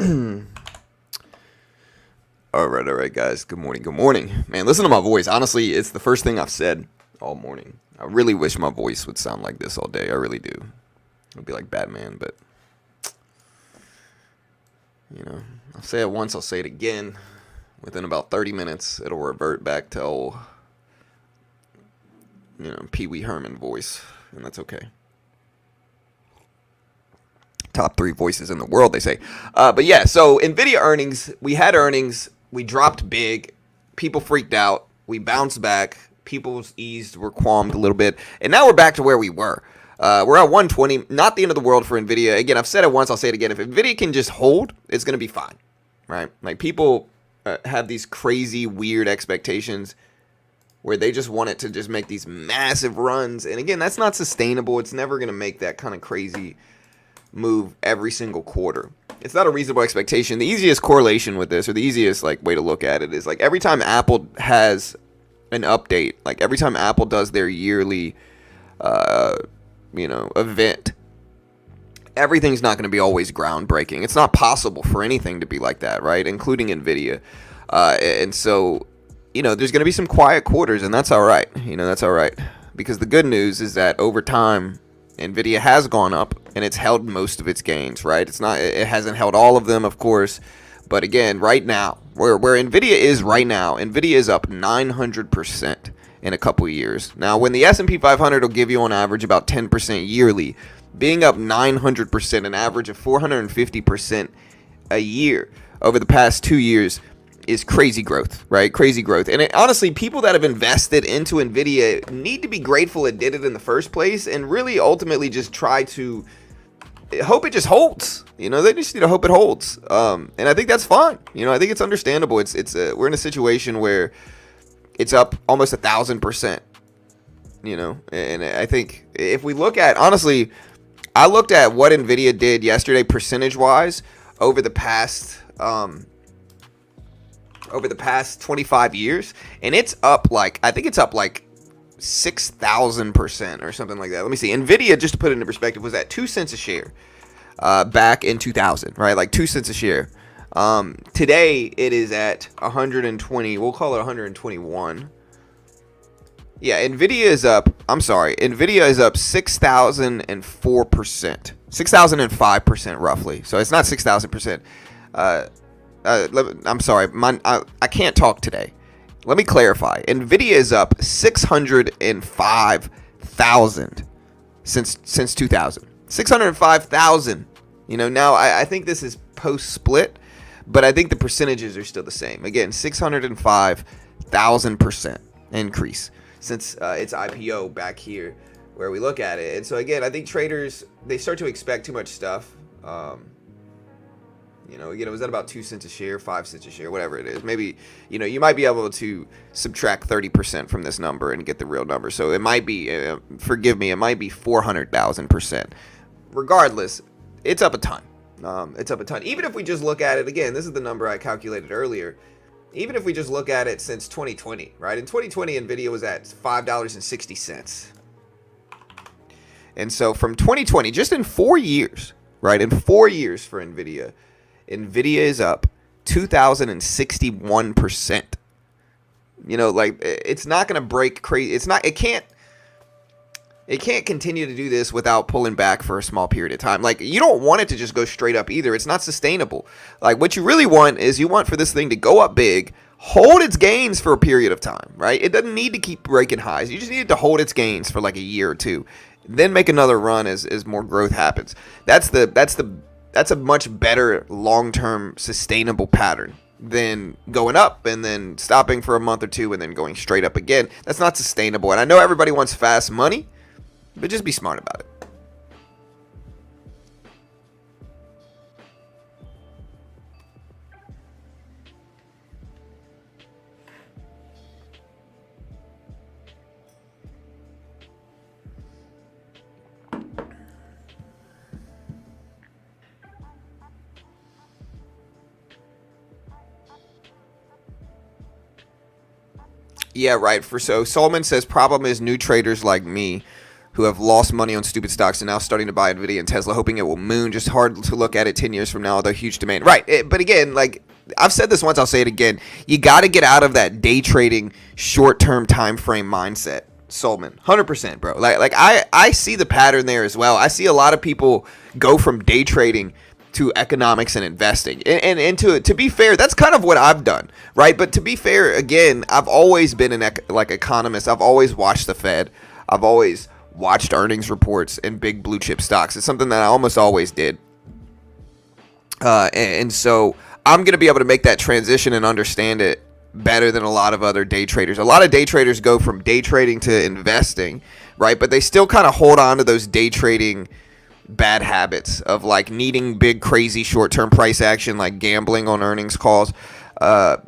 All right, guys. Good morning. Man, listen to my voice. Honestly, it's the first thing I've said all morning. I really wish my voice would sound like this all day. I really do. It'd be like Batman, but I'll say it once, I'll say it again. Within about 30 minutes, it'll revert back to old, Pee Wee Herman voice, and that's okay. Top 3 voices in the world, they say. But yeah, so NVIDIA earnings, we had earnings, we dropped big, people freaked out, we bounced back, people's eased were qualmed a little bit, and now we're back to where we were. We're at 120, not the end of the world for NVIDIA. Again, I've said it once, I'll say it again. If NVIDIA can just hold, it's going to be fine, right? Like, people have these crazy, weird expectations where they just want it to just make these massive runs. And again, that's not sustainable. It's never going to make that kind of crazy move every single quarter. It's not a reasonable expectation. The easiest correlation with this, or the easiest way to look at it, is every time Apple has an update, every time Apple does their yearly event, everything's not going to be always groundbreaking. It's not possible for anything to be like that, right? Including NVIDIA. And so, there's going to be some quiet quarters, and that's all right. That's all right. Because the good news is that over time, NVIDIA has gone up, and it's held most of its gains, right? It hasn't held all of them, of course. But again, right now, where NVIDIA is right now, NVIDIA is up 900% in a couple of years. Now, when the S&P 500 will give you on average about 10% yearly, being up 900%, an average of 450% a year over the past 2 years is crazy growth, right? Crazy growth. And honestly, people that have invested into NVIDIA need to be grateful it did it in the first place, and really ultimately just try to hope it just holds. They just need to hope it holds. And I think that's fine. I think it's understandable. We're in a situation where it's up almost 1,000%. And I think if we look at, honestly, I looked at what NVIDIA did yesterday percentage-wise over the past 25 years, and it's up I think it's up 6,000% or something like that. Let me see. NVIDIA, just to put it into perspective, was at 2 cents a share back in 2000, right? 2 cents a share. Today it is at 120. We'll call it 121. Yeah, NVIDIA is up. NVIDIA is up 6,004%, 6,005% roughly. So it's not 6,000%. I'm sorry, I can't talk today. Let me clarify. NVIDIA is up 605,000 since 2000. 605,000. Now I think this is post-split, but I think the percentages are still the same. Again, 605,000% increase since its IPO back here where we look at it. And so again, I think traders, they start to expect too much stuff. Again, it was at about 2 cents a share, 5 cents a share, whatever it is. Maybe, you might be able to subtract 30% from this number and get the real number. So it might be, forgive me, it might be 400,000%. Regardless, it's up a ton. It's up a ton. Even if we just look at it, again, this is the number I calculated earlier. Even if we just look at it since 2020, right? In 2020, NVIDIA was at $5.60. And so from 2020, just in 4 years, right? In 4 years for NVIDIA is up 2,061%. It's not going to break crazy. It can't continue to do this without pulling back for a small period of time. You don't want it to just go straight up either. It's not sustainable. What you really want is you want for this thing to go up big, hold its gains for a period of time, right? It doesn't need to keep breaking highs. You just need it to hold its gains for a year or two, then make another run as more growth happens. That's a much better long-term sustainable pattern than going up and then stopping for a month or two and then going straight up again. That's not sustainable. And I know everybody wants fast money, but just be smart about it. Yeah, right. So Solomon says problem is new traders like me who have lost money on stupid stocks and now starting to buy NVIDIA and Tesla, hoping it will moon. Just hard to look at it 10 years from now, although huge demand. Right. But again, like I've said this once, I'll say it again. You got to get out of that day trading short-term time frame mindset. Solman, 100%, bro. Like I see the pattern there as well. I see a lot of people go from day trading to economics and investing. And to be fair, that's kind of what I've done, right? But to be fair, again, I've always been an economist. I've always watched the Fed. I've always watched earnings reports and big blue chip stocks. It's something that I almost always did. And so I'm going to be able to make that transition and understand it better than a lot of other day traders. A lot of day traders go from day trading to investing, right? But they still kind of hold on to those day trading bad habits of like needing big, crazy short-term price action, like gambling on earnings calls,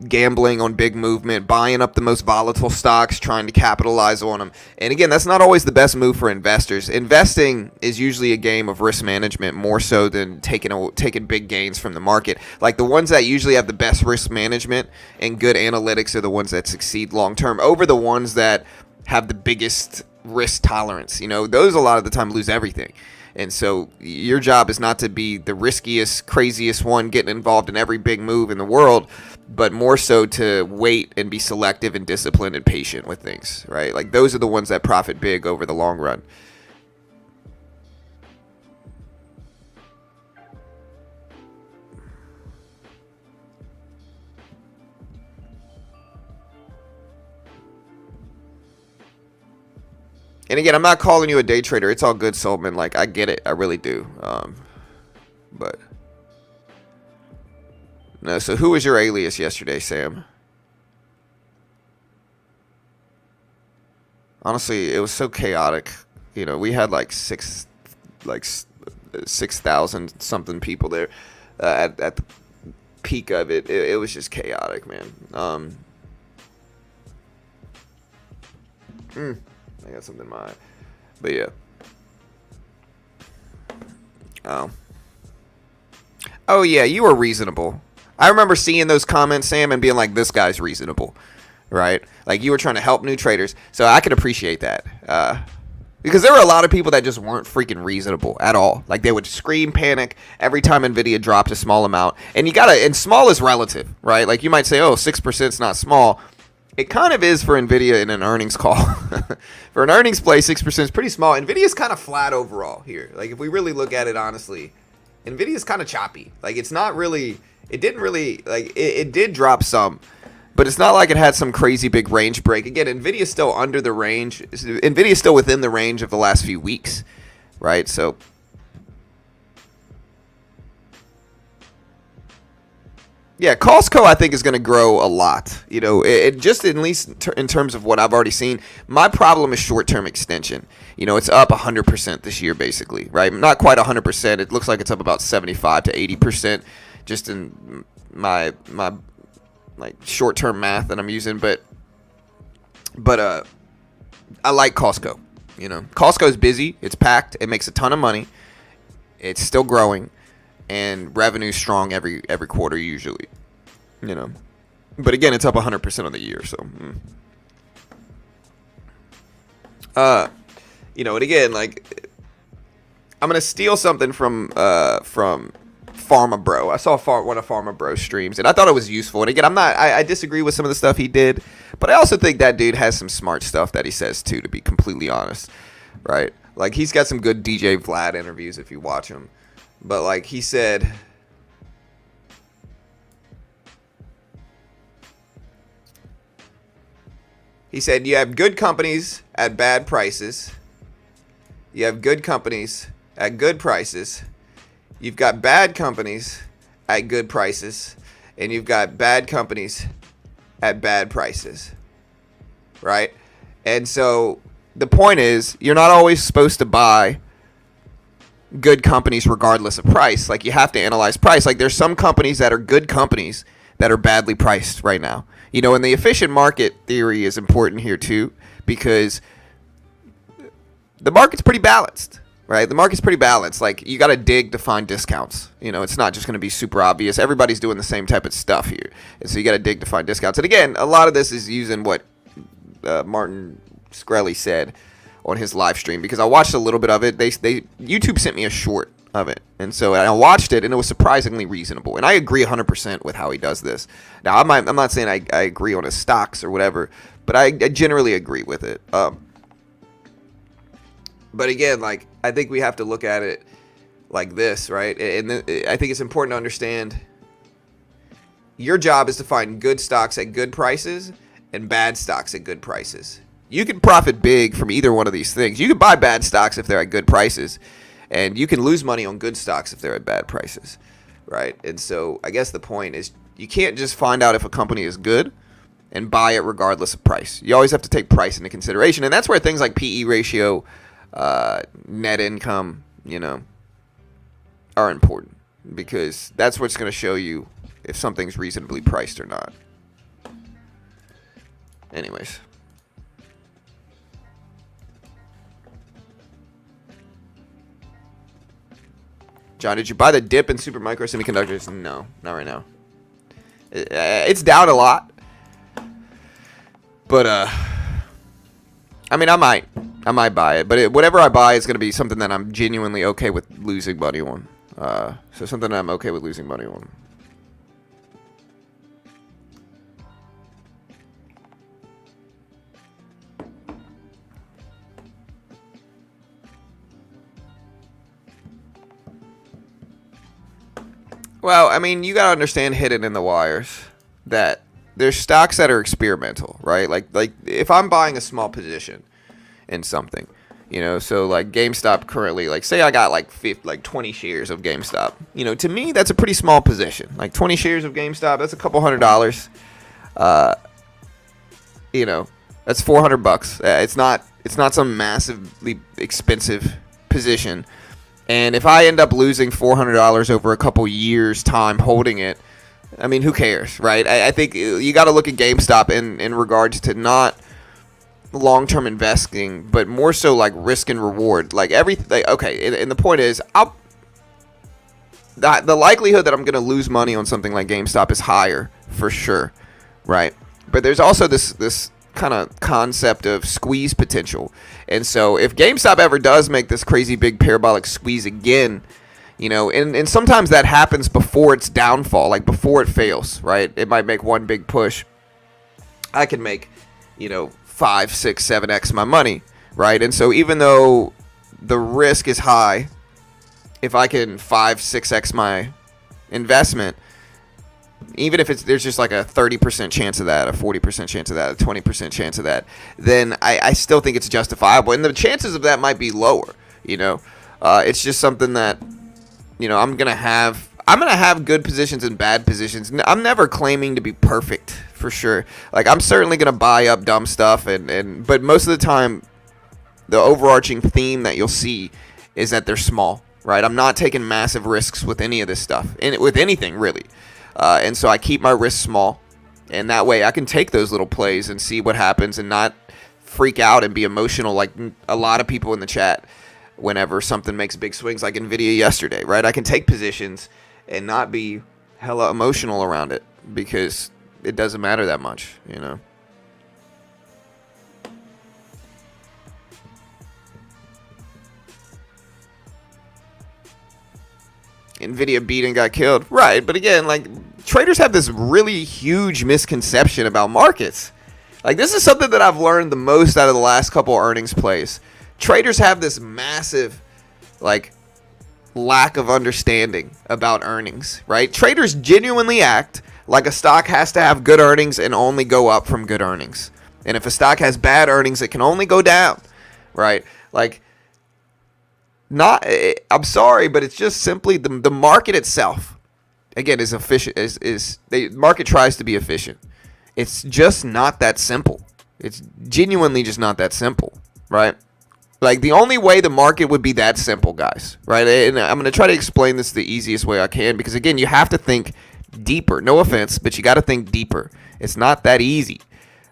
gambling on big movement, buying up the most volatile stocks, trying to capitalize on them. And again, that's not always the best move for investors. Investing is usually a game of risk management more so than taking big gains from the market. Like the ones that usually have the best risk management and good analytics are the ones that succeed long term over the ones that have the biggest risk tolerance. You know, those a lot of the time lose everything. And so your job is not to be the riskiest, craziest one getting involved in every big move in the world, but more so to wait and be selective and disciplined and patient with things, right? Like those are the ones that profit big over the long run. And again, I'm not calling you a day trader. It's all good, Solman. Like, I get it. I really do. But no. So who was your alias yesterday, Sam? Honestly, it was so chaotic. You know, we had like 6,000 something people there at the peak of it. It was just chaotic, man. I got something in my eye. But yeah. Oh yeah, you were reasonable. I remember seeing those comments, Sam, and being like, this guy's reasonable. Right? Like you were trying to help new traders. So I can appreciate that. Because there were a lot of people that just weren't freaking reasonable at all. Like they would scream panic every time NVIDIA dropped a small amount. And and small is relative, right? Like you might say, oh, 6% is not small. It kind of is for NVIDIA in an earnings call. For an earnings play, 6% is pretty small. NVIDIA's kind of flat overall here. Like, if we really look at it honestly, NVIDIA's kind of choppy. Like, it's not really, it didn't really, like, it did drop some, but it's not like it had some crazy big range break. Again, NVIDIA's still under the range. NVIDIA's still within the range of the last few weeks, right? So, yeah, Costco, I think, is going to grow a lot. You know, it just at least in terms of what I've already seen. My problem is short-term extension. You know, it's up 100% this year, basically, right? Not quite 100%. It looks like it's up about 75 to 80%, just in my like short-term math that I'm using. But I like Costco. You know, Costco's busy. It's packed. It makes a ton of money. It's still growing. And revenue strong every quarter usually, you know. But again, it's up 100% on the year, so. You know, and again, like, I'm gonna steal something from Pharma Bro. I saw one of Pharma Bro's streams, and I thought it was useful. And again, I disagree with some of the stuff he did, but I also think that dude has some smart stuff that he says too. To be completely honest, right? Like he's got some good DJ Vlad interviews if you watch him. But like he said, you have good companies at bad prices. You have good companies at good prices. You've got bad companies at good prices. And you've got bad companies at bad prices. Right? And so the point is, you're not always supposed to buy good companies regardless of price. Like you have to analyze price. Like there's some companies that are good companies that are badly priced right now. You know, and the efficient market theory is important here too, because the market's pretty balanced, right? The market's pretty balanced. Like you got to dig to find discounts. You know, it's not just going to be super obvious. Everybody's doing the same type of stuff here. And so you got to dig to find discounts. And again, a lot of this is using what Martin Shkreli said on his live stream because I watched a little bit of it. YouTube sent me a short of it, and so I watched it, and it was surprisingly reasonable. And I agree 100% with how he does this. Now, I'm not saying I agree on his stocks or whatever, but I generally agree with it. But again, like, I think we have to look at it like this, right? And I think it's important to understand your job is to find good stocks at good prices and bad stocks at good prices. You can profit big from either one of these things. You can buy bad stocks if they're at good prices, and you can lose money on good stocks if they're at bad prices, right? And so I guess the point is you can't just find out if a company is good and buy it regardless of price. You always have to take price into consideration, and that's where things like PE ratio, net income, are important, because that's what's going to show you if something's reasonably priced or not. Anyways. John, did you buy the dip in Supermicro Semiconductors? No, not right now. It's down a lot. But, I mean, I might buy it. But whatever I buy is going to be something that I'm genuinely okay with losing money on. So something that I'm okay with losing money on. Well, I mean, you got to understand hidden in the wires that there's stocks that are experimental, right? Like if I'm buying a small position in something, so like GameStop currently, like say I got like 20 shares of GameStop, to me, that's a pretty small position. Like 20 shares of GameStop, that's a couple $100. That's $400. It's not some massively expensive position. And if I end up losing $400 over a couple years' time holding it, I mean, who cares, right? I think you got to look at GameStop in regards to not long-term investing, but more so like risk and reward. Like everything. Okay, and the point is, the likelihood that I'm going to lose money on something like GameStop is higher for sure, right? But there's also this kind of concept of squeeze potential. And so if GameStop ever does make this crazy big parabolic squeeze again, and sometimes that happens before its downfall, like before it fails, right? It might make one big push. I can make, 5, 6, 7x my money, right? And so even though the risk is high, if I can 5, 6x my investment, even if there's just like a 30% chance of that, a 40% chance of that, a 20% chance of that, then I still think it's justifiable. And the chances of that might be lower, It's just something that, I'm going to have good positions and bad positions. I'm never claiming to be perfect, for sure. Like, I'm certainly going to buy up dumb stuff, but most of the time, the overarching theme that you'll see is that they're small, right? I'm not taking massive risks with any of this stuff, with anything, really. And so I keep my risks small, and that way I can take those little plays and see what happens and not freak out and be emotional like a lot of people in the chat whenever something makes big swings like NVIDIA yesterday, right? I can take positions and not be hella emotional around it because it doesn't matter that much, NVIDIA beat and got killed. Right, but again, like, traders have this really huge misconception about markets. Like, this is something that I've learned the most out of the last couple earnings plays. Traders have this massive, like, lack of understanding about earnings, right? Traders genuinely act like a stock has to have good earnings and only go up from good earnings. And if a stock has bad earnings, it can only go down, right? Like, I'm sorry, but it's just simply the market itself, again, is efficient. The market tries to be efficient. It's just not that simple. It's genuinely just not that simple, right? Like, the only way the market would be that simple, guys, right? And I'm going to try to explain this the easiest way I can because, again, you have to think deeper. No offense, but you got to think deeper. It's not that easy,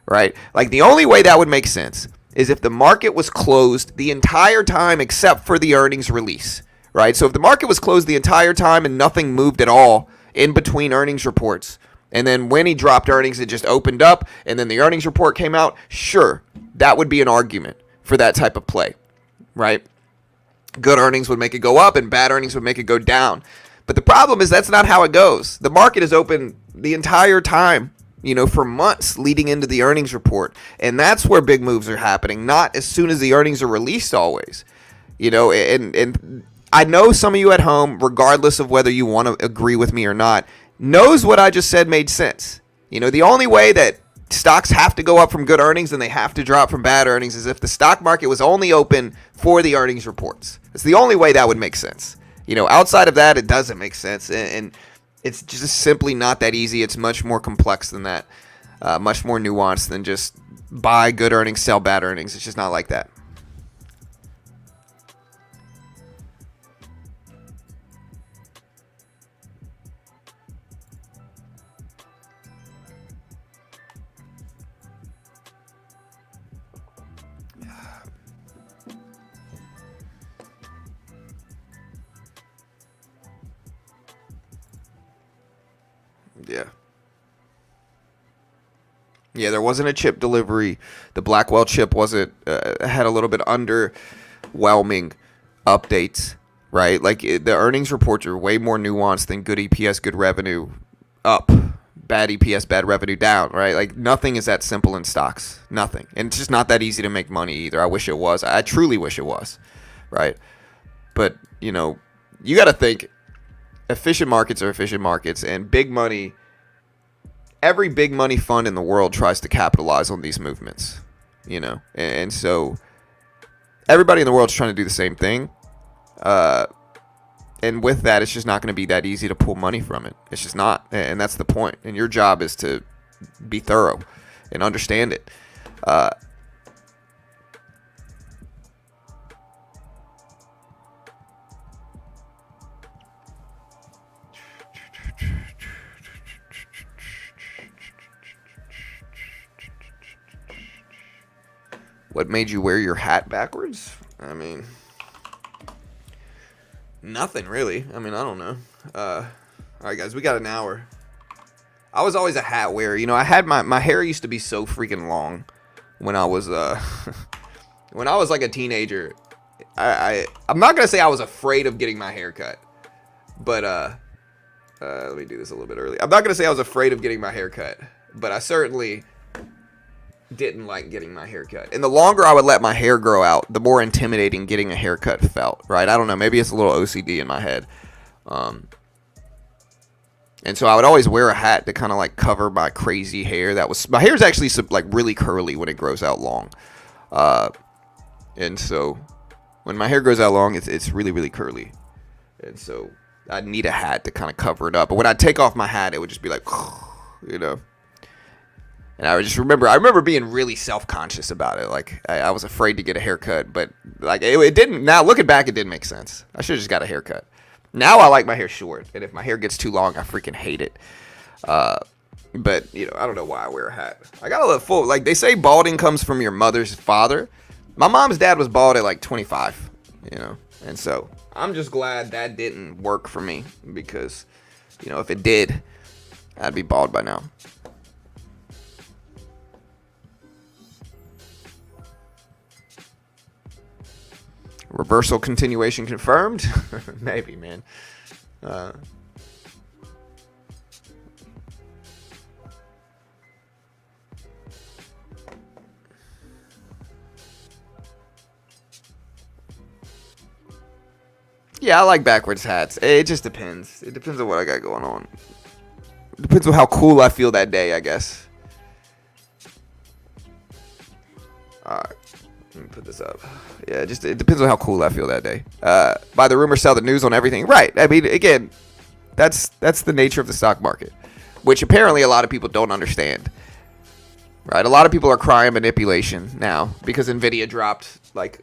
right? Like, the only way that would make sense is if the market was closed the entire time except for the earnings release, right? So if the market was closed the entire time and nothing moved at all in between earnings reports, and then when he dropped earnings, it just opened up, and then the earnings report came out, sure, that would be an argument for that type of play, right? Good earnings would make it go up and bad earnings would make it go down. But the problem is that's not how it goes. The market is open the entire time, for months leading into the earnings report. And that's where big moves are happening, not as soon as the earnings are released always. And I know some of you at home, regardless of whether you want to agree with me or not, knows what I just said made sense. The only way that stocks have to go up from good earnings and they have to drop from bad earnings is if the stock market was only open for the earnings reports. It's the only way that would make sense. Outside of that, it doesn't make sense. And it's just simply not that easy. It's much more complex than that, much more nuanced than just buy good earnings, sell bad earnings. It's just not like that. Yeah, there wasn't a chip delivery. The Blackwell chip wasn't had a little bit underwhelming updates, right? Like the earnings reports are way more nuanced than good EPS, good revenue up, bad EPS, bad revenue down, right? Like nothing is that simple in stocks, nothing. And it's just not that easy to make money either. I wish it was. I truly wish it was, right? But, you got to think efficient markets are efficient markets, and big money. Every big money fund in the world tries to capitalize on these movements, and so everybody in the world is trying to do the same thing. And with that, it's just not going to be that easy to pull money from it. It's just not. And that's the point. And your job is to be thorough and understand it. What made you wear your hat backwards? I mean, nothing really. I don't know. All right, guys, we got an hour. I was always a hat wearer. I had my hair used to be so freaking long when I was when I was like a teenager. I'm not gonna say I was afraid of getting my hair cut, but let me do this a little bit early. I'm not gonna say I was afraid of getting my hair cut, but I certainly didn't like getting my hair cut. And the longer I would let my hair grow out, the more intimidating getting a haircut felt, right? I don't know. Maybe it's a little OCD in my head. And so I would always wear a hat to kind of like cover my crazy hair. My hair is actually like really curly when it grows out long. And so when my hair grows out long, it's really, really curly. And so I'd need a hat to kind of cover it up. But when I'd take off my hat, it would just be like, And I remember being really self-conscious about it. Like I was afraid to get a haircut, but like it didn't. Now looking back, it didn't make sense. I should have just got a haircut. Now I like my hair short, and if my hair gets too long, I freaking hate it. But I don't know why I wear a hat. I got a little full. Like they say, balding comes from your mother's father. My mom's dad was bald at like 25. And so I'm just glad that didn't work for me because, if it did, I'd be bald by now. Reversal continuation confirmed? Maybe, man. Yeah, I like backwards hats. It just depends. It depends on what I got going on. It depends on how cool I feel that day, I guess. Alright. Let me put this up. Yeah, it depends on how cool I feel that day. Buy the rumor, sell the news on everything. Right. I mean, again, that's the nature of the stock market, which apparently a lot of people don't understand. Right. A lot of people are crying manipulation now because NVIDIA dropped like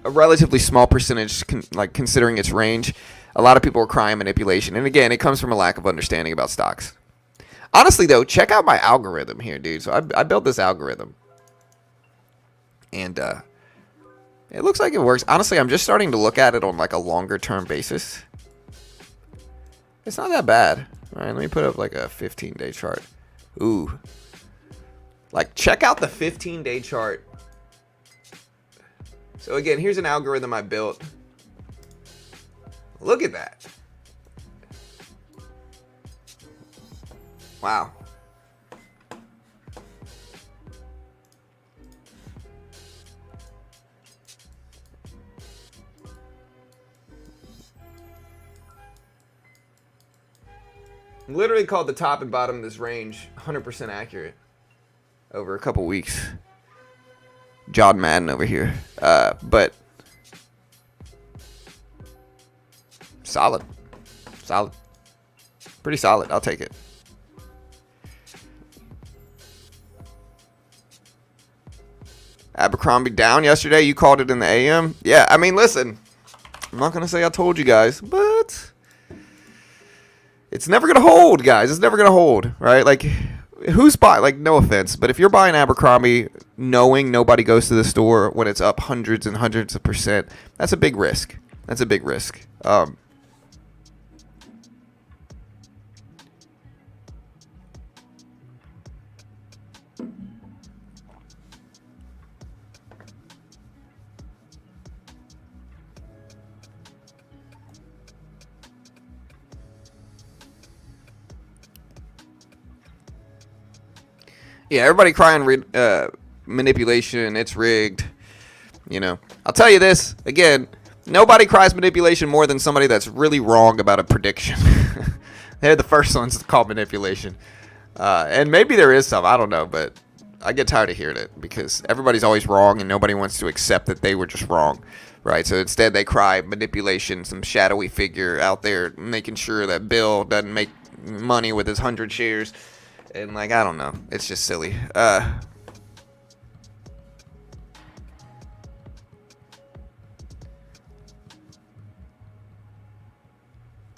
a relatively small percentage, considering its range. A lot of people are crying manipulation. And again, it comes from a lack of understanding about stocks. Honestly, though, check out my algorithm here, dude. So I built this algorithm. And it looks like it works. Honestly, I'm just starting to look at it on like a longer term basis. It's not that bad. All right, let me put up like a 15-day chart. Ooh. Like, check out the 15-day chart So again, here's an algorithm I built. Look at that. Wow. Literally called the top and bottom of this range 100% accurate over a couple weeks. John Madden over here. But solid. Solid. Pretty solid. I'll take it. Abercrombie down yesterday. You called it in the AM. Yeah, I mean, listen. I'm not going to say I told you guys, but it's never going to hold, guys. It's never going to hold, right? Like, who's buying? Like, no offense, but if you're buying Abercrombie knowing nobody goes to the store when it's up hundreds and hundreds of %, that's a big risk. That's a big risk. Yeah, everybody crying manipulation. It's rigged. You know, I'll tell you this again. Nobody cries manipulation more than somebody that's really wrong about a prediction. They're the first ones to call manipulation. And maybe there is some. I don't know, but I get tired of hearing it because everybody's always wrong and nobody wants to accept that they were just wrong, right? So instead they cry manipulation, some shadowy figure out there making sure that Bill doesn't make money with his 100 shares. And, like, I don't know. It's just silly.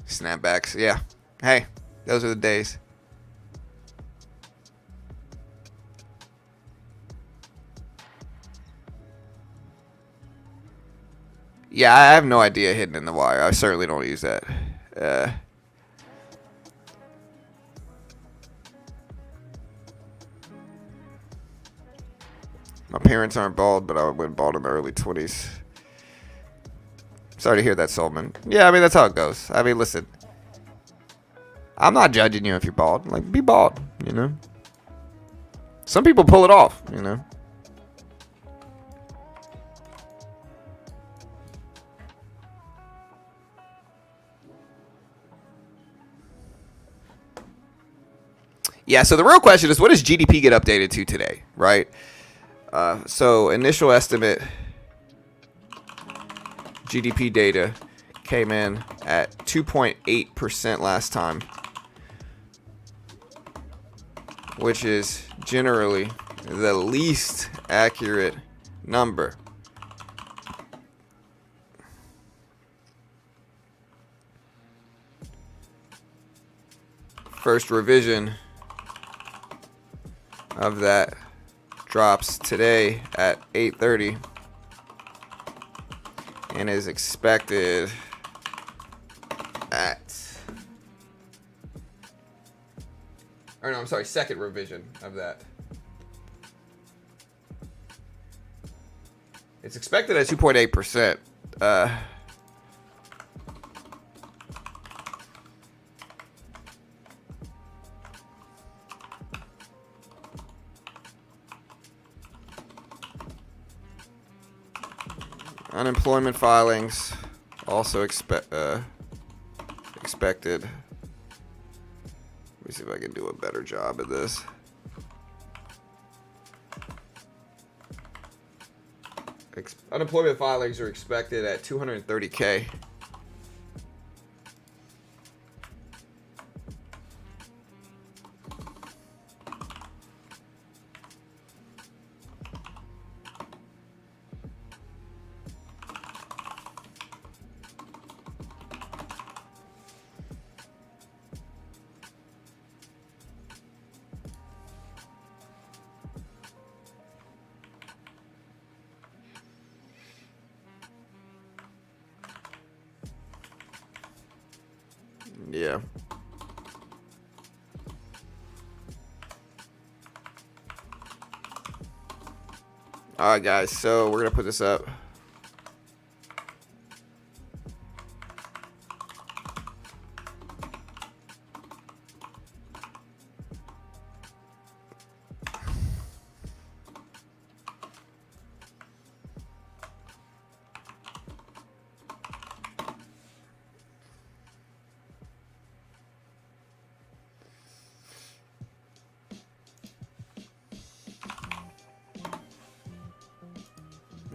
Snapbacks. Yeah. Hey, those are the days. Yeah, I have no idea hidden in the wire. I certainly don't use that. My parents aren't bald, but I went bald in the early 20s. Sorry to hear that, Solman. Yeah, I mean, that's how it goes. I mean, listen. I'm not judging you if you're bald. Like, be bald, you know? Some people pull it off, you know? Yeah, so the real question is, what does GDP get updated to today, right? So initial estimate GDP data came in at 2.8% last time, which is generally the least accurate number. First revision of that drops today at 8:30 and is expected second revision of that. It's expected at 2.8%. Unemployment filings also expected. Let me see if I can do a better job at this. Unemployment filings are expected at 230K. Yeah. All right, guys. So we're gonna put this up.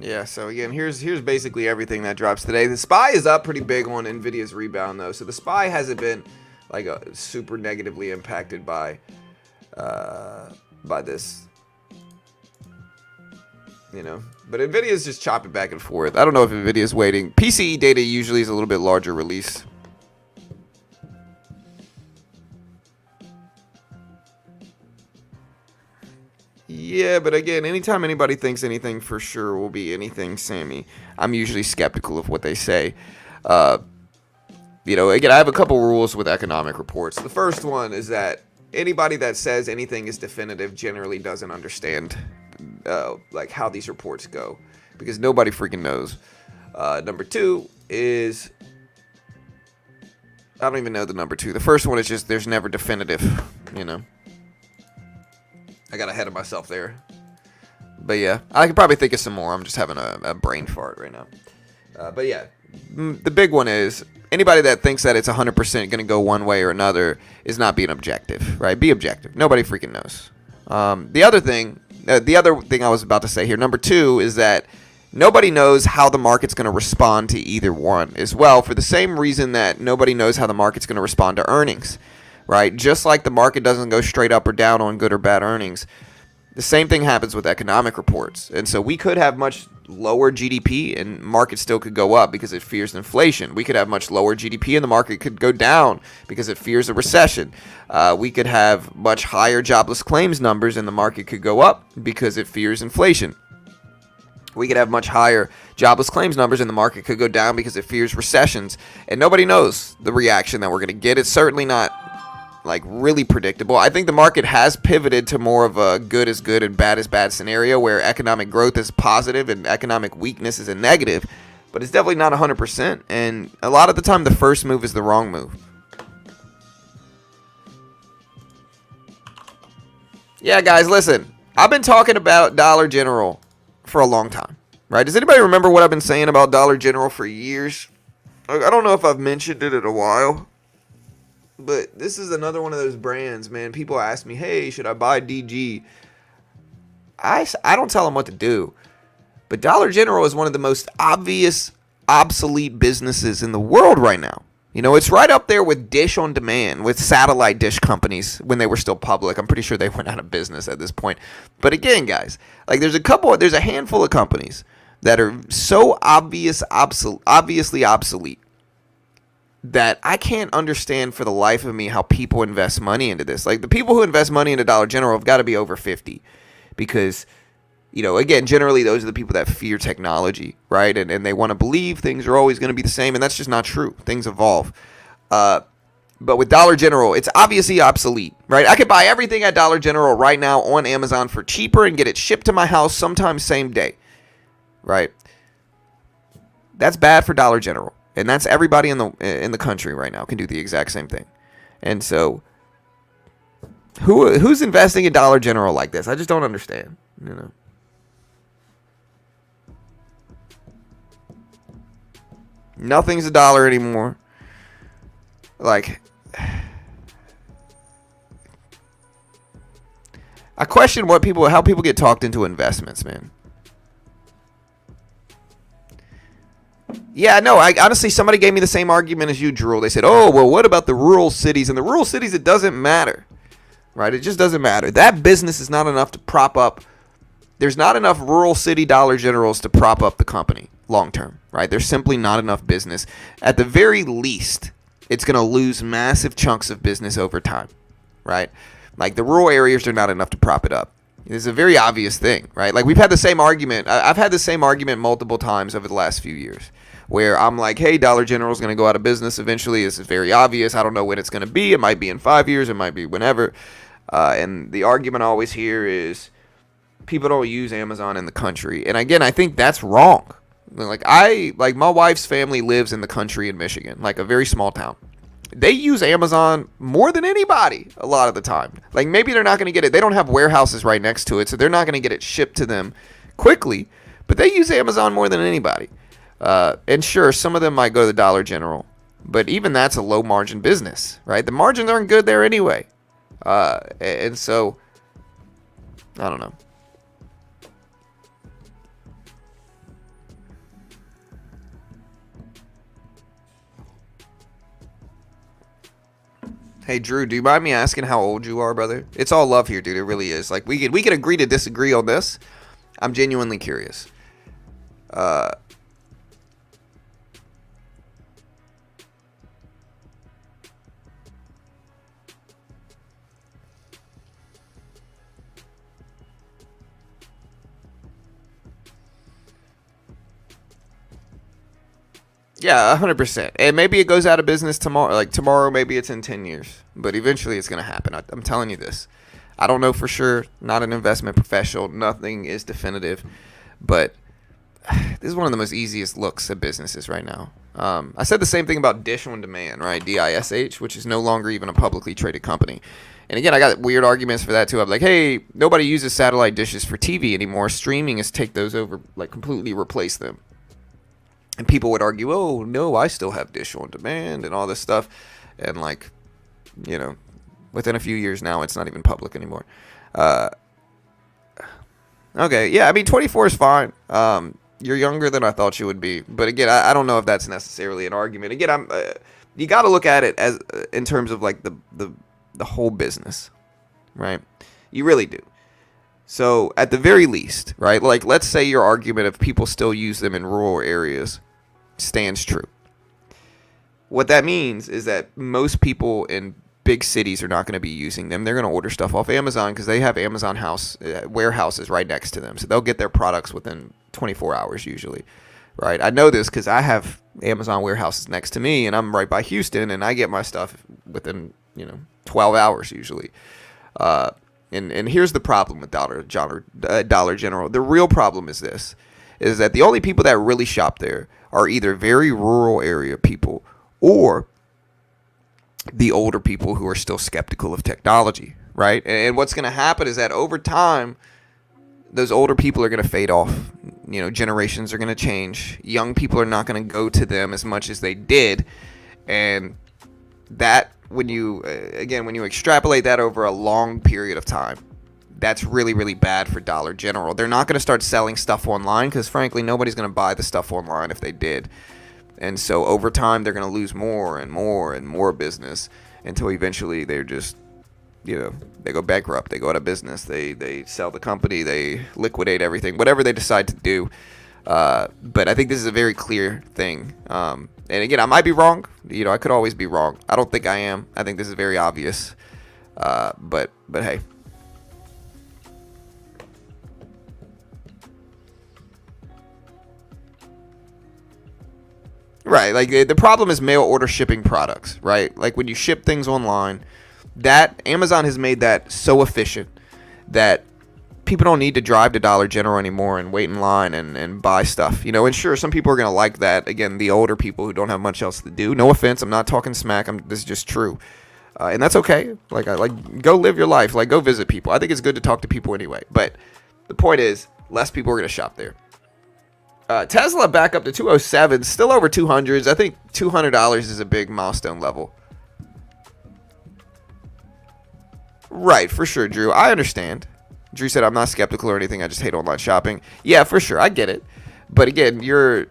Yeah, so again, here's basically everything that drops today. The SPY is up pretty big on NVIDIA's rebound, though. So the SPY hasn't been like super negatively impacted by this, you know. But NVIDIA's just chopping back and forth. I don't know if NVIDIA's waiting. PCE data usually is a little bit larger release. Yeah, but again, anytime anybody thinks anything for sure will be anything, Sammy, I'm usually skeptical of what they say. You know, again, I have a couple rules with economic reports. The first one is that anybody that says anything is definitive generally doesn't understand like how these reports go, because nobody freaking knows. Number two is, I don't even know the number two. The first one is just there's never definitive, you know. I got ahead of myself there. But yeah, I could probably think of some more. I'm just having a brain fart right now. But yeah, the big one is anybody that thinks that it's 100% going to go one way or another is not being objective, right? Be objective. Nobody freaking knows. The other thing I was about to say here, number two, is that nobody knows how the market's going to respond to either one as well, for the same reason that nobody knows how the market's going to respond to earnings. Right? Just like the market doesn't go straight up or down on good or bad earnings, the same thing happens with economic reports. And so we could have much lower GDP and market still could go up because it fears inflation. We could have much lower GDP and the market could go down because it fears a recession. We could have much higher jobless claims numbers and the market could go up because it fears inflation. We could have much higher jobless claims numbers and the market could go down because it fears recessions. And nobody knows the reaction that we're going to get. It's certainly not like really predictable. I think the market has pivoted to more of a good is good and bad is bad scenario where economic growth is positive and economic weakness is a negative, but it's definitely not 100%. And a lot of the time, the first move is the wrong move. Yeah, guys, listen, I've been talking about Dollar General for a long time, right? Does anybody remember what I've been saying about Dollar General for years? I don't know if I've mentioned it in a while. But this is another one of those brands, man. People ask me, hey, should I buy DG? I don't tell them what to do. But Dollar General is one of the most obvious, obsolete businesses in the world right now. You know, it's right up there with Dish on Demand, with satellite dish companies when they were still public. I'm pretty sure they went out of business at this point. But again, guys, like there's a handful of companies that are so obviously obsolete that I can't understand for the life of me how people invest money into this. Like the people who invest money into Dollar General have got to be over 50 because, you know, again, generally those are the people that fear technology, right? And they want to believe things are always going to be the same, and that's just not true. Things evolve. But with Dollar General, it's obviously obsolete, right? I could buy everything at Dollar General right now on Amazon for cheaper and get it shipped to my house sometime same day, right? That's bad for Dollar General. And that's everybody in the country right now can do the exact same thing. And so who's investing in Dollar General like this? I just don't understand, you know. Nothing's a dollar anymore. Like, I question how people get talked into investments, man. Yeah, no, I honestly, somebody gave me the same argument as you, Drew. They said, oh, well, what about the rural cities? And the rural cities, it doesn't matter, right? It just doesn't matter. That business is not enough to prop up. There's not enough rural city Dollar Generals to prop up the company long term, right? There's simply not enough business. At the very least, it's going to lose massive chunks of business over time, right? Like the rural areas are not enough to prop it up. It's a very obvious thing, right? Like we've had the same argument. I've had the same argument multiple times over the last few years where I'm like, hey, Dollar General is going to go out of business eventually. This is very obvious. I don't know when it's going to be. It might be in 5 years. It might be whenever. And the argument I always hear is people don't use Amazon in the country. And again, I think that's wrong. Like my wife's family lives in the country in Michigan, like a very small town. They use Amazon more than anybody a lot of the time. Like maybe they're not going to get it. They don't have warehouses right next to it, so they're not going to get it shipped to them quickly. But they use Amazon more than anybody. And sure, some of them might go to the Dollar General, but even that's a low margin business, right? The margins aren't good there anyway. And so, I don't know. Hey Drew, do you mind me asking how old you are, brother? It's all love here, dude. It really is. Like we could agree to disagree on this. I'm genuinely curious. Uh, yeah, 100%. And maybe it goes out of business tomorrow. Like tomorrow, maybe it's in 10 years, but eventually it's gonna happen. I'm telling you this. I don't know for sure. Not an investment professional. Nothing is definitive, but this is one of the most easiest looks at businesses right now. I said the same thing about Dish on Demand, right? DISH, which is no longer even a publicly traded company. And again, I got weird arguments for that too. I'm like, hey, nobody uses satellite dishes for TV anymore. Streaming is take those over, like completely replace them. And people would argue, oh, no, I still have Dish on Demand and all this stuff. And like, you know, within a few years now, it's not even public anymore. Okay, yeah, I mean, 24 is fine. You're younger than I thought you would be, but again, I don't know if that's necessarily an argument. Again, you got to look at it as in terms of like the whole business, right? You really do. So at the very least, right? Like let's say your argument of people still use them in rural areas stands true. What that means is that most people in big cities are not going to be using them. They're going to order stuff off Amazon because they have Amazon warehouses right next to them. So they'll get their products within 24 hours usually, right? I know this because I have Amazon warehouses next to me and I'm right by Houston and I get my stuff within, 12 hours usually. And here's the problem with Dollar General. The real problem is this, is that the only people that really shop there are either very rural area people or the older people who are still skeptical of technology, right? And what's going to happen is that over time, those older people are going to fade off. Generations are going to change. Young people are not going to go to them as much as they did. And that, when you extrapolate that over a long period of time, that's really, really bad for Dollar General. They're not going to start selling stuff online because, frankly, nobody's going to buy the stuff online if they did. And so over time, they're going to lose more and more and more business until eventually they're just, they go bankrupt. They go out of business. They sell the company. They liquidate everything, whatever they decide to do. But I think this is a very clear thing. And again, I might be wrong. I could always be wrong. I don't think I am. I think this is very obvious. But hey. Right, like the problem is mail order shipping products, right? Like when you ship things online, that Amazon has made that so efficient that people don't need to drive to Dollar General anymore and wait in line and buy stuff. And sure, some people are going to like that. Again, the older people who don't have much else to do. No offense, I'm not talking smack. This is just true. And that's okay. Like go live your life. Like go visit people. I think it's good to talk to people anyway. But the point is, less people are going to shop there. Tesla back up to 207, still over 200s. I think $200 is a big milestone level. Right, for sure, Drew. I understand. Drew said, I'm not skeptical or anything. I just hate online shopping. Yeah, for sure. I get it. But again, the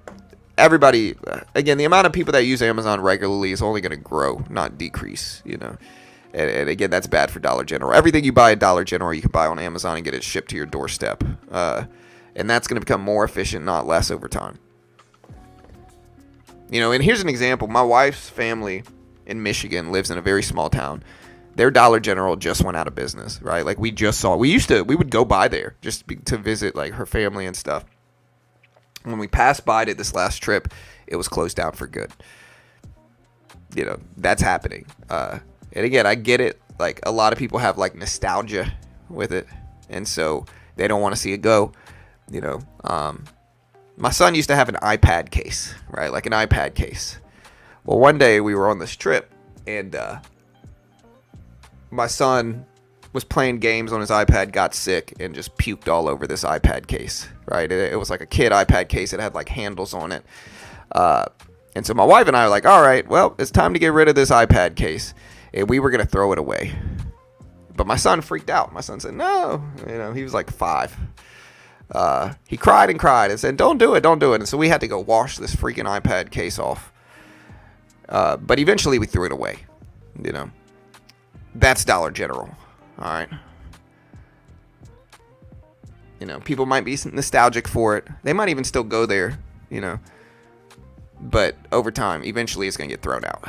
amount of people that use Amazon regularly is only going to grow, not decrease, And again, that's bad for Dollar General. Everything you buy at Dollar General, you can buy on Amazon and get it shipped to your doorstep. And that's going to become more efficient, not less, over time. And here's an example. My wife's family in Michigan lives in a very small town. Their Dollar General just went out of business, right? Like we would go by there just to visit like her family and stuff. When we passed by it this last trip, it was closed down for good. That's happening. And again, I get it. Like a lot of people have like nostalgia with it. And so they don't want to see it go. My son used to have an iPad case, right? Like an iPad case. Well, one day we were on this trip and my son was playing games on his iPad, got sick, and just puked all over this iPad case, right? It was like a kid iPad case. It had like handles on it. And so my wife and I were like, all right, well, it's time to get rid of this iPad case. And we were going to throw it away. But my son freaked out. My son said, no. He was like 5. He cried and said, don't do it. And so we had to go wash this freaking iPad case off. But eventually we threw it away, That's Dollar General. All right. You know, people might be nostalgic for it. They might even still go there, you know. But over time, eventually it's going to get thrown out.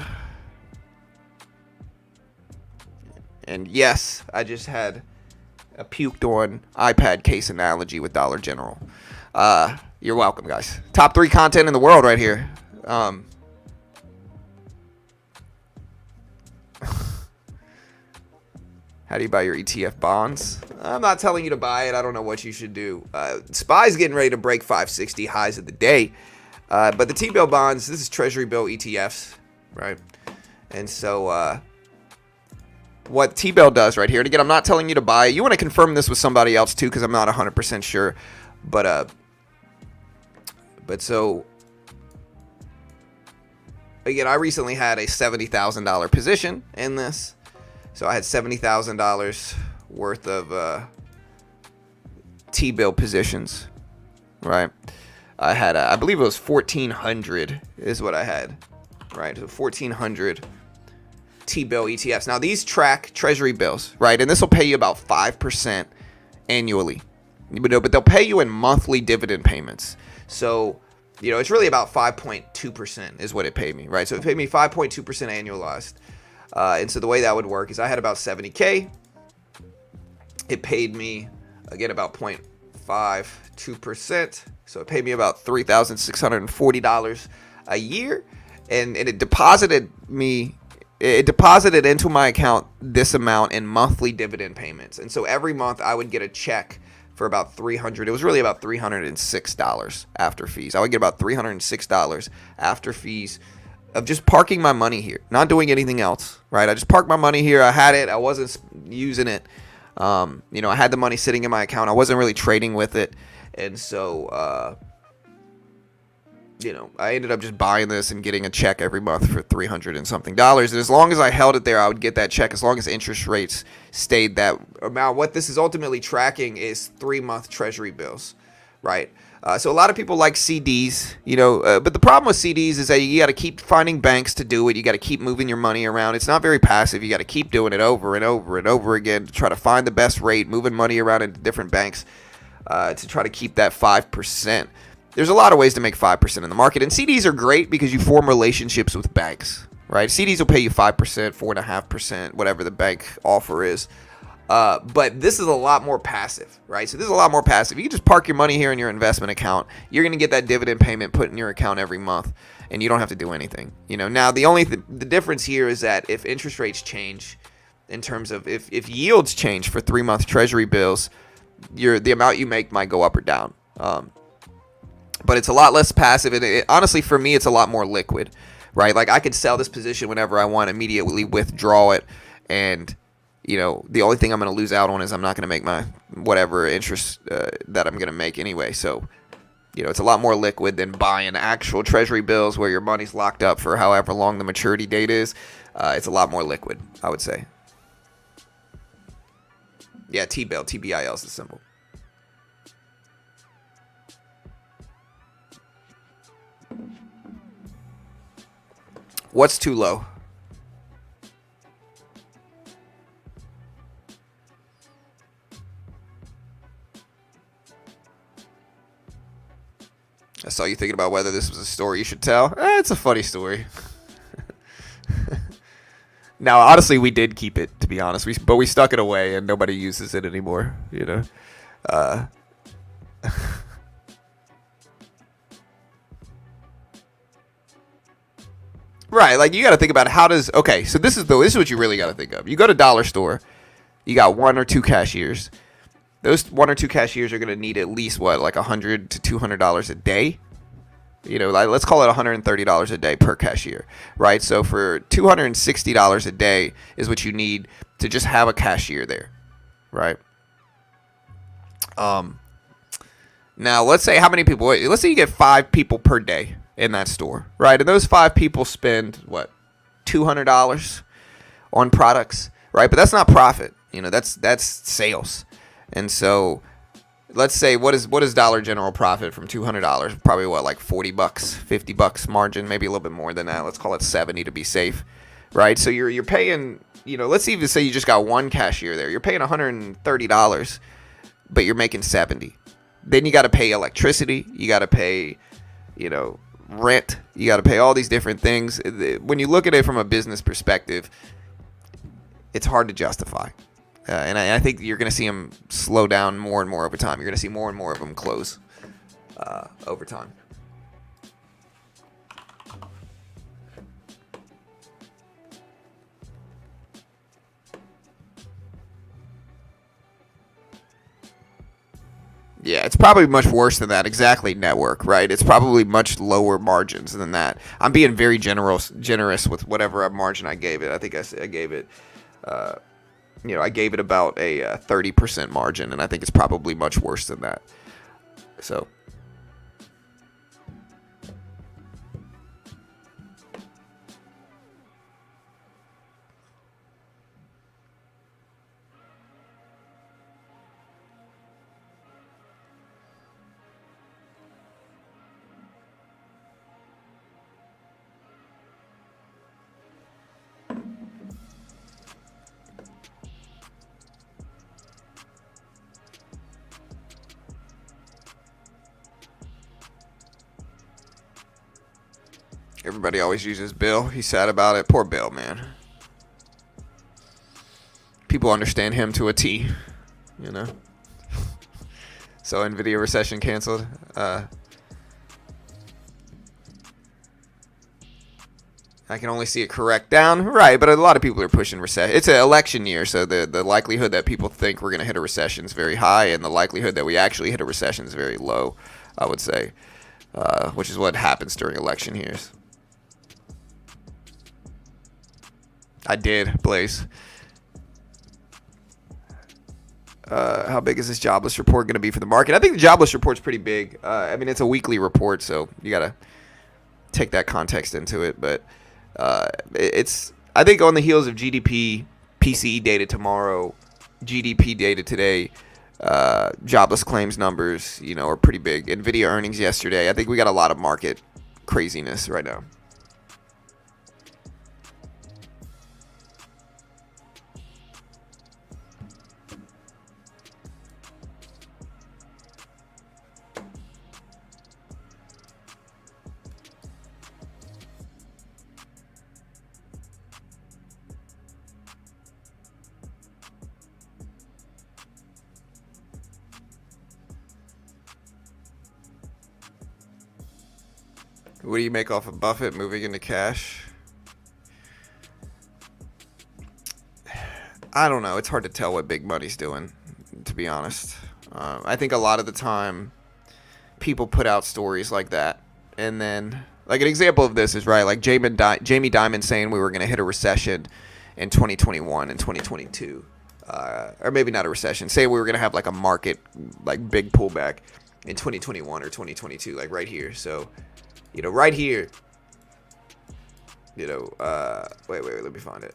And yes, I just had a puked on iPad case analogy with Dollar General. You're welcome, guys. Top 3 content in the world right here. How do you buy your ETF bonds? I'm not telling you to buy it. I don't know what you should do. SPY's getting ready to break 560 highs of the day. But the T-bill bonds, this is Treasury bill ETFs, right? And so what T-bill does right here, and again, I'm not telling you to buy it. You want to confirm this with somebody else too, because I'm not 100% sure. But so again, I recently had a $70,000 position in this. So I had $70,000 worth of T-bill positions, right? I had, I believe it was 1,400 is what I had, right? So 1,400 T-bill ETFs. Now these track Treasury bills, right? And this will pay you about 5% annually, but they'll pay you in monthly dividend payments. So, you know, it's really about 5.2% is what it paid me, right? So it paid me 5.2% annualized. And so the way that would work is I had about 70K. It paid me, again, about 0.52%. So it paid me about $3,640 a year. And it deposited into my account this amount in monthly dividend payments. And so every month I would get a check for about $300. It was really about $306 after fees. I would get about $306 after fees of just parking my money here, not doing anything else, right? I just parked my money here. I had it. I wasn't using it. You know, I had the money sitting in my account. I wasn't really trading with it. And so, you know, I ended up just buying this and getting a check every month for $300 and something. And as long as I held it there, I would get that check as long as interest rates stayed that amount. What this is ultimately tracking is 3-month Treasury bills, right? So a lot of people like CDs, you know, but the problem with CDs is that you got to keep finding banks to do it. You got to keep moving your money around. It's not very passive. You got to keep doing it over and over and over again to try to find the best rate, moving money around into different banks to try to keep that 5%. There's a lot of ways to make 5% in the market, and CDs are great because you form relationships with banks, right? CDs will pay you 5%, 4.5%, whatever the bank offer is. But this is a lot more passive, right? So this is a lot more passive. You can just park your money here in your investment account. You're going to get that dividend payment put in your account every month, and you don't have to do anything. You know, now the only the difference here is that if interest rates change, in terms of if yields change for 3-month Treasury bills, the amount you make might go up or down. But it's a lot less passive, and honestly, for me, it's a lot more liquid, right? Like I could sell this position whenever I want, immediately withdraw it, and you know, the only thing I'm going to lose out on is I'm not going to make my whatever interest that I'm going to make anyway. So, you know, it's a lot more liquid than buying actual Treasury bills where your money's locked up for however long the maturity date is. It's a lot more liquid, I would say. Yeah, T-bill, TBIL is the symbol. What's too low? I saw you thinking about whether this was a story you should tell. It's a funny story. Now, honestly, we did keep it, to be honest. But we stuck it away, and nobody uses it anymore, you know. Right, like you got to think about how does. Okay, so this is what you really got to think of. You go to dollar store, you got 1 or 2 cashiers. Those 1 or 2 cashiers are going to need at least what, like $100 to $200 a day. You know, like, let's call it $130 a day per cashier, right? So for $260 a day is what you need to just have a cashier there, right? Now let's say how many people? Let's say you get 5 people per day in that store, right? And those 5 people spend what, $200 on products, right? But that's not profit. You know, that's sales. And so let's say what is Dollar General profit from $200? Probably what, like $40, $50 margin, maybe a little bit more than that. Let's call it 70 to be safe, right? So you're paying, let's even say you just got one cashier there. You're paying $130, but you're making 70. Then you got to pay electricity. You got to pay, rent. You got to pay all these different things. When you look at it from a business perspective, it's hard to justify. And I think you're going to see them slow down more and more over time. You're going to see more and more of them close over time. Yeah, it's probably much worse than that. Exactly, network, right? It's probably much lower margins than that. I'm being very generous with whatever margin I gave it. I think I gave it, I gave it about a 30% margin, and I think it's probably much worse than that. So. Everybody always uses Bill. He's sad about it. Poor Bill, man. People understand him to a T, So NVIDIA recession canceled. I can only see it correct down. Right, but a lot of people are pushing recession. It's an election year, so the likelihood that people think we're going to hit a recession is very high, and the likelihood that we actually hit a recession is very low, I would say, which is what happens during election years. I did, Blaze. How big is this jobless report going to be for the market? I think the jobless report's pretty big. It's a weekly report, so you got to take that context into it. But it's, I think, on the heels of GDP, PCE data tomorrow, GDP data today, jobless claims numbers, are pretty big. NVIDIA earnings yesterday. I think we got a lot of market craziness right now. What do you make off of Buffett moving into cash? I don't know. It's hard to tell what big money's doing, to be honest. I think a lot of the time people put out stories like that, and then, like, an example of this is, right, like Jamie Dimon saying we were going to hit a recession in 2021 and 2022. Or maybe not a recession. Say we were going to have like a market, like big pullback in 2021 or 2022, like right here. So, right here, wait, let me find it.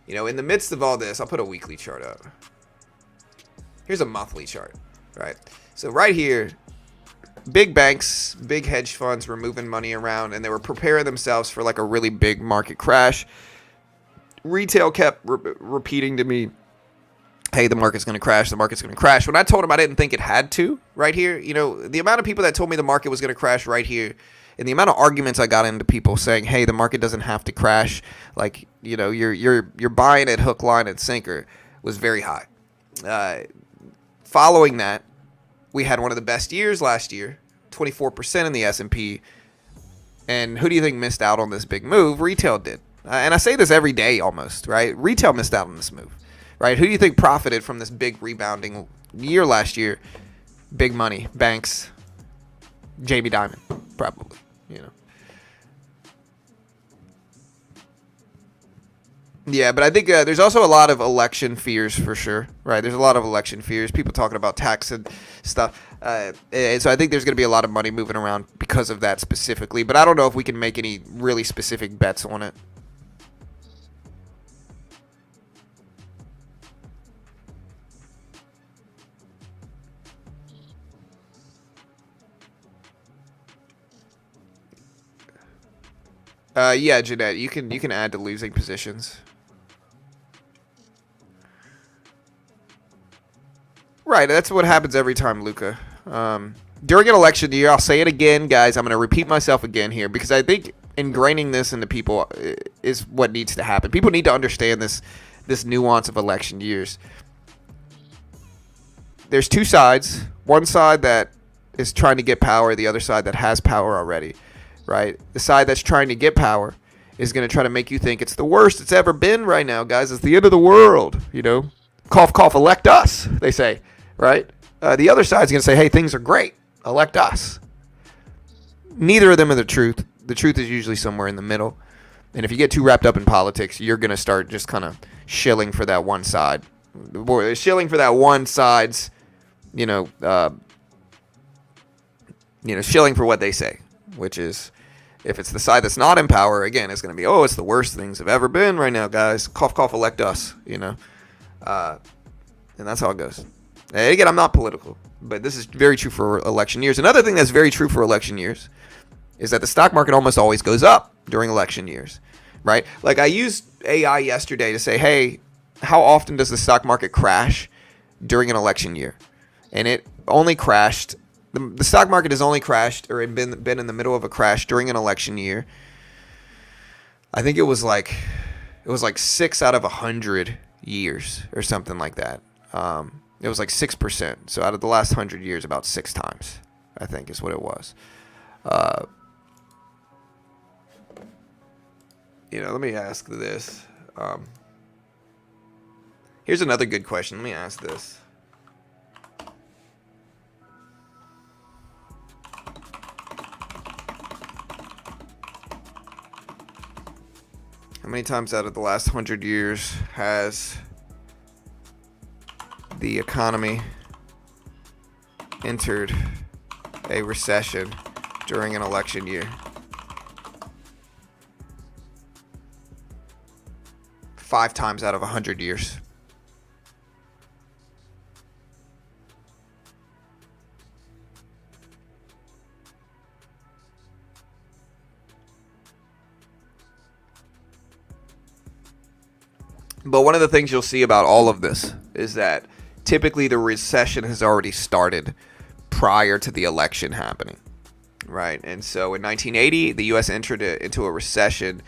In the midst of all this, I'll put a weekly chart up. Here's a monthly chart, right? So right here, big banks, big hedge funds were moving money around, and they were preparing themselves for like a really big market crash. Retail kept repeating to me, hey, the market's going to crash, the market's going to crash. When I told them I didn't think it had to, right here, the amount of people that told me the market was going to crash right here, and the amount of arguments I got into people saying, hey, the market doesn't have to crash, like, you're buying it hook, line, and sinker, was very high. Following that, we had one of the best years last year, 24% in the S&P, and who do you think missed out on this big move? Retail did. And I say this every day almost, right? Retail missed out on this move. Right? Who do you think profited from this big rebounding year last year? Big money, banks, Jamie Dimon, probably. Yeah, but I think there's also a lot of election fears for sure, right? There's a lot of election fears. People talking about tax and stuff. And so I think there's going to be a lot of money moving around because of that specifically. But I don't know if we can make any really specific bets on it. Yeah, Jeanette, you can add to losing positions. Right, that's what happens every time, Luca. During an election year, I'll say it again, guys. I'm going to repeat myself again here because I think ingraining this into people is what needs to happen. People need to understand this nuance of election years. There's two sides. One side that is trying to get power, the other side that has power already, right? The side that's trying to get power is going to try to make you think it's the worst it's ever been right now, guys. It's the end of the world, you know? Cough, cough, elect us, they say, right? The other side's going to say, hey, things are great. Elect us. Neither of them are the truth. The truth is usually somewhere in the middle. And if you get too wrapped up in politics, you're going to start just kind of shilling for that one side. Shilling for that one side's, shilling for what they say, which is, if it's the side that's not in power, again, it's going to be, oh, it's the worst things have ever been right now, guys. Cough, cough, elect us, And that's how it goes. And again, I'm not political, but this is very true for election years. Another thing that's very true for election years is that the stock market almost always goes up during election years, right? Like I used AI yesterday to say, hey, how often does the stock market crash during an election year? And it only crashed. The stock market has only crashed or been in the middle of a crash during an election year. I think it was like 6 out of 100 years or something like that. It was like 6%. So out of the last 100 years, about 6 times, I think is what it was. Let me ask this. Here's another good question. Let me ask this. How many times out of the last 100 years has the economy entered a recession during an election year? 5 times out of 100 years. But one of the things you'll see about all of this is that typically the recession has already started prior to the election happening, right? And so in 1980, the U.S. entered into a recession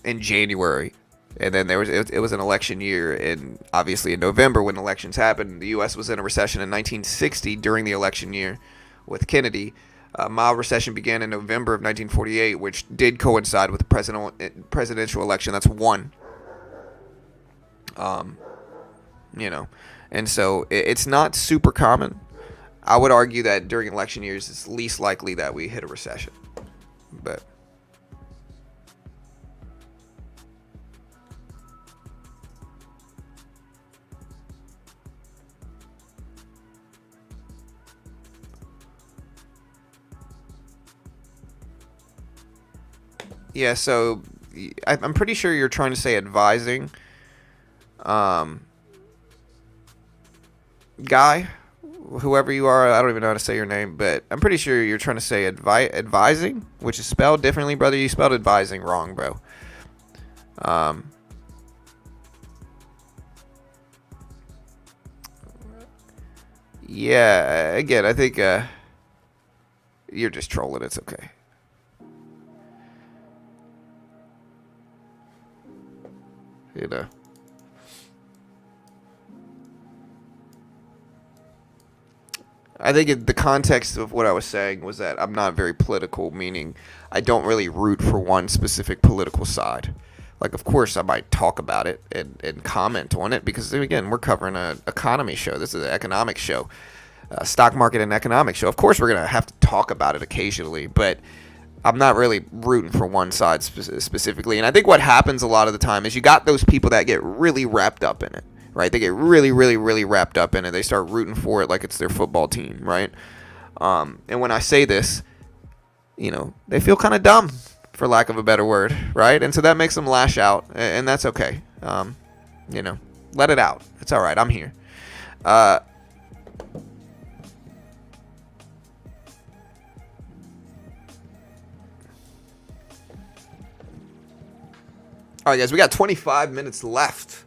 in January, and then it was an election year, and obviously in November when elections happened, the U.S. was in a recession in 1960 during the election year with Kennedy. A mild recession began in November of 1948, which did coincide with the presidential election. That's one. And so it's not super common. I would argue that during election years, it's least likely that we hit a recession. But yeah, so I'm pretty sure you're trying to say advising. Guy, whoever you are, I don't even know how to say your name, but I'm pretty sure you're trying to say advising, which is spelled differently, brother. You spelled advising wrong, bro. Yeah, again, I think you're just trolling. It's okay. I think the context of what I was saying was that I'm not very political, meaning I don't really root for one specific political side. Like, of course, I might talk about it and comment on it because, again, we're covering an economy show. This is an economic show, stock market and economic show. Of course, we're going to have to talk about it occasionally, but I'm not really rooting for one side specifically. And I think what happens a lot of the time is you got those people that get really wrapped up in it. Right, they get really, really, really wrapped up in it. They start rooting for it like it's their football team, right? And when I say this, they feel kind of dumb, for lack of a better word, right? And so that makes them lash out, and that's okay. Let it out. It's all right. I'm here. All right, guys, we got 25 minutes left.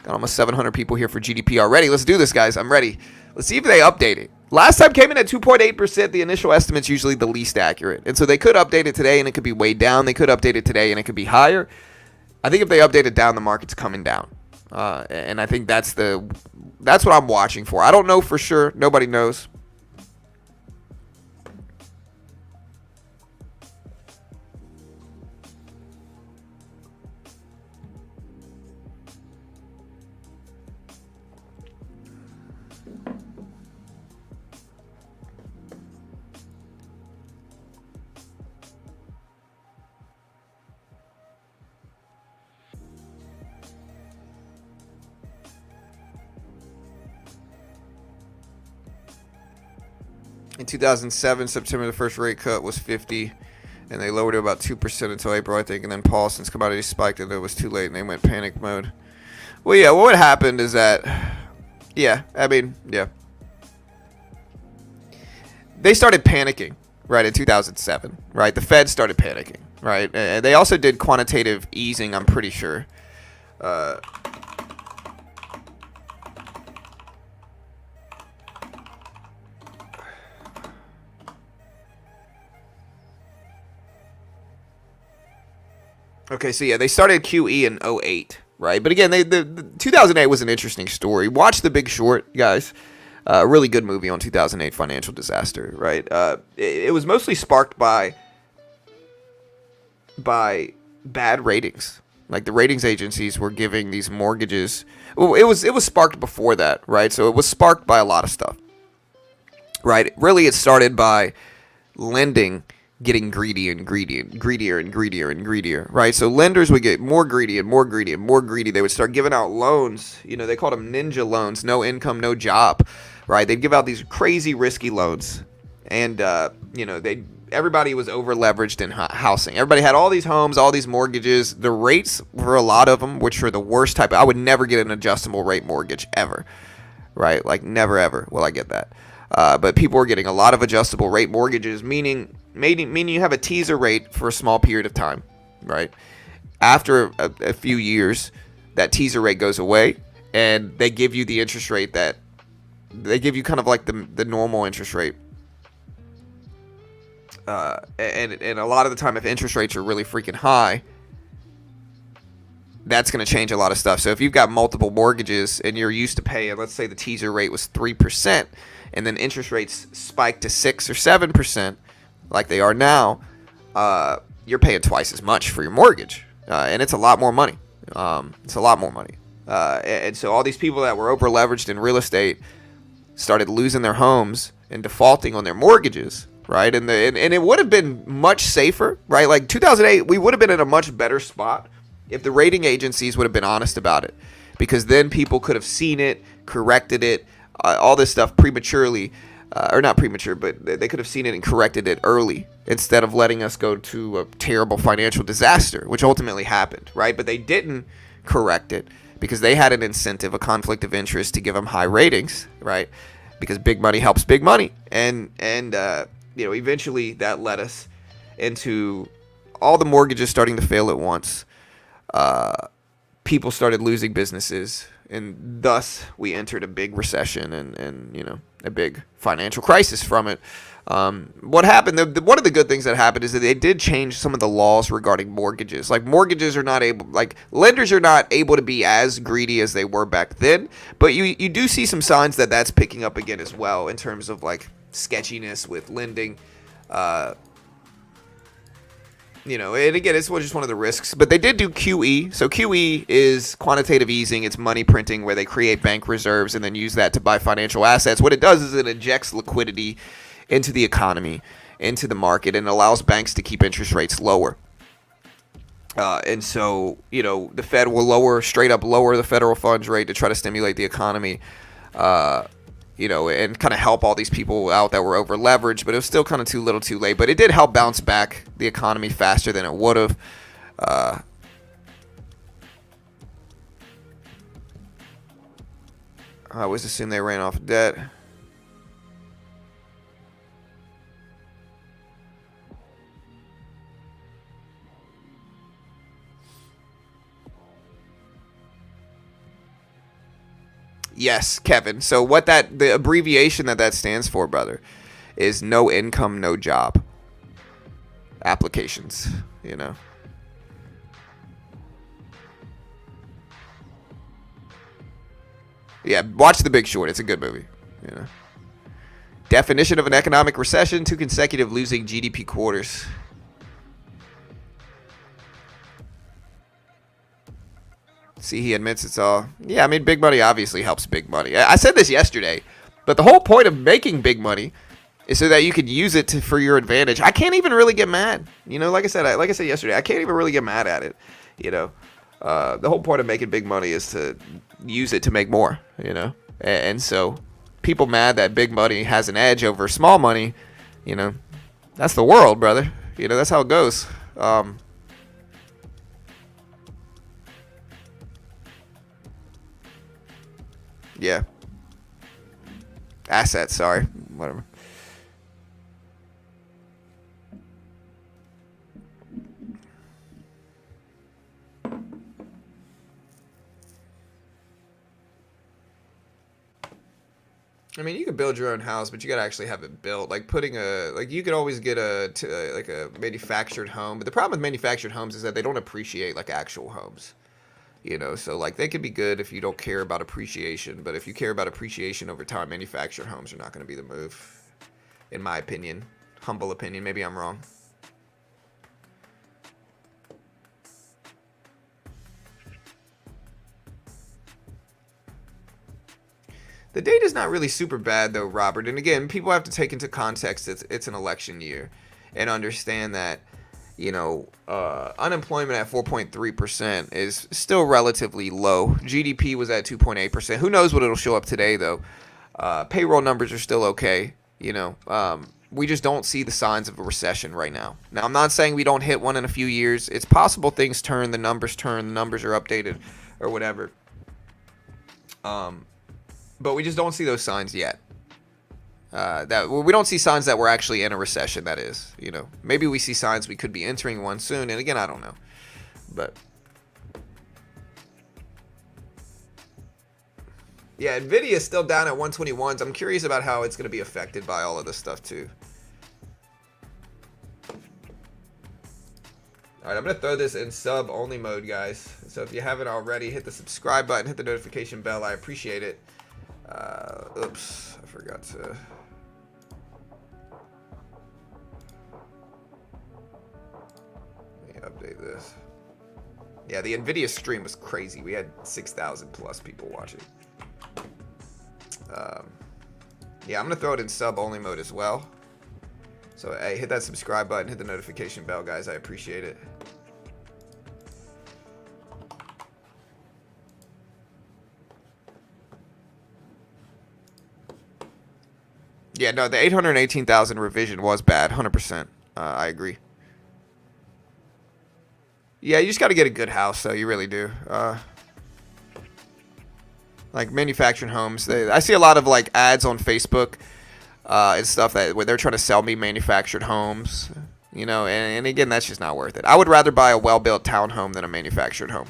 Got almost 700 people here for GDP already. Let's do this, guys. I'm ready. Let's see if they update it. Last time came in at 2.8%. The initial estimate's usually the least accurate. And so they could update it today and it could be way down. They could update it today and it could be higher. I think if they update it down, the market's coming down. And I think that's what I'm watching for. I don't know for sure. Nobody knows. In 2007, September, the first rate cut was 50, and they lowered it about 2% until April, I think, and then Paul, since commodities spiked, and it was too late, and they went panic mode. Well, yeah, what happened is that, yeah, they started panicking, right, in 2007, right? The Fed started panicking, right? And they also did quantitative easing, I'm pretty sure. Okay, so yeah, they started QE in 2008, right? But again, the 2008 was an interesting story. Watch The Big Short, guys. A really good movie on 2008 financial disaster, right? It was mostly sparked by bad ratings. Like the ratings agencies were giving these mortgages. Well, it was sparked before that, right? So it was sparked by a lot of stuff, right? Really, it started by lending getting greedy and greedy and greedier and greedier and greedier, right? So lenders would get more greedy and more greedy and more greedy. They would start giving out loans. You know, they called them ninja loans, no income, no job, right? They'd give out these crazy risky loans. And, you know, everybody was over leveraged in housing. Everybody had all these homes, all these mortgages. The rates for a lot of them, which were the worst type. I would never get an adjustable rate mortgage ever, right? Like never, ever will I get that. But people were getting a lot of adjustable rate mortgages, meaning you have a teaser rate for a small period of time, right? After a few years, that teaser rate goes away, and they give you the interest rate that they give you, kind of like the normal interest rate. And a lot of the time, if interest rates are really freaking high, that's going to change a lot of stuff. So if you've got multiple mortgages and you're used to paying, let's say the teaser rate was 3%, and then interest rates spike to 6 or 7%, like they are now, you're paying twice as much for your mortgage, and it's a lot more money. And so all these people that were over leveraged in real estate started losing their homes and defaulting on their mortgages, right? And it would have been much safer, right? Like 2008, we would have been in a much better spot if the rating agencies would have been honest about it, because then people could have seen it, corrected it, all this stuff prematurely, or not premature, but they could have seen it and corrected it early instead of letting us go to a terrible financial disaster, which ultimately happened, right? But they didn't correct it because they had an incentive, a conflict of interest to give them high ratings, right? Because big money helps big money, and you know, eventually that led us into all the mortgages starting to fail at once. People started losing businesses, and thus we entered a big recession and you know, a big financial crisis from it. What happened, one of the good things that happened is that they did change some of the laws regarding mortgages. Like lenders are not able to be as greedy as they were back then, but you do see some signs that that's picking up again as well in terms of like sketchiness with lending. You know, and again, it's just one of the risks. But they did do QE. So QE is quantitative easing. It's money printing where they create bank reserves and then use that to buy financial assets. What it does is it injects liquidity into the economy, into the market, and allows banks to keep interest rates lower. And so, you know, the Fed will straight up lower the federal funds rate to try to stimulate the economy. You know, and kind of help all these people out that were over leveraged, but it was still kind of too little too late. But it did help bounce back the economy faster than it would have. I always assume they ran off debt. Yes, Kevin. So what the abbreviation that stands for, brother, is no income, no job applications, you know. Yeah, watch The Big Short. It's a good movie, you know. Definition of an economic recession: 2 consecutive losing GDP quarters. See, he admits it's all. Yeah, I mean, big money obviously helps big money. I said this yesterday, but the whole point of making big money is so that you could use it for your advantage. I can't even really get mad. You know, like I said yesterday, I can't even really get mad at it. You know, the whole point of making big money is to use it to make more. You know, and so people mad that big money has an edge over small money. You know, that's the world, brother. You know, that's how it goes. Yeah. Assets, sorry. Whatever. I mean, you can build your own house, but you gotta actually have it built. Like you could always get a manufactured home, but the problem with manufactured homes is that they don't appreciate like actual homes. You know, so like they could be good if you don't care about appreciation, but if you care about appreciation over time, manufactured homes are not going to be the move, in my opinion. Humble opinion. Maybe I'm wrong. The data's not really super bad though, Robert. And again, people have to take into context it's an election year and understand that, you know, unemployment at 4.3% is still relatively low. GDP was at 2.8%. Who knows what it'll show up today, though. Payroll numbers are still okay. You know, we just don't see the signs of a recession right now. Now, I'm not saying we don't hit one in a few years. It's possible things turn, the numbers are updated or whatever. But we just don't see those signs yet. That we don't see signs that we're actually in a recession. That is, you know, maybe we see signs we could be entering one soon. And again, I don't know, but yeah, NVIDIA is still down at 121s. I'm curious about how it's going to be affected by all of this stuff too. All right, I'm going to throw this in sub only mode, guys. So if you haven't already, hit the subscribe button, hit the notification bell. I appreciate it. Oops, I forgot to. Update this. Yeah, the NVIDIA stream was crazy. We had 6,000 plus people watching. Yeah, I'm gonna throw it in sub only mode as well. So hey, hit that subscribe button, hit the notification bell, guys. I appreciate it. Yeah, no, the 818,000 revision was bad, 100%. I agree. Yeah, you just got to get a good house, though. You really do. Like manufactured homes. I see a lot of like ads on Facebook and stuff where they're trying to sell me manufactured homes. You know, and again, that's just not worth it. I would rather buy a well-built townhome than a manufactured home.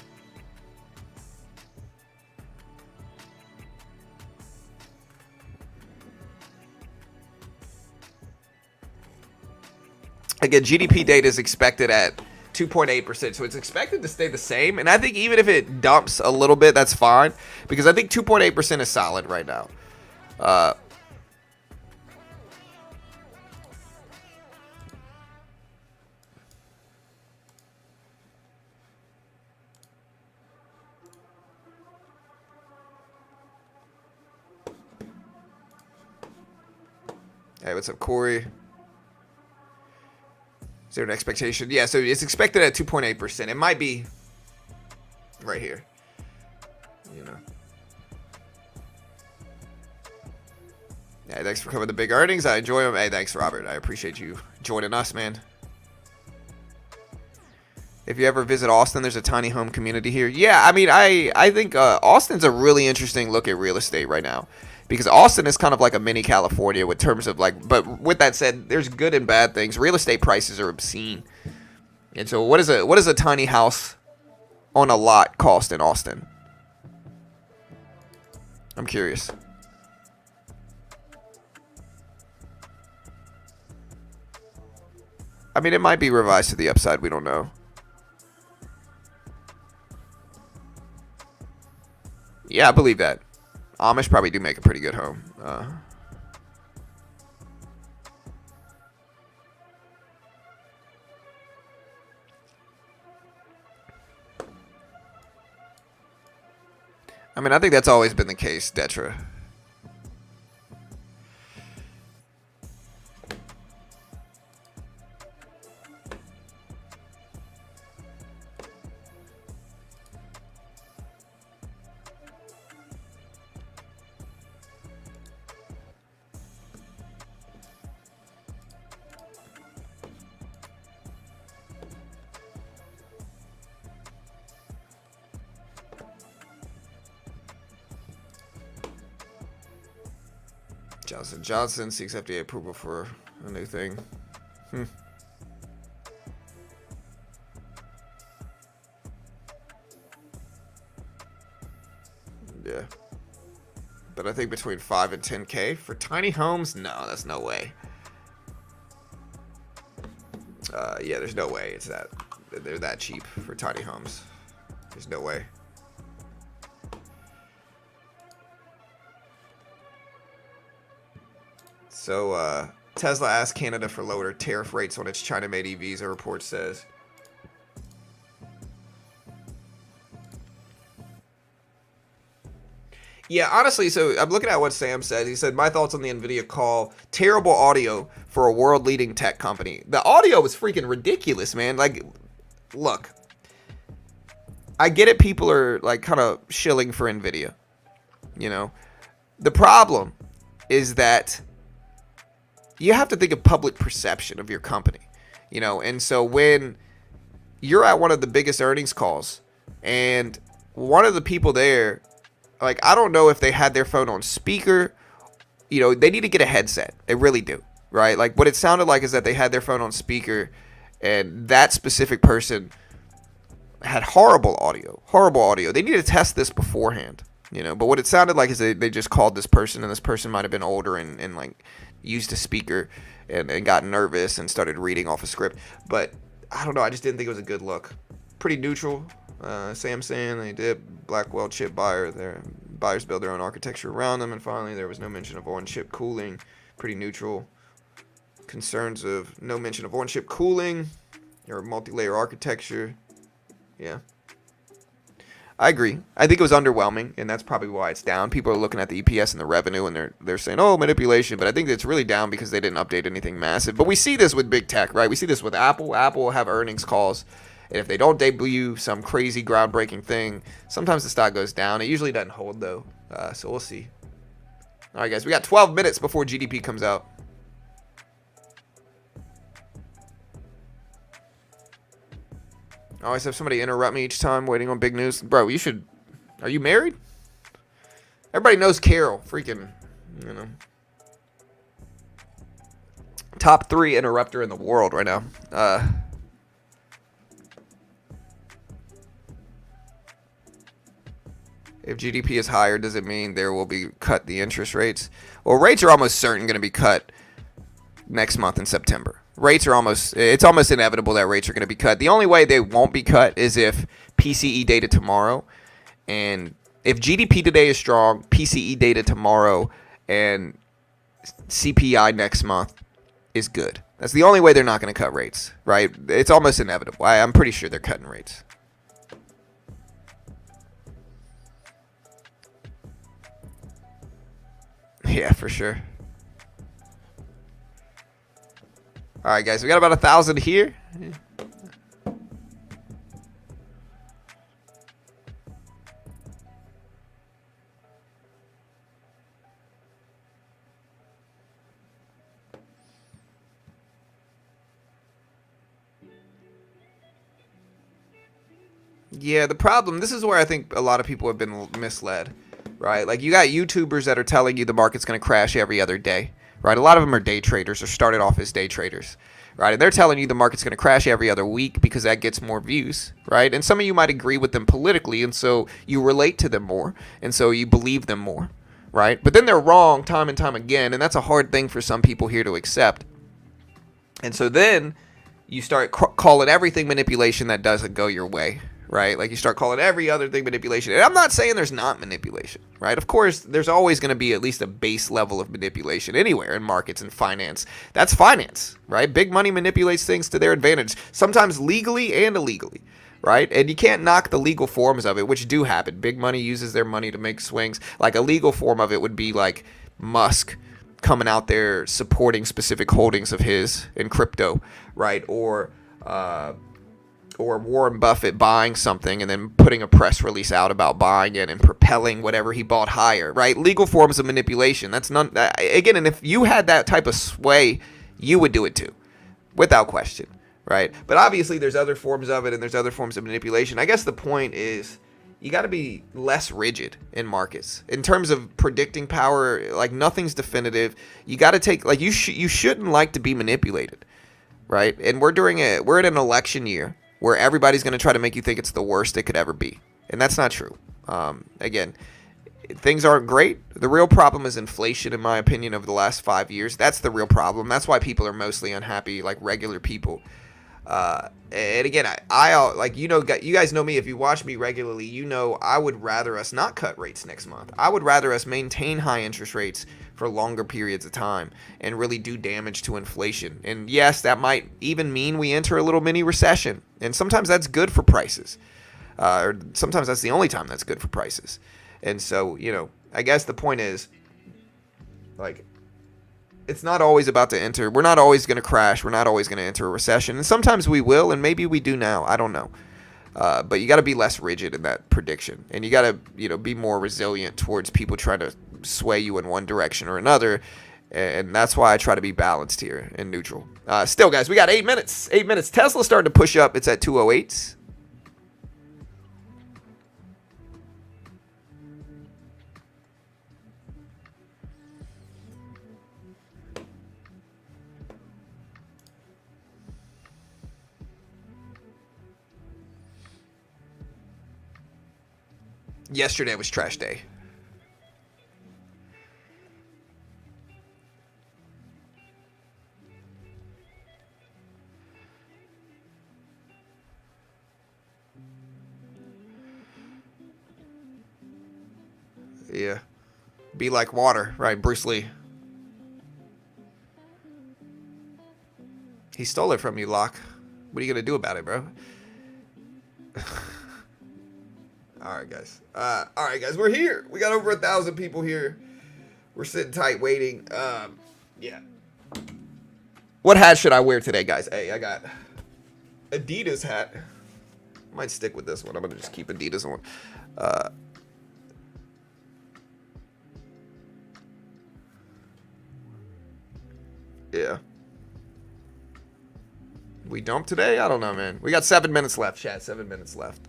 Again, GDP data is expected at 2.8%, so it's expected to stay the same. And I think even if it dumps a little bit, that's fine, because I think 2.8% is solid right now. Hey, what's up, Corey? Is there an expectation? Yeah, so it's expected at 2.8%. It might be right here. You know. Yeah, thanks for covering the big earnings. I enjoy them. Hey, thanks, Robert. I appreciate you joining us, man. If you ever visit Austin, there's a tiny home community here. Yeah, I mean, I think Austin's a really interesting look at real estate right now. Because Austin is kind of like a mini California with terms of like, but with that said, there's good and bad things. Real estate prices are obscene. And so what is a tiny house on a lot cost in Austin? I'm curious. I mean, it might be revised to the upside. We don't know. Yeah, I believe that. Amish probably do make a pretty good home. I mean, I think that's always been the case, Detra. Johnson seeks FDA approval for a new thing. Yeah. But I think between 5 and 10K for tiny homes, no, that's no way. Yeah, there's no way they're that cheap for tiny homes. There's no way. So, Tesla asked Canada for lower tariff rates on its China-made EVs, a report says. Yeah, honestly, so I'm looking at what Sam said. He said, my thoughts on the NVIDIA call, terrible audio for a world-leading tech company. The audio was freaking ridiculous, man. Like, look, I get it. People are, like, kind of shilling for NVIDIA, you know. The problem is that you have to think of public perception of your company, you know. And so when you're at one of the biggest earnings calls and one of the people there, like, I don't know if they had their phone on speaker, you know, they need to get a headset. They really do, right? Like, what it sounded like is that they had their phone on speaker and that specific person had horrible audio. They need to test this beforehand, you know. But what it sounded like is they just called this person, and this person might have been older and like used a speaker and got nervous and started reading off a script. But I don't know. I just didn't think it was a good look. Pretty neutral. Sam saying they did Blackwell chip buyer. Their buyers build their own architecture around them. And finally, there was no mention of on-chip cooling. Pretty neutral. Concerns of no mention of on-chip cooling or multi-layer architecture. Yeah. I agree. I think it was underwhelming, and that's probably why it's down. People are looking at the EPS and the revenue, and they're saying, oh, manipulation. But I think it's really down because they didn't update anything massive. But we see this with big tech, right? We see this with Apple. Apple will have earnings calls, and if they don't debut some crazy groundbreaking thing, sometimes the stock goes down. It usually doesn't hold, though, so we'll see. All right, guys, we got 12 minutes before GDP comes out. I always have somebody interrupt me each time waiting on big news. Bro, you should... Are you married? Everybody knows Carol. Freaking, you know. Top 3 interrupter in the world right now. If GDP is higher, does it mean there will be cut the interest rates? Well, rates are almost certain going to be cut next month in September. Rates are it's almost inevitable that rates are going to be cut. The only way they won't be cut is if PCE data tomorrow, and if GDP today is strong, PCE data tomorrow, and CPI next month is good. That's the only way they're not going to cut rates, right? It's almost inevitable. I'm pretty sure they're cutting rates. Yeah, for sure. All right, guys, we got about 1,000 here. Yeah, the problem, this is where I think a lot of people have been misled, right? Like, you got YouTubers that are telling you the market's going to crash every other day. Right, a lot of them are day traders or started off as day traders, right? And they're telling you the market's going to crash every other week because that gets more views, right? And some of you might agree with them politically, and so you relate to them more, and so you believe them more, right? But then they're wrong time and time again, and that's a hard thing for some people here to accept. And so then you start calling everything manipulation that doesn't go your way, right? Like you start calling every other thing manipulation. And I'm not saying there's not manipulation, right? Of course, there's always going to be at least a base level of manipulation anywhere in markets and finance. That's finance, right? Big money manipulates things to their advantage, sometimes legally and illegally, right? And you can't knock the legal forms of it, which do happen. Big money uses their money to make swings. Like a legal form of it would be like Musk coming out there supporting specific holdings of his in crypto, right? Or Warren Buffett buying something and then putting a press release out about buying it and propelling whatever he bought higher, right? Legal forms of manipulation. That's none. Again, and if you had that type of sway, you would do it too, without question, right? But obviously, there's other forms of it and there's other forms of manipulation. I guess the point is, you got to be less rigid in markets in terms of predicting power. Like nothing's definitive. You got to take like you shouldn't like to be manipulated, right? And we're in an election year where everybody's going to try to make you think it's the worst it could ever be, and that's not true. Again, things aren't great. The real problem is inflation, in my opinion, over the last 5 years. That's the real problem. That's why people are mostly unhappy, like regular people. And again, I like, you guys know me. If you watch me regularly, I would rather us not cut rates next month. I would rather us maintain high interest rates for longer periods of time and really do damage to inflation. And yes, that might even mean we enter a little mini recession. And sometimes that's good for prices. Or sometimes that's the only time that's good for prices. And so, I guess the point is, like, it's not always about to enter. We're not always going to crash. We're not always going to enter a recession. And sometimes we will, and maybe we do now. I don't know. But you got to be less rigid in that prediction. And you got to, be more resilient towards people trying to sway you in one direction or another. And that's why I try to be balanced here and neutral. Still, guys, we got 8 minutes. 8 minutes. Tesla starting to push up. It's at 208. Yesterday was trash day. Yeah. Be like water, right? Bruce Lee. He stole it from you, Locke. What are you going to do about it, bro? All right, guys. We're here. We got over 1,000 people here. We're sitting tight, waiting. Yeah. What hat should I wear today, guys? Hey, I got Adidas hat. Might stick with this one. I'm gonna just keep Adidas on. Yeah. We dumped today? I don't know, man. We got 7 minutes left, chat. 7 minutes left.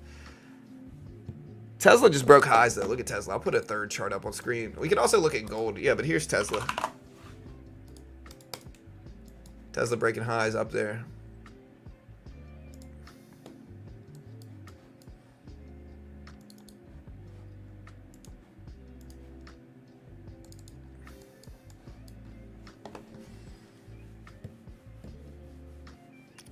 Tesla just broke highs, though. Look at Tesla. I'll put a third chart up on screen. We can also look at gold. Yeah, but here's Tesla. Tesla breaking highs up there.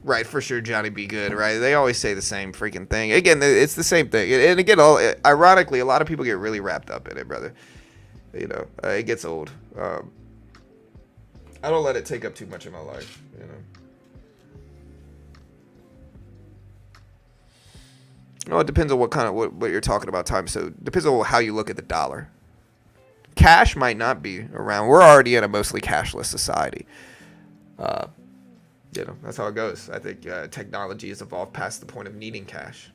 Right, for sure, Johnny be good, right? They always say the same freaking thing. Again, it's the same thing. And again, ironically, a lot of people get really wrapped up in it, brother. It gets old. I don't let it take up too much of my life, No, it depends on what you're talking about time. So it depends on how you look at the dollar. Cash might not be around. We're already in a mostly cashless society. That's how it goes. I think technology has evolved past the point of needing cash.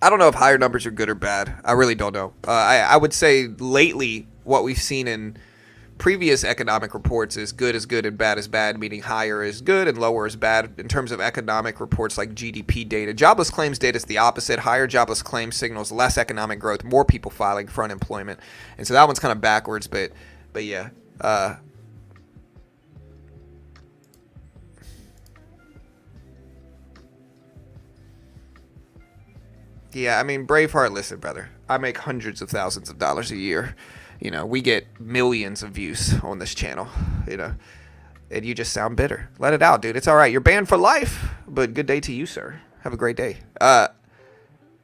I don't know if higher numbers are good or bad. I really don't know. I would say lately what we've seen in previous economic reports is good and bad is bad, meaning higher is good and lower is bad. In terms of economic reports like GDP data, jobless claims data is the opposite. Higher jobless claims signals less economic growth, more people filing for unemployment. And so that one's kind of backwards, but yeah. Yeah, I mean, Braveheart, listen, brother. I make hundreds of thousands of dollars a year. You know, we get millions of views on this channel, you know, and you just sound bitter. Let it out, dude. It's all right. You're banned for life, but good day to you, sir. Have a great day.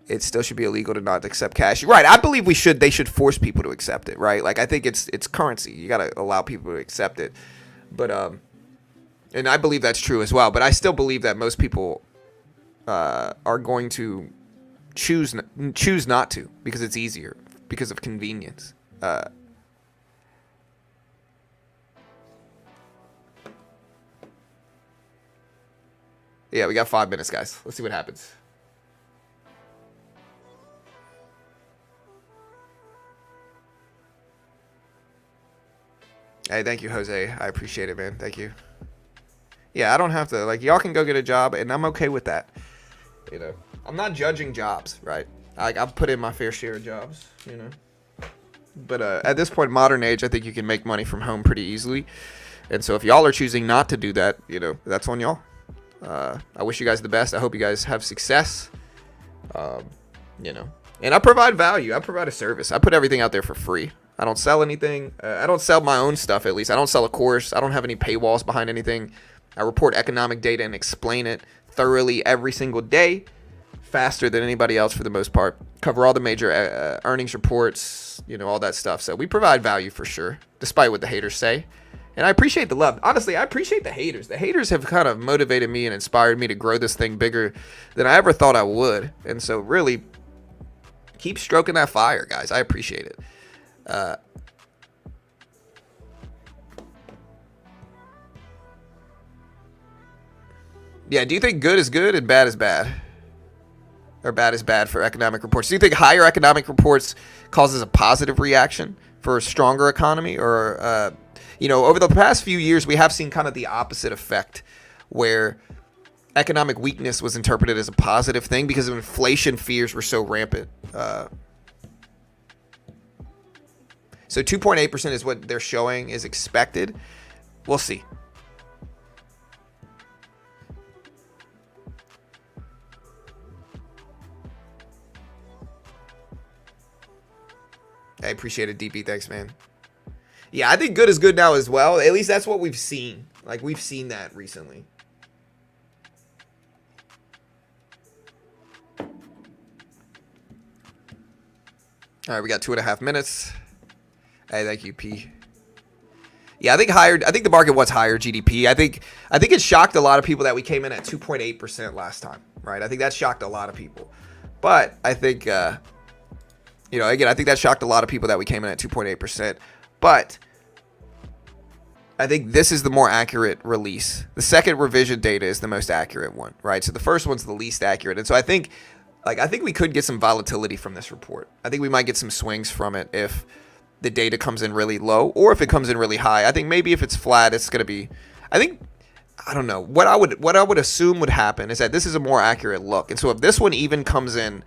It still should be illegal to not accept cash. Right. I believe they should force people to accept it, right? Like, I think it's currency. You got to allow people to accept it. But, and I believe that's true as well. But I still believe that most people are going to choose not to because it's easier, because of convenience. Yeah, we got 5 minutes, guys. Let's see what happens. Hey, thank you, Jose. I appreciate it, man. Thank you. Yeah, I don't have to. Like, y'all can go get a job, and I'm okay with that. You know, I'm not judging jobs, right? I've put in my fair share of jobs, you know. But at this point, modern age, I think you can make money from home pretty easily. And so if y'all are choosing not to do that, you know, that's on y'all. I wish you guys the best. I hope you guys have success. You know, and I provide value. I provide a service. I put everything out there for free. I don't sell anything. I don't sell my own stuff, at least. I don't sell a course. I don't have any paywalls behind anything. I report economic data and explain it thoroughly every single day, faster than anybody else for the most part. Cover all the major earnings reports, you know, all that stuff. So we provide value for sure, despite what the haters say. And I appreciate the love. Honestly, I appreciate the haters. The haters have kind of motivated me and inspired me to grow this thing bigger than I ever thought I would. And so really, keep stroking that fire, guys. I appreciate it. Yeah, do you think good is good and bad is bad? Or bad is bad for economic reports? Do you think higher economic reports causes a positive reaction for a stronger economy? Or, you know, over the past few years, we have seen kind of the opposite effect where economic weakness was interpreted as a positive thing because of inflation fears were so rampant. So 2.8% is what they're showing is expected. We'll see. I appreciate it, DP. Thanks, man. Yeah, I think good is good now as well. At least that's what we've seen. Like, we've seen that recently. All right, we got 2.5 minutes. Hey, thank you, P. Yeah, I think the market wants higher GDP. I think it shocked a lot of people that we came in at 2.8% last time, right? I think that shocked a lot of people. But I think, you know, again, I think that shocked a lot of people that we came in at 2.8%. But I think this is the more accurate release. The second revision data is the most accurate one, right? So the first one's the least accurate. And so I think we could get some volatility from this report. I think we might get some swings from it if the data comes in really low or if it comes in really high. I think maybe if it's flat, it's going to be, I don't know. What I would assume would happen is that this is a more accurate look. And so if this one even comes in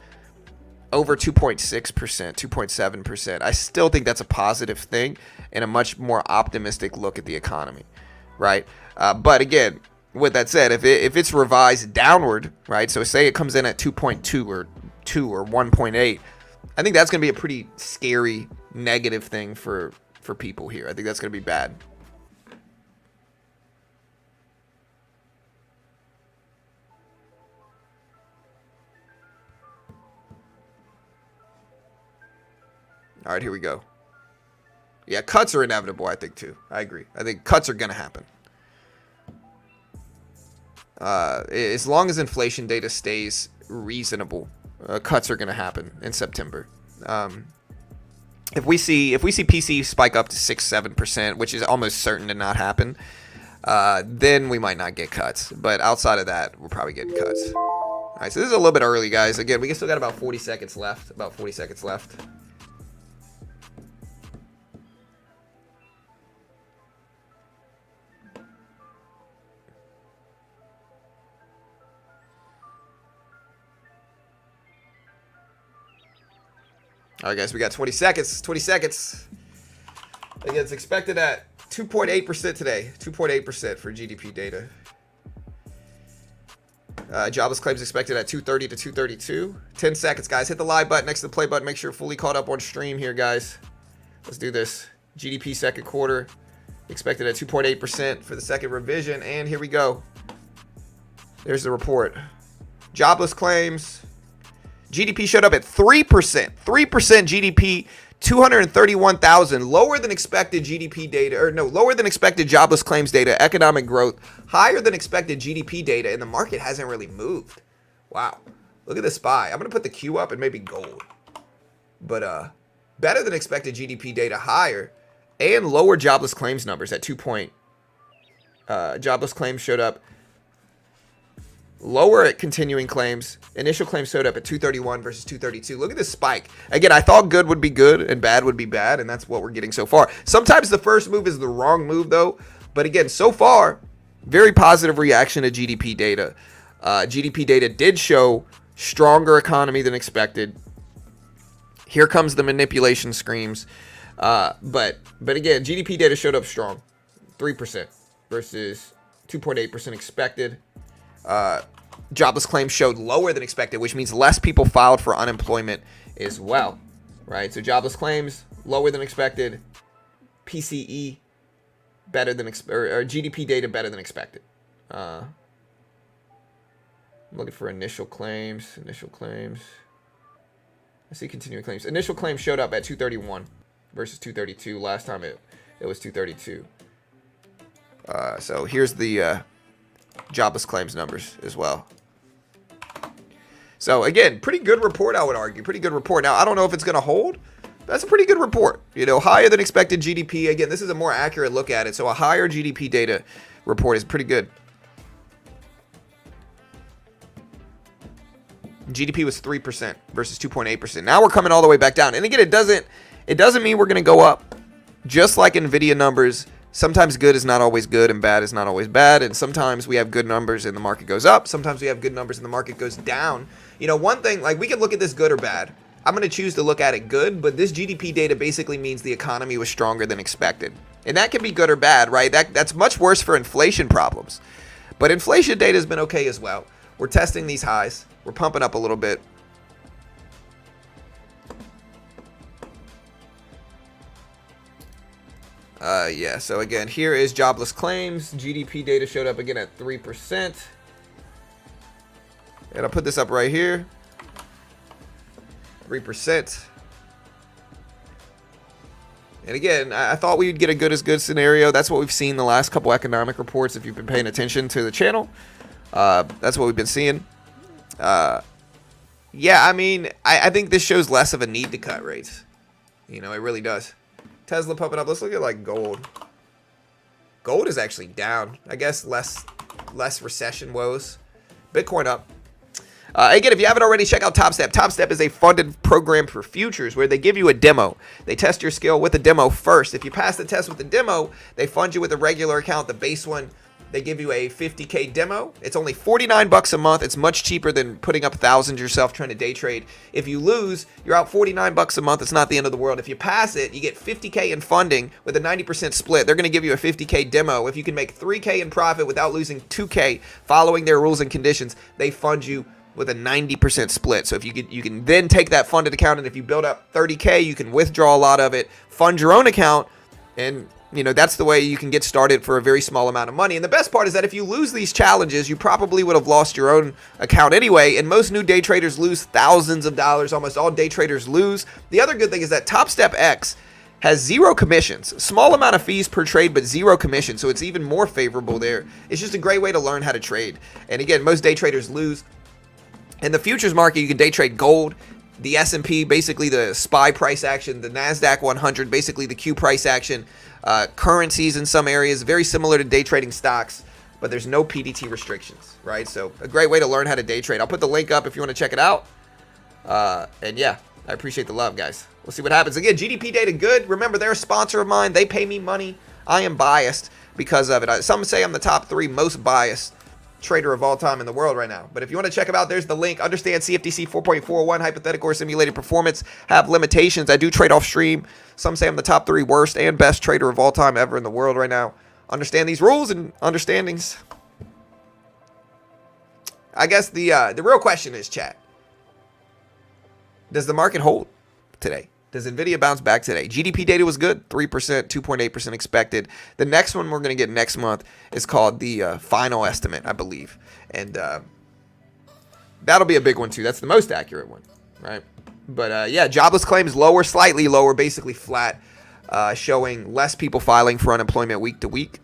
over 2.6%, 2.7%, I still think that's a positive thing and a much more optimistic look at the economy, right? But again, with that said, if it's revised downward, right? So say it comes in at 2.2 or 2 or 1.8, I think that's going to be a pretty scary negative thing for people here. I think that's going to be bad. All right, here we go. Yeah, cuts are inevitable, I think, too. I agree. I think cuts are going to happen. As long as inflation data stays reasonable, cuts are going to happen in September. If we see PC spike up to 6-7%, which is almost certain to not happen, then we might not get cuts. But outside of that, we're probably getting cuts. All right, so this is a little bit early, guys. Again, we still got about 40 seconds left. About 40 seconds left. All right, guys, we got 20 seconds. 20 seconds. Again, it's expected at 2.8% today. 2.8% for GDP data. Jobless claims expected at 230 to 232. 10 seconds, guys. Hit the live button next to the play button. Make sure you're fully caught up on stream here, guys. Let's do this. GDP second quarter expected at 2.8% for the second revision. And here we go. There's the report. Jobless claims. GDP showed up at 3%. 3% GDP, 231,000. Lower than expected GDP data, or no, lower than expected jobless claims data, economic growth, higher than expected GDP data, and the market hasn't really moved. Wow. Look at the SPY. I'm going to put the Q up and maybe gold. But better than expected GDP data, higher, and lower jobless claims numbers at 2 point. Jobless claims showed up lower at continuing claims. Initial claims showed up at 231 versus 232. Look at this spike. Again, I thought good would be good and bad would be bad, and that's what we're getting so far. Sometimes the first move is the wrong move, though. But again, so far, very positive reaction to GDP data. GDP data did show stronger economy than expected. Here comes the manipulation screams. But again, GDP data showed up strong. 3% versus 2.8% expected. Jobless claims showed lower than expected, which means less people filed for unemployment as well, right? So jobless claims lower than expected, PCE better than or GDP data better than expected. I'm looking for initial claims. I see continuing claims. Initial claims showed up at 231 versus 232. Last time it was 232. So here's the jobless claims numbers as well. So again, pretty good report, I would argue. Pretty good report. Now, I don't know if it's going to hold. That's a pretty good report. You know, higher than expected GDP. Again, this is a more accurate look at it. So a higher GDP data report is pretty good. GDP was 3% versus 2.8%. Now we're coming all the way back down. And again, it doesn't mean we're going to go up. Just like NVIDIA numbers, sometimes good is not always good and bad is not always bad. And sometimes we have good numbers and the market goes up. Sometimes we have good numbers and the market goes down. You know, one thing, like we can look at this good or bad. I'm going to choose to look at it good, but this GDP data basically means the economy was stronger than expected. And that can be good or bad, right? That's much worse for inflation problems. But inflation data has been okay as well. We're testing these highs. We're pumping up a little bit. Yeah, so again, here is jobless claims. GDP data showed up again at 3%. And I'll put this up right here. 3%. And again, I thought we'd get a good as good scenario. That's what we've seen the last couple economic reports. If you've been paying attention to the channel, that's what we've been seeing. Yeah, I mean, I think this shows less of a need to cut rates. You know, it really does. Tesla pumping up. Let's look at like gold. Gold is actually down. I guess less recession woes. Bitcoin up. Again, if you haven't already, check out TopStep. TopStep is a funded program for futures where they give you a demo. They test your skill with a demo first. If you pass the test with the demo, they fund you with a regular account, the base one. They give you a 50K demo. It's only $49 a month. It's much cheaper than putting up thousands yourself trying to day trade. If you lose, you're out $49 a month. It's not the end of the world. If you pass it, you get 50K in funding with a 90% split. They're going to give you a 50K demo. If you can make 3K in profit without losing 2K following their rules and conditions, they fund you with a 90% split. So if you can then take that funded account, and if you build up 30K, you can withdraw a lot of it, fund your own account, and you know, that's the way you can get started for a very small amount of money. And the best part is that if you lose these challenges, you probably would have lost your own account anyway. And most new day traders lose thousands of dollars. Almost all day traders lose. The other good thing is that TopStep X has 0 commissions. Small amount of fees per trade, but 0 commission. So it's even more favorable there. It's just a great way to learn how to trade. And again, most day traders lose. In the futures market, you can day trade gold, the S&P, basically the SPY price action, the NASDAQ 100, basically the Q price action, currencies in some areas, very similar to day trading stocks, but there's no PDT restrictions, right? So a great way to learn how to day trade. I'll put the link up if you want to check it out. And yeah, I appreciate the love, guys. We'll see what happens. Again, GDP data good. Remember, they're a sponsor of mine. They pay me money. I am biased because of it. Some say I'm the top 3 most biased trader of all time in the world right now. But if you want to check them out, there's the link. Understand CFTC 4.41 hypothetical or simulated performance have limitations. I do trade off stream. Some say I'm the top 3 worst and best trader of all time ever in the world right now. Understand these rules and understandings. I guess the real question is, chat, does the market hold today? Does NVIDIA bounce back today? GDP data was good, 3%, 2.8% expected. The next one we're going to get next month is called the final estimate, I believe. And that'll be a big one too. That's the most accurate one, right? But yeah, jobless claims lower, slightly lower, basically flat, showing less people filing for unemployment week to week.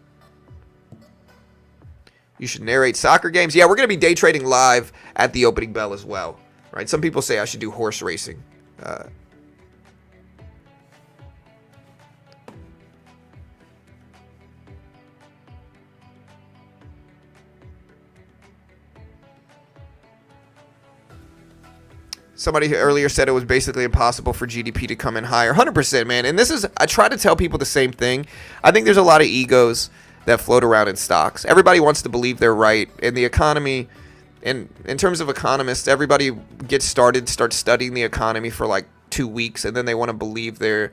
You should narrate soccer games. Yeah, we're going to be day trading live at the opening bell as well, right? Some people say I should do horse racing. Somebody earlier said it was basically impossible for GDP to come in higher. 100%, man. And this is, I try to tell people the same thing. I think there's a lot of egos that float around in stocks. Everybody wants to believe they're right. In the economy, in terms of economists, everybody starts studying the economy for like 2 weeks, and then they want to believe they're,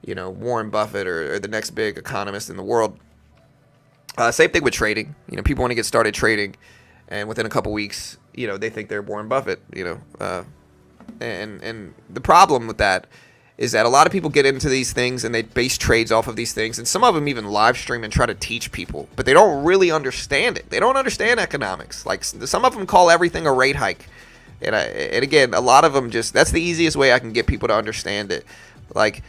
Warren Buffett or the next big economist in the world. Same thing with trading. People want to get started trading, and within a couple weeks, they think they're Warren Buffett, And the problem with that is that a lot of people get into these things and they base trades off of these things, and some of them even live stream and try to teach people, but they don't really understand it. They don't understand economics. Like, some of them call everything a rate hike, and again, a lot of them that's the easiest way I can get people to understand it. Like,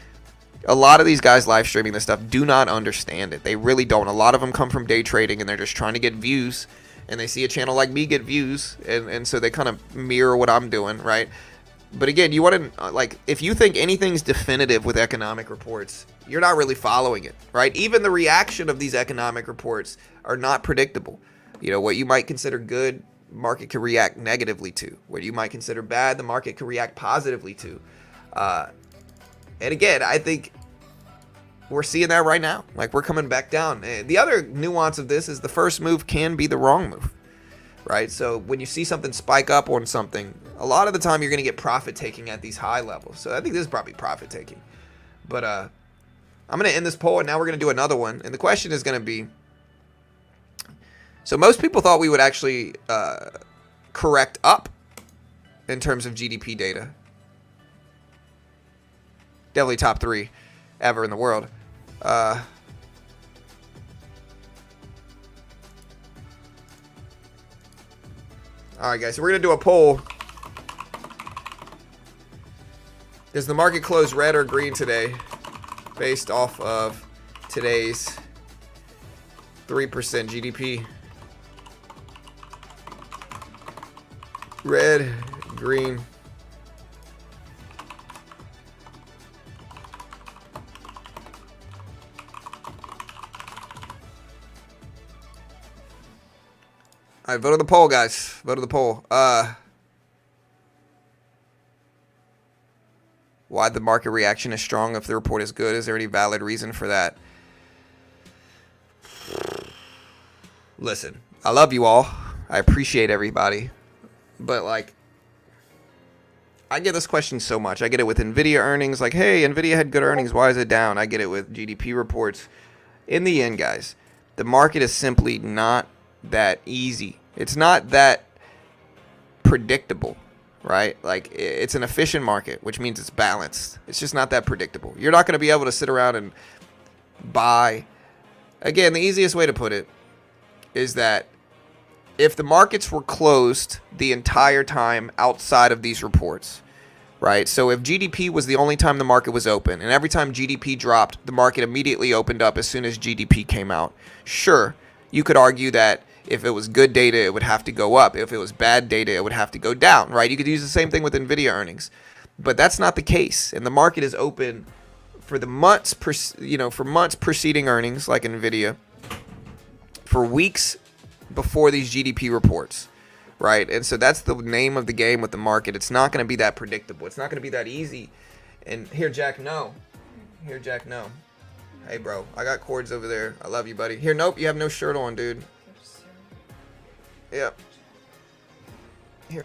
a lot of these guys live streaming this stuff do not understand it. They really don't. A lot of them come from day trading and they're just trying to get views, and they see a channel like me get views, and so they kind of mirror what I'm doing, right? But again, you want to, if you think anything's definitive with economic reports, you're not really following it, right? Even the reaction of these economic reports are not predictable. What you might consider good, market can react negatively to. What you might consider bad, the market can react positively to. And again, I think we're seeing that right now. Like, we're coming back down. And the other nuance of this is the first move can be the wrong move. Right? So when you see something spike up on something, a lot of the time you're going to get profit taking at these high levels. So I think this is probably profit taking. But I'm going to end this poll, and now we're going to do another one. And the question is going to be, so most people thought we would actually correct up in terms of GDP data. Definitely top 3 ever in the world. All right, guys, so we're going to do a poll. Does the market close red or green today based off of today's 3% GDP? Red, green. All right, vote on the poll, guys. Vote on the poll. Why the market reaction is strong if the report is good? Is there any valid reason for that? Listen, I love you all. I appreciate everybody. But, I get this question so much. I get it with NVIDIA earnings. Like, hey, NVIDIA had good earnings. Why is it down? I get it with GDP reports. In the end, guys, the market is simply not that easy. It's not that predictable, right? Like, it's an efficient market, which means it's balanced. It's just not that predictable. You're not going to be able to sit around and buy. Again, the easiest way to put it is that if the markets were closed the entire time outside of these reports, right? So if GDP was the only time the market was open, and every time GDP dropped, the market immediately opened up as soon as GDP came out, sure, you could argue that if it was good data, it would have to go up. If it was bad data, it would have to go down, right? You could use the same thing with NVIDIA earnings. But that's not the case. And the market is open for the months, for months preceding earnings, like NVIDIA, for weeks before these GDP reports, right? And so that's the name of the game with the market. It's not going to be that predictable. It's not going to be that easy. And here, Jack, no. Here, Jack, no. Hey, bro, I got cords over there. I love you, buddy. Here, nope, you have no shirt on, dude. Yep. Here.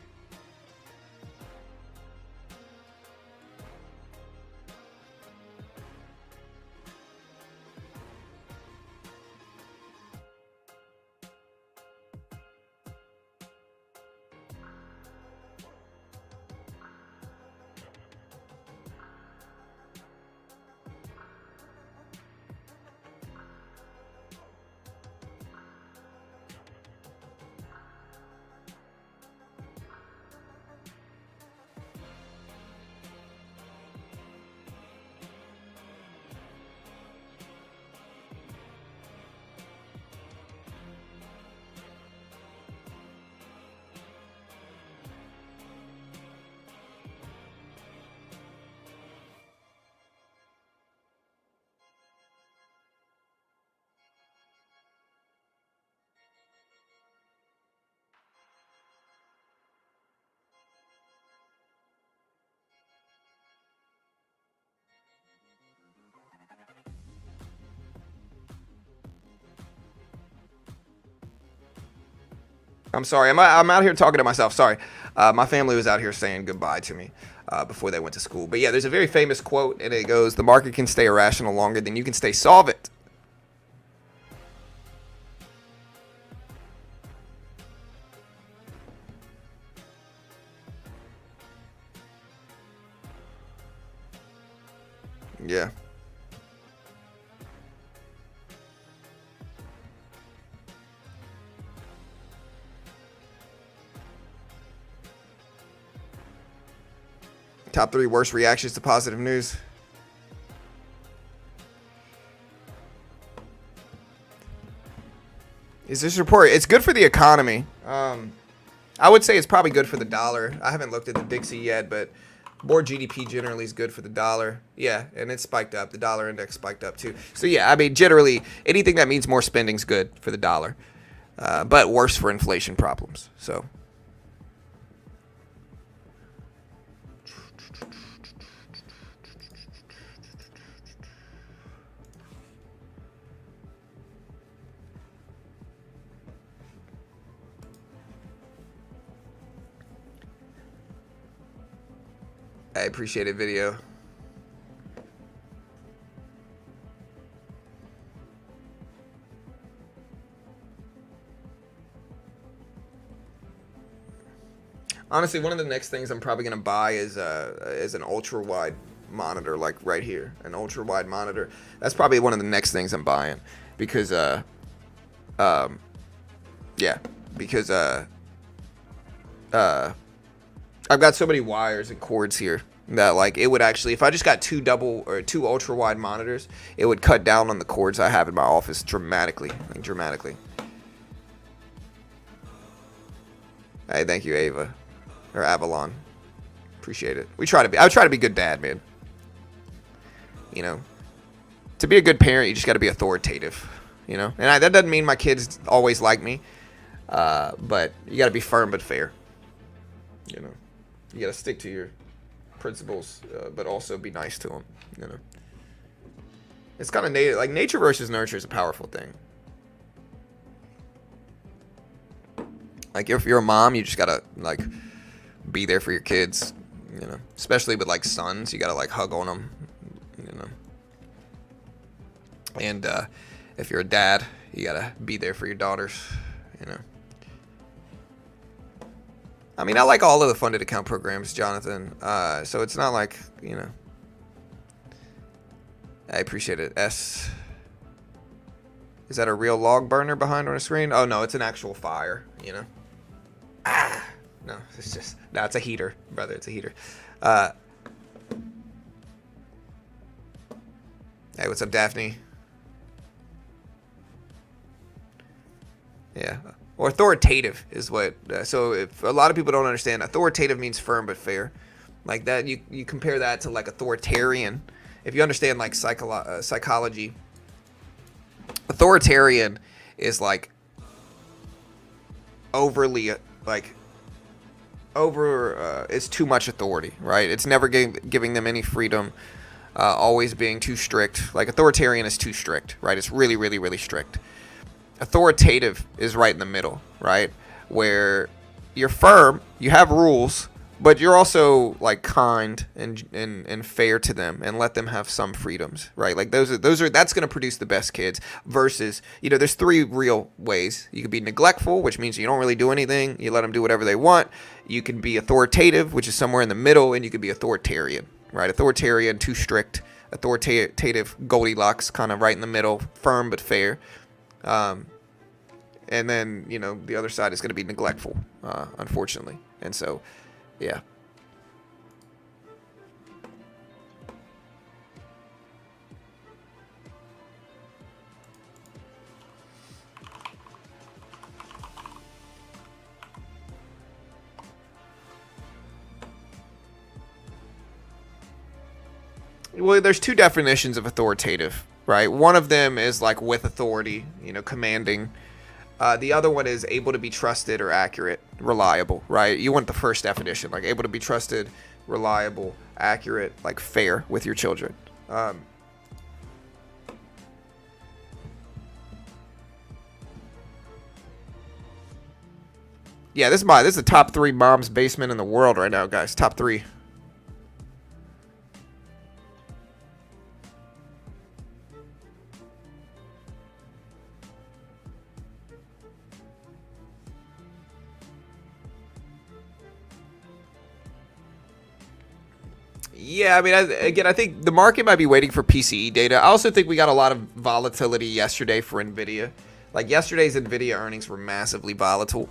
I'm sorry. I'm out here talking to myself. Sorry. My family was out here saying goodbye to me before they went to school. But yeah, there's a very famous quote, and it goes, "The market can stay irrational longer than you can stay solvent." Yeah. Top 3 worst reactions to positive news. Is this report? It's good for the economy. I would say it's probably good for the dollar. I haven't looked at the Dixie yet, but more GDP generally is good for the dollar. Yeah, and it spiked up. The dollar index spiked up too. So yeah, I mean, generally, anything that means more spending is good for the dollar, but worse for inflation problems. So. I appreciate it, video. Honestly, one of the next things I'm probably gonna buy is an ultra wide monitor, like right here, an ultra wide monitor. That's probably one of the next things I'm buying, because yeah, because I've got so many wires and cords here that, like, it would actually, if I just got two ultra wide monitors, it would cut down on the cords I have in my office dramatically, like dramatically. Hey, thank you, Ava, or Avalon. Appreciate it. I try to be a good dad, man. You know, to be a good parent, you just got to be authoritative. You know, and that doesn't mean my kids always like me, but you got to be firm but fair. You know, you got to stick to your principles, but also be nice to them. You know, it's kind of nature versus nurture is a powerful thing. Like, if you're a mom, you just gotta, like, be there for your kids. You know, especially with, like, sons, you gotta, like, hug on them. You know, and if you're a dad, you gotta be there for your daughters. You know. I mean, I like all of the funded account programs, Jonathan. So it's not like, you know. I appreciate it. Is that a real log burner behind on a screen? Oh, no, it's an actual fire, you know. No, it's a heater, brother. It's a heater. Hey, what's up, Daphne? Yeah. Or authoritative is what. So if a lot of people don't understand, authoritative means firm but fair. Like that, you compare that to, like, authoritarian. If you understand, like, psychology, authoritarian is like overly, it's too much authority, right? It's never giving them any freedom. Always being too strict. Like, authoritarian is too strict, right? It's really, really, really strict. Authoritative is right in the middle, right? Where you're firm, you have rules, but you're also, like, kind and fair to them and let them have some freedoms, right? Like, that's going to produce the best kids. Versus, you know, there's 3 real ways. You can be neglectful, which means you don't really do anything. You let them do whatever they want. You can be authoritative, which is somewhere in the middle, and you can be authoritarian, right? Authoritarian, too strict. Authoritative, Goldilocks, kind of right in the middle, firm but fair. And then, you know, the other side is going to be neglectful, unfortunately. And so, yeah. Well, there's 2 definitions of authoritative, right? One of them is, like, with authority, you know, commanding. The other one is able to be trusted or accurate, reliable, right? You want the first definition, like able to be trusted, reliable, accurate, like fair with your children. Yeah, this is the top 3 mom's basement in the world right now, guys. Top 3. Yeah, I mean, I think the market might be waiting for PCE data. I also think we got a lot of volatility yesterday for NVIDIA. Like, yesterday's NVIDIA earnings were massively volatile.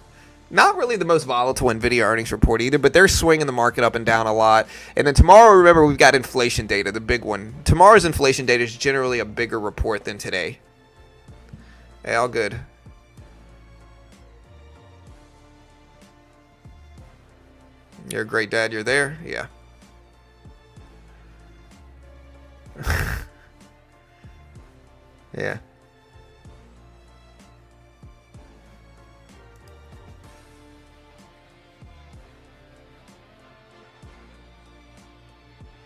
Not really the most volatile NVIDIA earnings report either, but they're swinging the market up and down a lot. And then tomorrow, remember, we've got inflation data, the big one. Tomorrow's inflation data is generally a bigger report than today. Hey, all good. You're a great dad. You're there? Yeah. Yeah.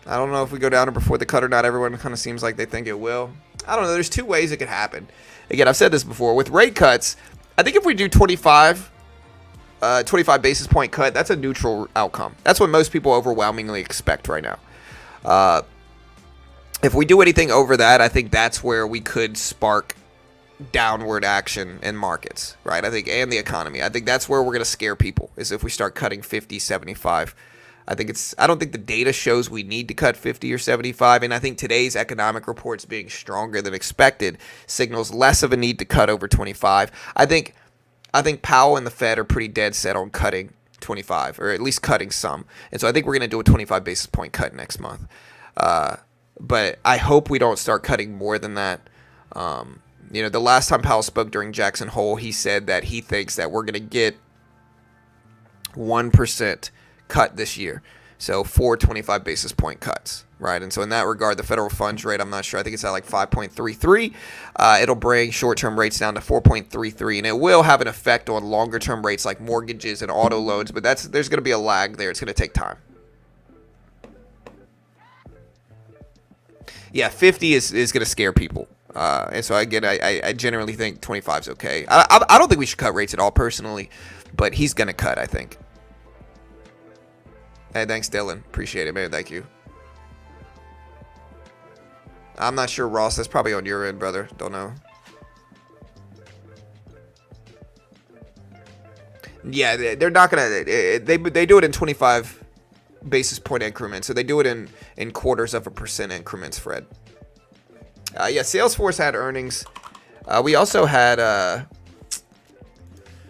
I don't know if we go down before the cut or not. Everyone kind of seems like they think it will. I don't know. There's 2 ways it could happen. Again, I've said this before. With rate cuts, I think if we do 25 basis point cut, that's a neutral outcome. That's what most people overwhelmingly expect right now. If we do anything over that, I think that's where we could spark downward action in markets, right? I think, and the economy. I think that's where we're going to scare people, is if we start cutting 50, 75. I don't think the data shows we need to cut 50 or 75, and I think today's economic reports being stronger than expected signals less of a need to cut over 25. I think Powell and the Fed are pretty dead set on cutting 25, or at least cutting some. And so I think we're going to do a 25 basis point cut next month. But I hope we don't start cutting more than that. The last time Powell spoke during Jackson Hole, he said that he thinks that we're going to get 1% cut this year. So 4 25 basis point cuts, right? And so in that regard, the federal funds rate, I'm not sure. I think it's at like 5.33. It'll bring short-term rates down to 4.33, and it will have an effect on longer-term rates like mortgages and auto loans, but there's going to be a lag there. It's going to take time. Yeah, 50 is going to scare people. And so, again, I generally think 25 is okay. I don't think we should cut rates at all, personally, but he's going to cut, I think. Hey, thanks, Dylan. Appreciate it, man. Thank you. I'm not sure, Ross. That's probably on your end, brother. Don't know. Yeah, they're not going to... They do it in 25 basis point increments. So they do it in quarters of a percent increments, Fred. Yeah, Salesforce had earnings. We also had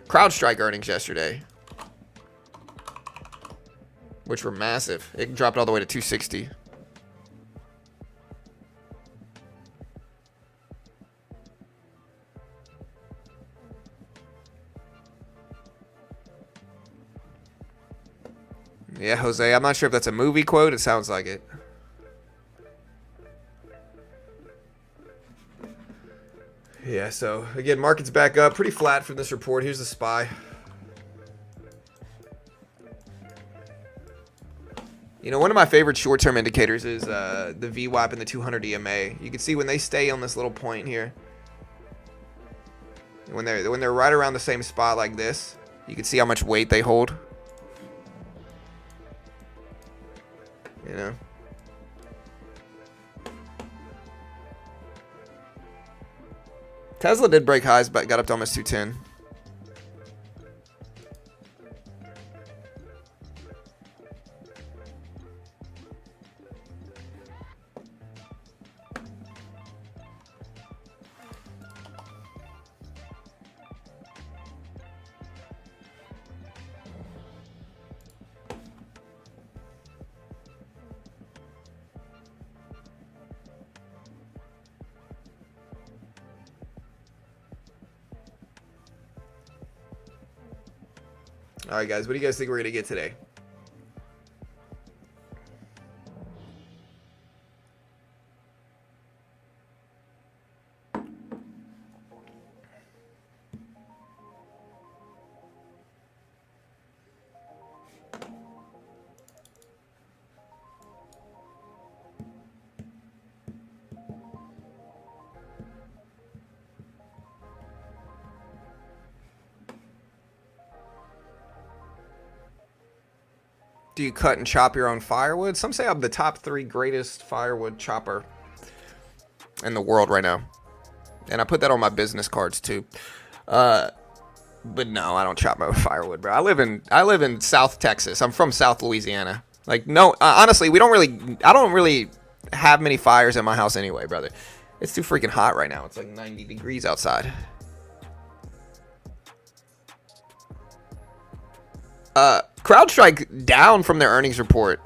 CrowdStrike earnings yesterday, which were massive. It dropped all the way to 260. Yeah, Jose, I'm not sure if that's a movie quote. It sounds like it. Yeah, so, again, market's back up. Pretty flat from this report. Here's the SPY. You know, one of my favorite short-term indicators is the VWAP and the 200 EMA. You can see when they stay on this little point here, when they're right around the same spot like this, you can see how much weight they hold. You know? Tesla did break highs, but got up to almost 210. All right, guys, what do you guys think we're going to get today? Do you cut and chop your own firewood? Some say I'm the top 3 greatest firewood chopper in the world right now. And I put that on my business cards too. But no, I don't chop my own firewood, bro. I live in South Texas. I'm from South Louisiana. Like, no, honestly, I don't really have many fires in my house anyway, brother. It's too freaking hot right now. It's like 90 degrees outside. CrowdStrike down from their earnings report.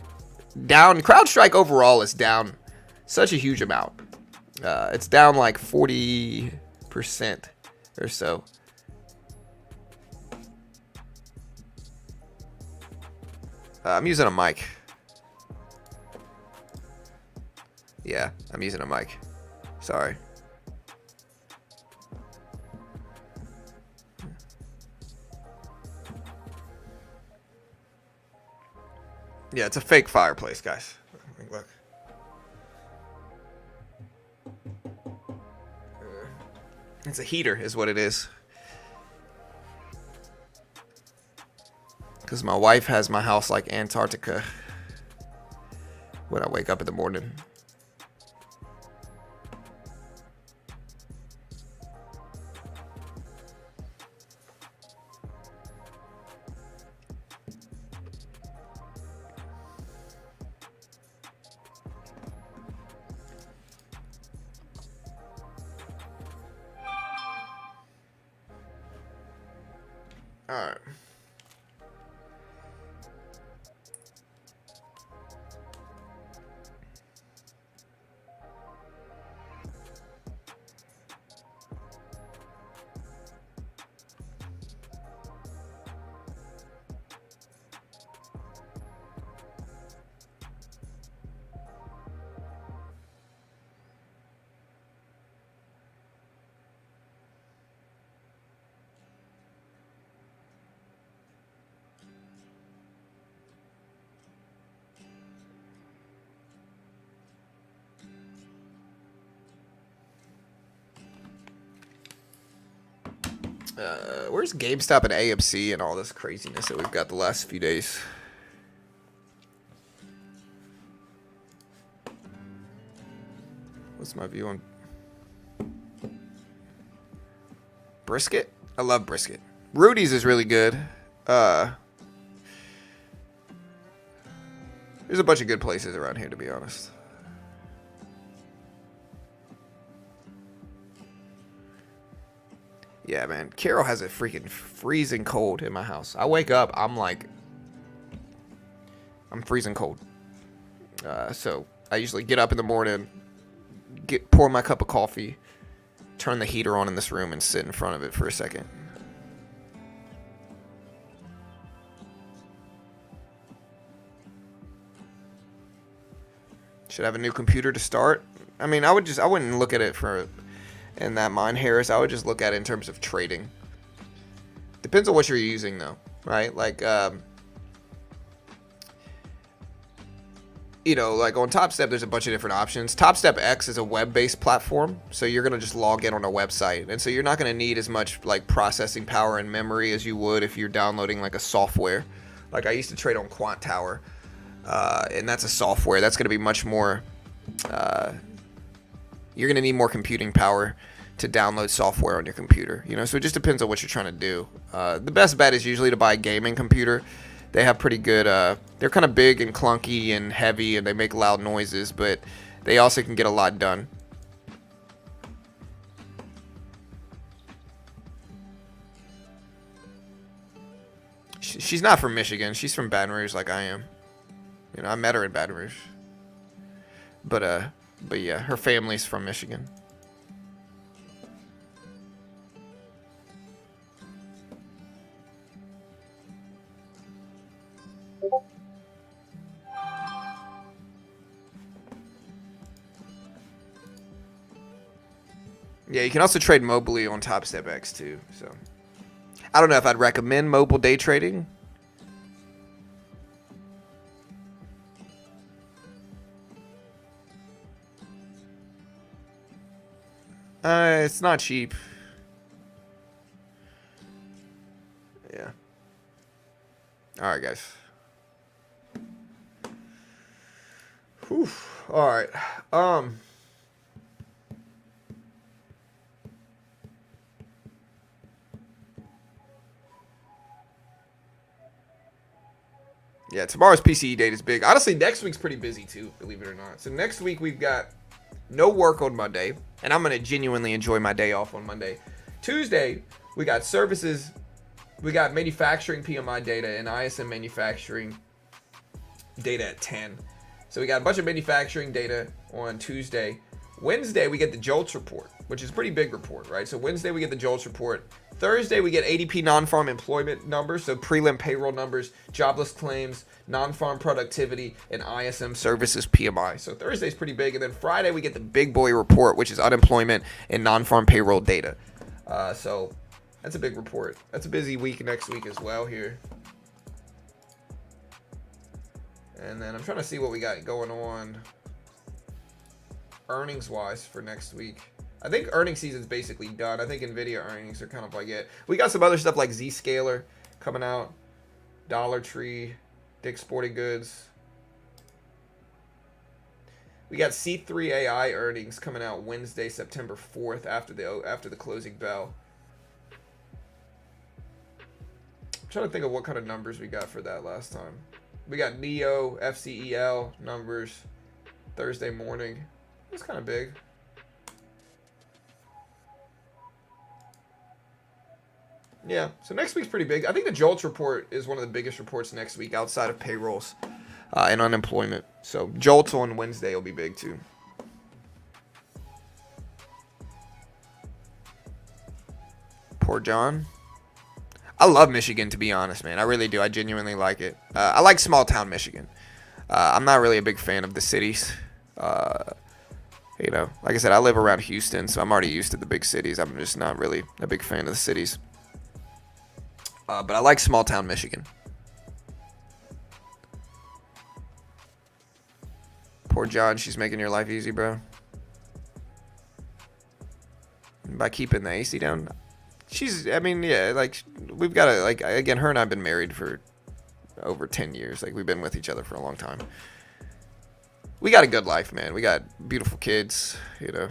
Down. CrowdStrike overall is down such a huge amount. It's down like 40% or so. I'm using a mic. Yeah, I'm using a mic. Sorry. Yeah, it's a fake fireplace, guys. Look. It's a heater is what it is. Because my wife has my house like Antarctica when I wake up in the morning. All right. Where's GameStop and AMC and all this craziness that we've got the last few days? What's my view on brisket? I love brisket. Rudy's is really good. There's a bunch of good places around here, to be honest. Yeah, man. Carol has it freaking freezing cold in my house. I wake up, I'm freezing cold. So I usually get up in the morning, pour my cup of coffee, turn the heater on in this room, and sit in front of it for a second. Should I have a new computer to start? I mean, I wouldn't look at it in that mind, Harris. I would just look at it in terms of trading. Depends on what you're using, though, right? Like, you know, like on TopStep, there's a bunch of different options. TopStep X is a web-based platform, so you're gonna just log in on a website, and so you're not gonna need as much like processing power and memory as you would if you're downloading like a software. Like I used to trade on Quant Tower, and that's a software. That's gonna be much more. You're going to need more computing power to download software on your computer, you know, so it just depends on what you're trying to do. The best bet is usually to buy a gaming computer. They have pretty good, they're kind of big and clunky and heavy, and they make loud noises, but they also can get a lot done. She's not from Michigan. She's from Baton Rouge like I am. You know, I met her in Baton Rouge. But yeah, her family's from Michigan. Yeah, you can also trade mobily on TopStep X too. So I don't know if I'd recommend mobile day trading. It's not cheap. Yeah. All right, guys. Oof. All right. Yeah, tomorrow's PCE date is big. Honestly, next week's pretty busy too, believe it or not. So next week we've got no work on Monday, and I'm gonna genuinely enjoy my day off on Monday. Tuesday, we got services, we got manufacturing PMI data and ISM manufacturing data at 10. So we got a bunch of manufacturing data on Tuesday. Wednesday, we get the JOLTS report, which is a pretty big report, right? So Wednesday, we get the JOLTS report. Thursday, we get ADP non-farm employment numbers, so prelim payroll numbers, jobless claims, non-farm productivity, and ISM services PMI. So Thursday's pretty big. And then Friday, we get the big boy report, which is unemployment and non-farm payroll data. So that's a big report. That's a busy week next week as well here. And then I'm trying to see what we got going on earnings-wise for next week. I think earnings season's basically done. I think NVIDIA earnings are kind of like it. We got some other stuff like Zscaler coming out, Dollar Tree, Dick's Sporting Goods. We got C3 AI earnings coming out Wednesday, September 4th after the closing bell. I'm trying to think of what kind of numbers we got for that last time. We got NEO, FCEL numbers Thursday morning. It's kind of big. Yeah, so next week's pretty big. I think the JOLTS report is one of the biggest reports next week outside of payrolls and unemployment. So JOLTS on Wednesday will be big too. Poor John. I love Michigan, to be honest, man. I really do. I genuinely like it. I like small town Michigan. I'm not really a big fan of the cities. You know, like I said, I live around Houston, so I'm already used to the big cities. I'm just not really a big fan of the cities. But I like small town Michigan. Poor John, she's making your life easy, bro. By keeping the AC down. I mean, yeah, like, we've got to, like, again, her and I have been married for over 10 years. Like, we've been with each other for a long time. We got a good life, man. We got beautiful kids, you know.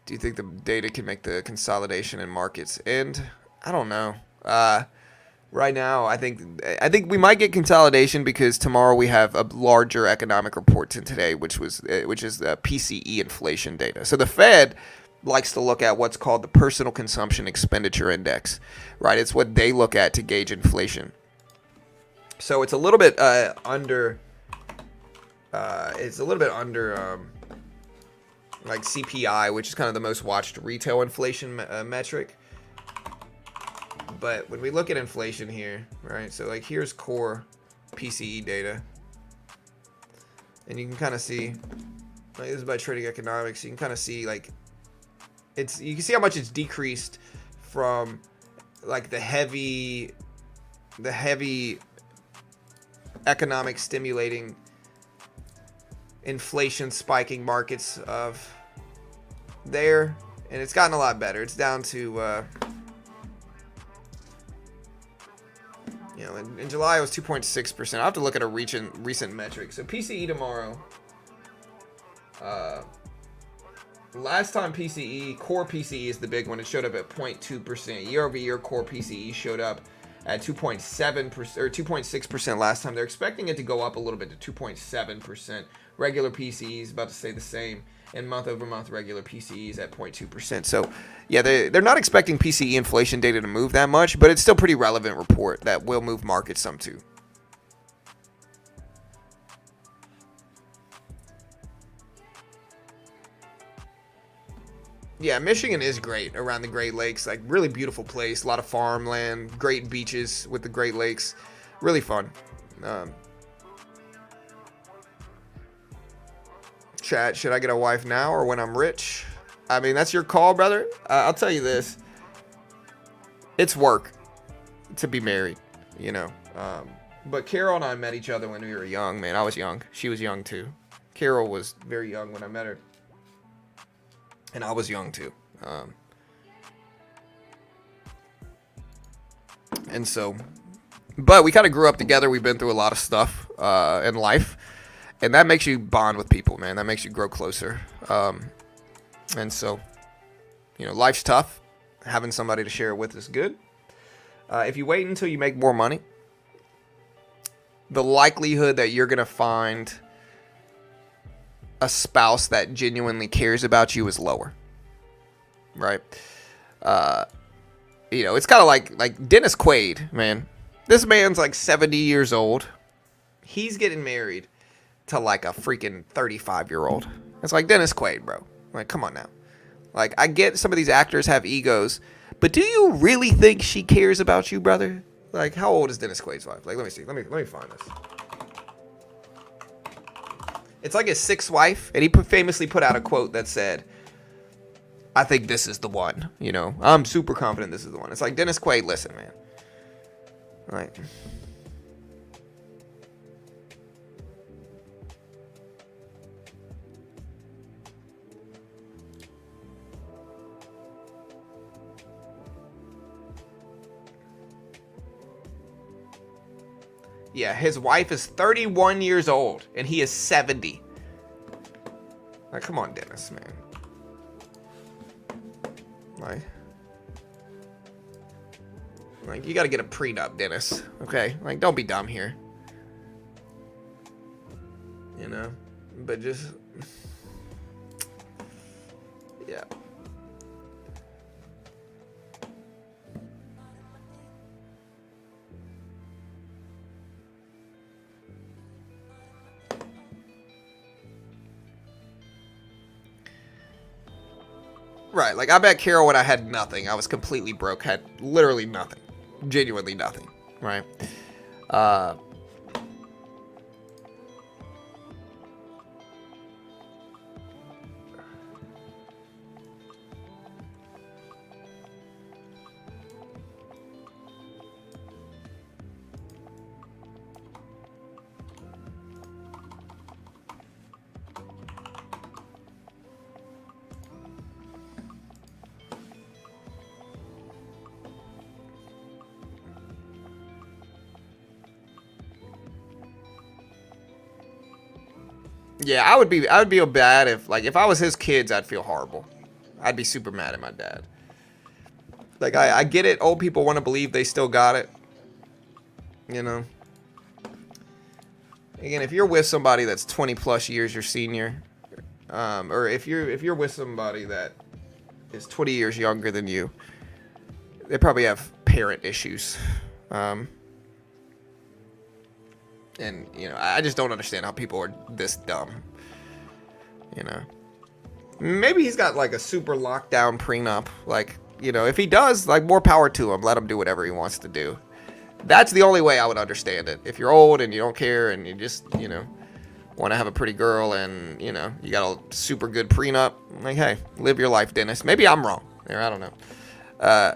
Do you think the data can make the consolidation in markets end? I don't know. Right now, I think we might get consolidation because tomorrow we have a larger economic report than today, which is the PCE inflation data. So the Fed likes to look at what's called the Personal Consumption Expenditure Index, right? It's what they look at to gauge inflation. So it's a little bit under. It's a little bit under like CPI, which is kind of the most watched retail inflation metric. But when we look at inflation here, right? So like here's core PCE data. And you can kind of see, like this is by Trading Economics. You can kind of see like you can see how much it's decreased from like the heavy economic stimulating inflation spiking markets of there, and it's gotten a lot better. It's down to you know, in July it was 2.6%. I'll have to look at a recent metric. So PCE tomorrow. Last time PCE, core PCE is the big one. It showed up at 0.2%. Year over year, core PCE showed up at 2.7% or 2.6% last time. They're expecting it to go up a little bit to 2.7%. Regular PCE is about to stay the same. And month over month regular PCE is at 0.2%. So, yeah, they're not expecting PCE inflation data to move that much, but it's still pretty relevant report that will move markets some too. Yeah, Michigan is great around the Great Lakes. Like, really beautiful place. A lot of farmland, great beaches with the Great Lakes. Really fun. Chat, should I get a wife now or when I'm rich? I mean, that's your call, brother. I'll tell you this. It's work to be married, you know. But Carol and I met each other when we were young, man. I was young. She was young, too. Carol was very young when I met her. And I was young too. And so, but we kind of grew up together. We've been through a lot of stuff in life, and that makes you bond with people, man. That makes you grow closer. And so, life's tough. Having somebody to share it with is good. If you wait until you make more money, the likelihood that you're going to find a spouse that genuinely cares about you is lower, right? It's kind of like Dennis Quaid, man. This man's like 70 years old. He's getting married to like a freaking 35-year-old. It's like Dennis Quaid, bro. Like, come on now. Like, I get some of these actors have egos, but do you really think she cares about you, brother? Like, how old is Dennis Quaid's wife? Like, let me see. Let me find this. It's like his sixth wife, and he famously put out a quote that said, I think this is the one, I'm super confident this is the one. It's like, Dennis Quaid, listen, man. Right. Yeah, his wife is 31 years old, and he is 70. Like, come on, Dennis, man. Like, you gotta get a prenup, Dennis. Okay? Like, don't be dumb here. But just... yeah. Right, like I met Carol when I had nothing. I was completely broke, had literally nothing. Genuinely nothing, right? Yeah, I would feel bad if I was his kids, I'd feel horrible. I'd be super mad at my dad. Like, I get it. Old people want to believe they still got it. Again, if you're with somebody that's 20 plus years your senior, or if you're with somebody that is 20 years younger than you, they probably have parent issues. And, I just don't understand how people are this dumb. Maybe he's got, like, a super lockdown prenup. Like, if he does, like, more power to him. Let him do whatever he wants to do. That's the only way I would understand it. If you're old and you don't care and you just, want to have a pretty girl and, you got a super good prenup, like, hey, live your life, Dennis. Maybe I'm wrong there. I don't know.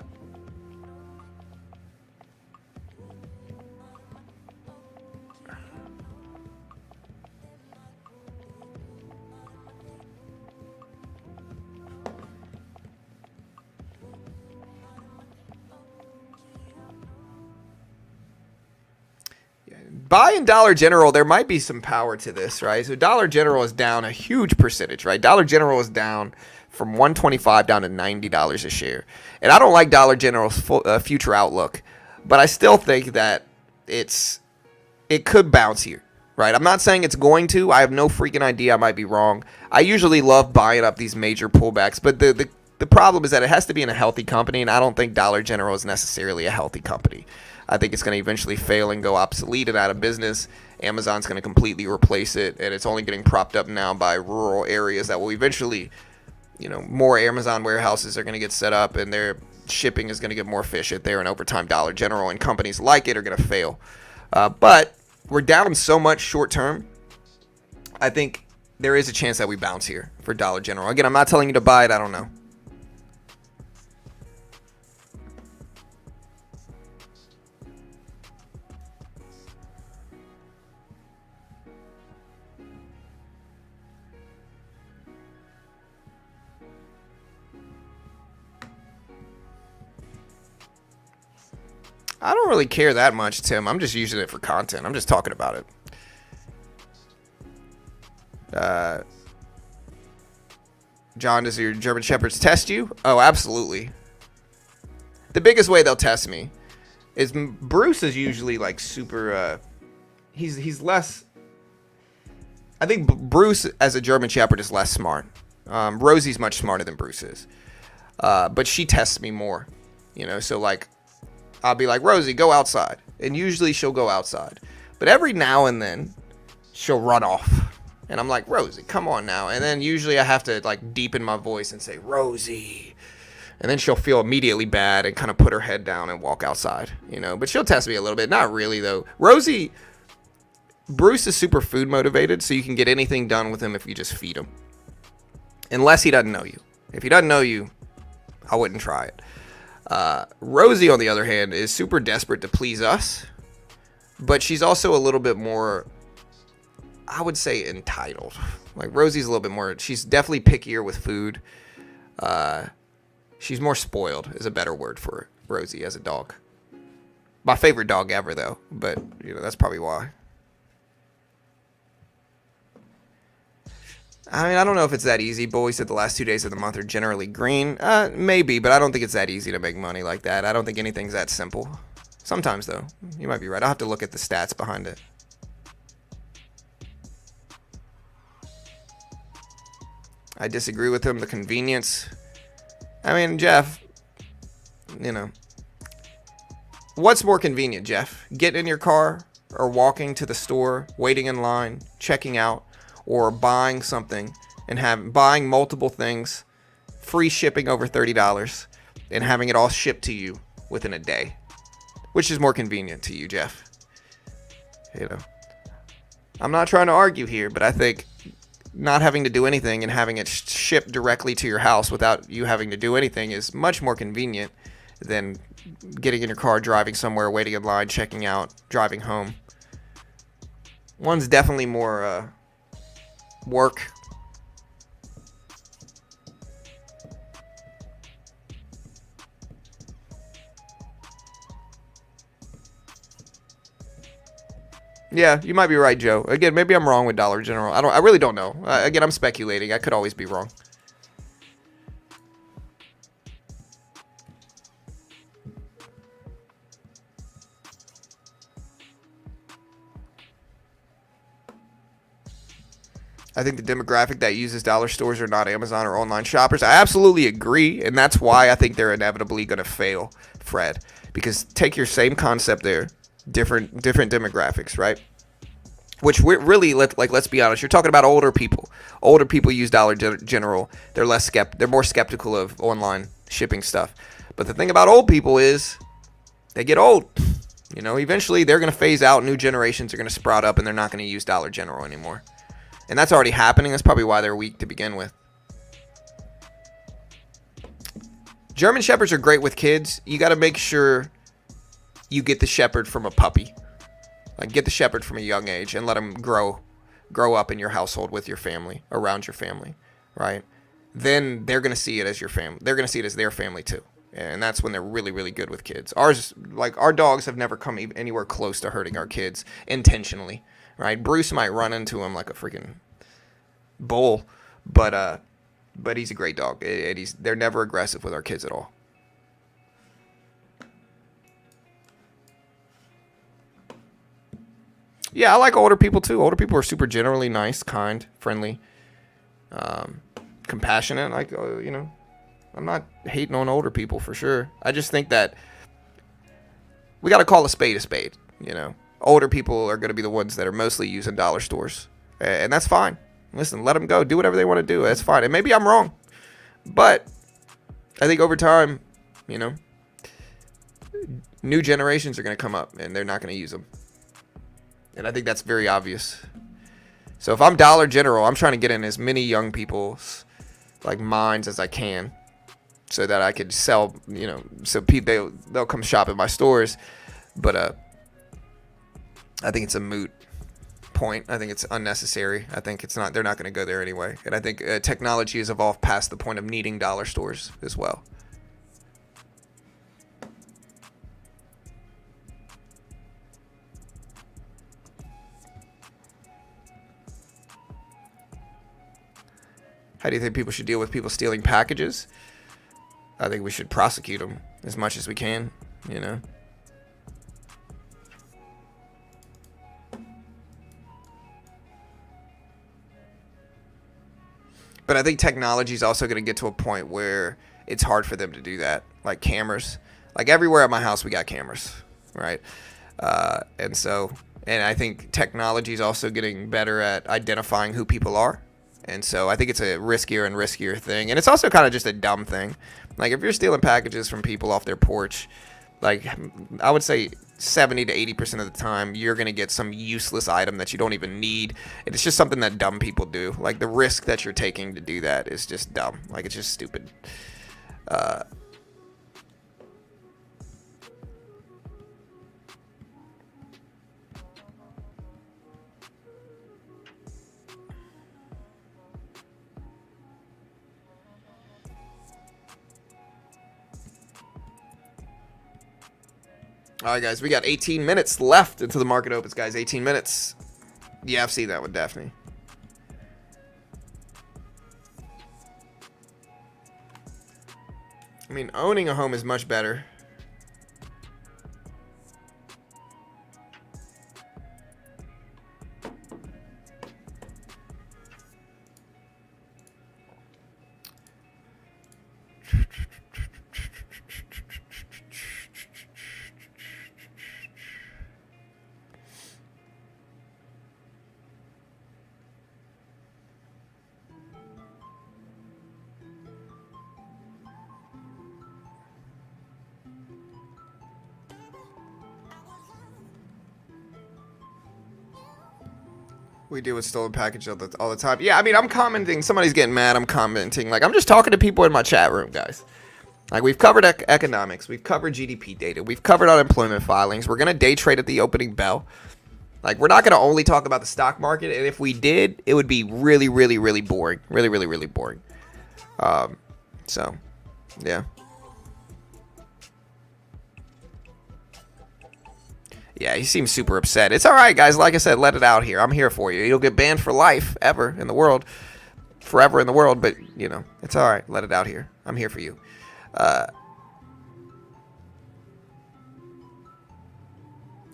Buying Dollar General, there might be some power to this, right? So Dollar General is down a huge percentage, right? Dollar General is down from $125 down to $90 a share. And I don't like Dollar General's future outlook, but I still think that it could bounce here, right? I'm not saying it's going to. I have no freaking idea. I might be wrong. I usually love buying up these major pullbacks, but the problem is that it has to be in a healthy company, and I don't think Dollar General is necessarily a healthy company. I think it's going to eventually fail and go obsolete and out of business. Amazon's going to completely replace it, and it's only getting propped up now by rural areas that will eventually, more Amazon warehouses are going to get set up, and their shipping is going to get more efficient there, and over time Dollar General and companies like it are going to fail. But we're down so much short term, I think there is a chance that we bounce here for Dollar General. Again, I'm not telling you to buy it. I don't know. I don't really care that much, Tim. I'm just using it for content. I'm just talking about it. John, does your German Shepherds test you? Oh, absolutely. The biggest way they'll test me is Bruce is usually like super. He's less. I think Bruce as a German Shepherd is less smart. Rosie's much smarter than Bruce is, but she tests me more. You know, so like I'll be like, Rosie, go outside, and usually she'll go outside. But every now and then she'll run off. And I'm like, Rosie, come on now. And then usually I have to like deepen my voice and say, Rosie. And then she'll feel immediately bad and kind of put her head down and walk outside, you know. But she'll test me a little bit. Not really, though. Bruce is super food motivated, so you can get anything done with him if you just feed him. Unless he doesn't know you. If he doesn't know you, I wouldn't try it. Rosie, on the other hand, is super desperate to please us. But she's also a little bit more, I would say, entitled. Like Rosie's a little bit more, she's definitely pickier with food. She's more spoiled is a better word for Rosie as a dog. My favorite dog ever, though, but you know that's probably why. I mean, I don't know if it's that easy. Bowie said the last 2 days of the month are generally green. Maybe, but I don't think it's that easy to make money like that. I don't think anything's that simple. Sometimes, though. You might be right. I'll have to look at the stats behind it. I disagree with him. The convenience. I mean, Jeff, you know. What's more convenient, Jeff? Getting in your car or walking to the store, waiting in line, checking out, or buying something and buying multiple things, free shipping over $30, and having it all shipped to you within a day? Which is more convenient to you, Jeff? You know. I'm not trying to argue here, but I think not having to do anything and having it shipped directly to your house without you having to do anything is much more convenient than getting in your car, driving somewhere, waiting in line, checking out, driving home. One's definitely more work. Yeah, you might be right, Joe. Again, maybe I'm wrong with Dollar General. I really don't know. Again, I'm speculating. I could always be wrong. I think the demographic that uses dollar stores are not Amazon or online shoppers. I absolutely agree, and that's why I think they're inevitably going to fail, Fred. Because take your same concept there, different demographics, right? Which we're really, let's be honest, you're talking about older people. Older people use Dollar General. They're they're more skeptical of online shipping stuff. But the thing about old people is they get old. You know, eventually they're going to phase out. New generations are going to sprout up, and they're not going to use Dollar General anymore. And that's already happening. That's probably why they're weak to begin with. German Shepherds are great with kids. You got to make sure you get the Shepherd from a puppy. Like, get the Shepherd from a young age and let them grow up in your household with your family, around your family, right? Then they're going to see it as your family. They're going to see it as their family too. And that's when they're really, really good with kids. Our dogs have never come anywhere close to hurting our kids intentionally. Right, Bruce might run into him like a freaking bull, but he's a great dog. They're never aggressive with our kids at all. Yeah, I like older people too. Older people are super generally nice, kind, friendly, compassionate. Like, you know, I'm not hating on older people for sure. I just think that we got to call a spade, you know. Older people are going to be the ones that are mostly using dollar stores. And that's fine. Listen, let them go. Do whatever they want to do. That's fine. And maybe I'm wrong. But I think over time, you know, new generations are going to come up and they're not going to use them. And I think that's very obvious. So if I'm Dollar General, I'm trying to get in as many young people's like minds as I can so that I could sell, you know, so they'll come shop at my stores. But I think it's a moot point. I think it's unnecessary. I think they're not going to go there anyway. And I think technology has evolved past the point of needing dollar stores as well. How do you think people should deal with people stealing packages? I think we should prosecute them as much as we can, you know. But I think technology is also going to get to a point where it's hard for them to do that. Like cameras. Like everywhere at my house, we got cameras, right? And I think technology is also getting better at identifying who people are. And so I think it's a riskier and riskier thing. And it's also kind of just a dumb thing. Like if you're stealing packages from people off their porch, like I would say 70 to 80% of the time, you're going to get some useless item that you don't even need. And it's just something that dumb people do. Like the risk that you're taking to do that is just dumb. Like it's just stupid. All right, guys, we got 18 minutes left until the market opens, guys. 18 minutes. Yeah, I've seen that one, Daphne. I mean, owning a home is much better. We deal with stolen package all the time. Yeah, I mean, I'm commenting. Somebody's getting mad. I'm commenting. Like, I'm just talking to people in my chat room, guys. Like, we've covered economics. We've covered GDP data. We've covered unemployment filings. We're going to day trade at the opening bell. Like, we're not going to only talk about the stock market. And if we did, it would be really, really, really boring. Really, really, really boring. So, yeah. Yeah, he seems super upset. It's all right, guys. Like I said, let it out here. I'm here for you. You'll get banned for life, ever in the world, forever in the world. But, you know, it's all right. Let it out here. I'm here for you. And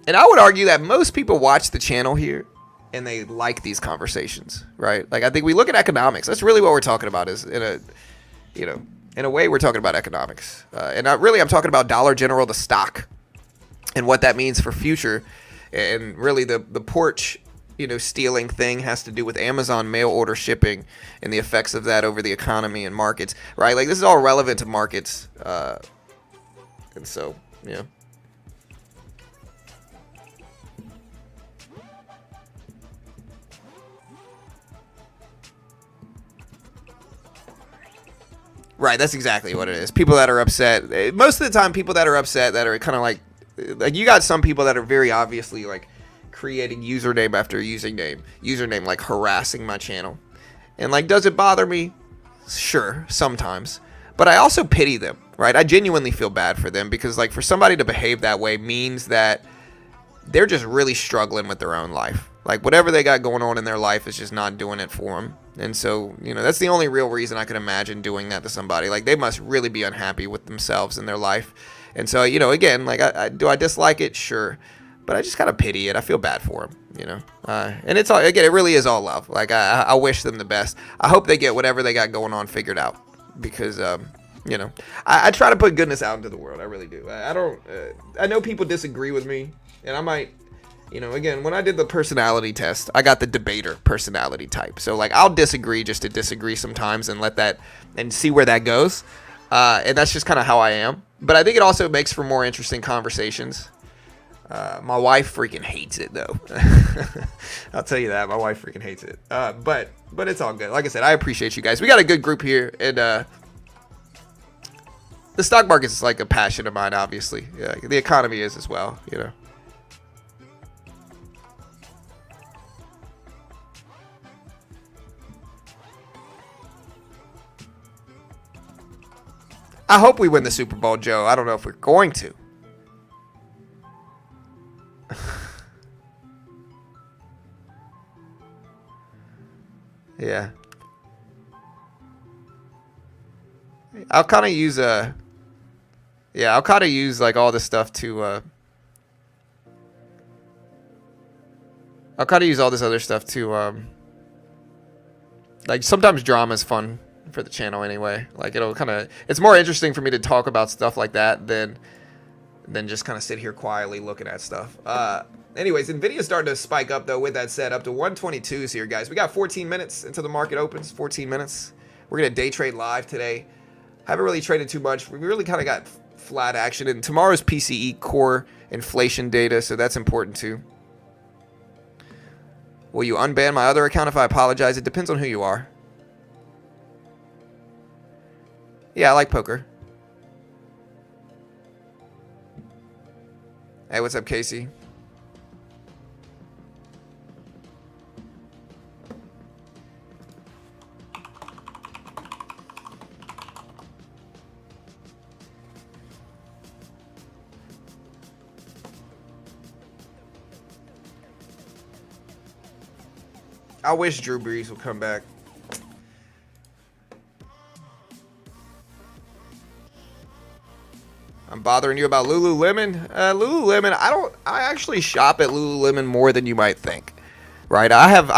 I would argue that most people watch the channel here and they like these conversations, right? Like, I think we look at economics. That's really what we're talking about is in a way, we're talking about economics. And I'm talking about Dollar General, the stock, and what that means for future. And really the porch, stealing thing has to do with Amazon mail order shipping and the effects of that over the economy and markets, right? Like this is all relevant to markets. And so, yeah. Right, that's exactly what it is. People that are upset. Most of the time, people that are upset that are kind of like you got some people that are very obviously like creating username after username like harassing my channel. And like, does it bother me? Sure, sometimes. But I also pity them, right? I genuinely feel bad for them because like for somebody to behave that way means that they're just really struggling with their own life. Like whatever they got going on in their life is just not doing it for them. And so, that's the only real reason I can imagine doing that to somebody. Like they must really be unhappy with themselves and their life. And so, again, like, do I dislike it? Sure. But I just kind of pity it. I feel bad for them, And it's all, again, it really is all love. Like, I wish them the best. I hope they get whatever they got going on figured out. Because, I try to put goodness out into the world. I really do. I know people disagree with me. And I might, again, when I did the personality test, I got the debater personality type. So, like, I'll disagree just to disagree sometimes and see where that goes. And that's just kind of how I am. But I think it also makes for more interesting conversations. My wife freaking hates it, though. I'll tell you that. My wife freaking hates it. But it's all good. Like I said, I appreciate you guys. We got a good group here. And the stock market is like a passion of mine, obviously. Yeah, the economy is as well, I hope we win the Super Bowl, Joe. I don't know if we're going to. Yeah. I'll kind of use I'll kind of use like all this stuff to I'll kind of use all this other stuff to like sometimes drama is fun for the channel anyway. Like it's more interesting for me to talk about stuff like that than just kind of sit here quietly looking at stuff. Anyways, NVIDIA's starting to spike up though. With that said, up to 122s here, guys. We got 14 minutes until the market opens. 14 minutes. We're gonna day trade live today. Haven't really traded too much. We really kind of got flat action. And tomorrow's PCE core inflation data, so that's important too. Will you unban my other account if I apologize? It depends on who you are. Yeah, I like poker. Hey, what's up, Casey? I wish Drew Brees would come back. I'm bothering you about Lululemon. Lululemon, I actually shop at Lululemon more than you might think. Right? I have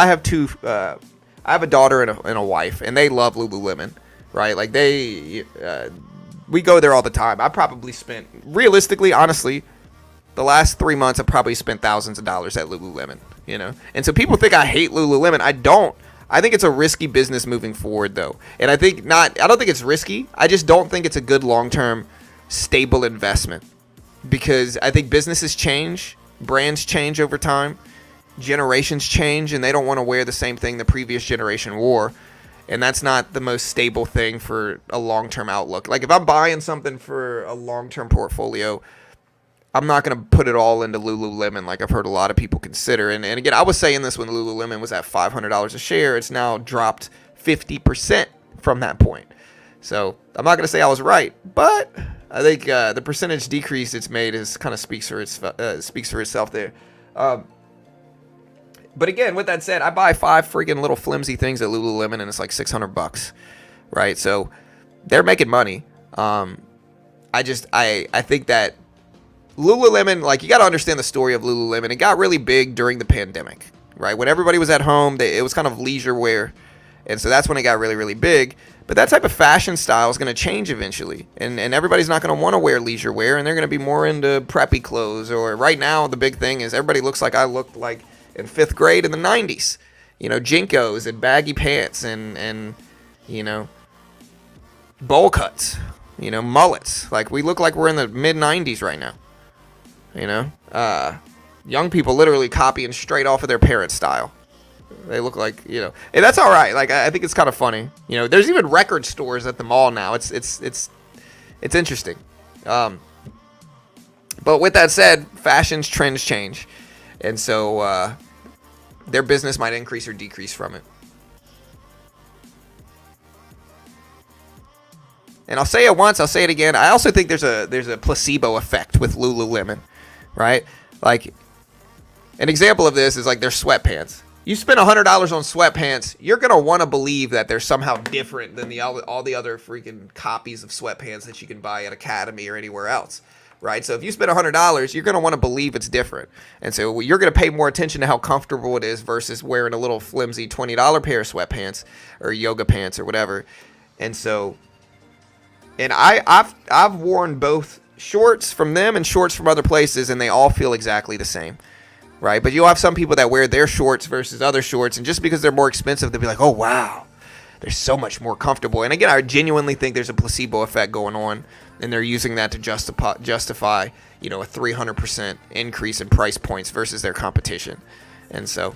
a daughter and a wife, and they love Lululemon. Right? Like we go there all the time. I probably spent, realistically, honestly, the last 3 months I've probably spent thousands of dollars at Lululemon. You know, and so people think I hate Lululemon. I don't. I think it's a risky business moving forward, though, and I don't think it's risky. I just don't think it's a good long-term, stable investment, because I think businesses change, brands change over time, generations change, and they don't want to wear the same thing the previous generation wore, and that's not the most stable thing for a long-term outlook. Like if I'm buying something for a long-term portfolio, I'm not going to put it all into Lululemon like I've heard a lot of people consider. And again, I was saying this when Lululemon was at $500 a share. It's now dropped 50% from that point. So I'm not going to say I was right, but I think the percentage decrease it's made is kind of speaks for itself there. But again, with that said, I buy 5 freaking little flimsy things at Lululemon, and it's like $600, right? So they're making money. I think that Lululemon, like, you got to understand the story of Lululemon. It got really big during the pandemic, right? When everybody was at home, it was kind of leisure wear. And so that's when it got really, really big. But that type of fashion style is going to change eventually. And everybody's not going to want to wear leisure wear, and they're going to be more into preppy clothes. Or right now, the big thing is everybody looks like I looked like in 5th grade in the 90s. You know, Jinkos and baggy pants and you know, bowl cuts, you know, mullets. Like, we look like we're in the mid-90s right now. You know, young people literally copying straight off of their parents' style. They look like, you know, and that's all right. Like, I think it's kind of funny. You know, there's even record stores at the mall now. It's interesting. But with that said, fashion's trends change, and so their business might increase or decrease from it. And I'll say it once, I'll say it again. I also think there's a placebo effect with Lululemon. Right? Like, an example of this is like their sweatpants. You spend $100 on sweatpants, you're going to want to believe that they're somehow different than all the other freaking copies of sweatpants that you can buy at Academy or anywhere else. Right? So if you spend $100, you're going to want to believe it's different. And so you're going to pay more attention to how comfortable it is versus wearing a little flimsy $20 pair of sweatpants or yoga pants or whatever. And so, and I've worn both shorts from them and shorts from other places, and they all feel exactly the same, right? But you'll have some people that wear their shorts versus other shorts, and just because they're more expensive, they'll be like, oh wow, they're so much more comfortable. And again, I genuinely think there's a placebo effect going on, and they're using that to justify, you know, a 300% increase in price points versus their competition. And so,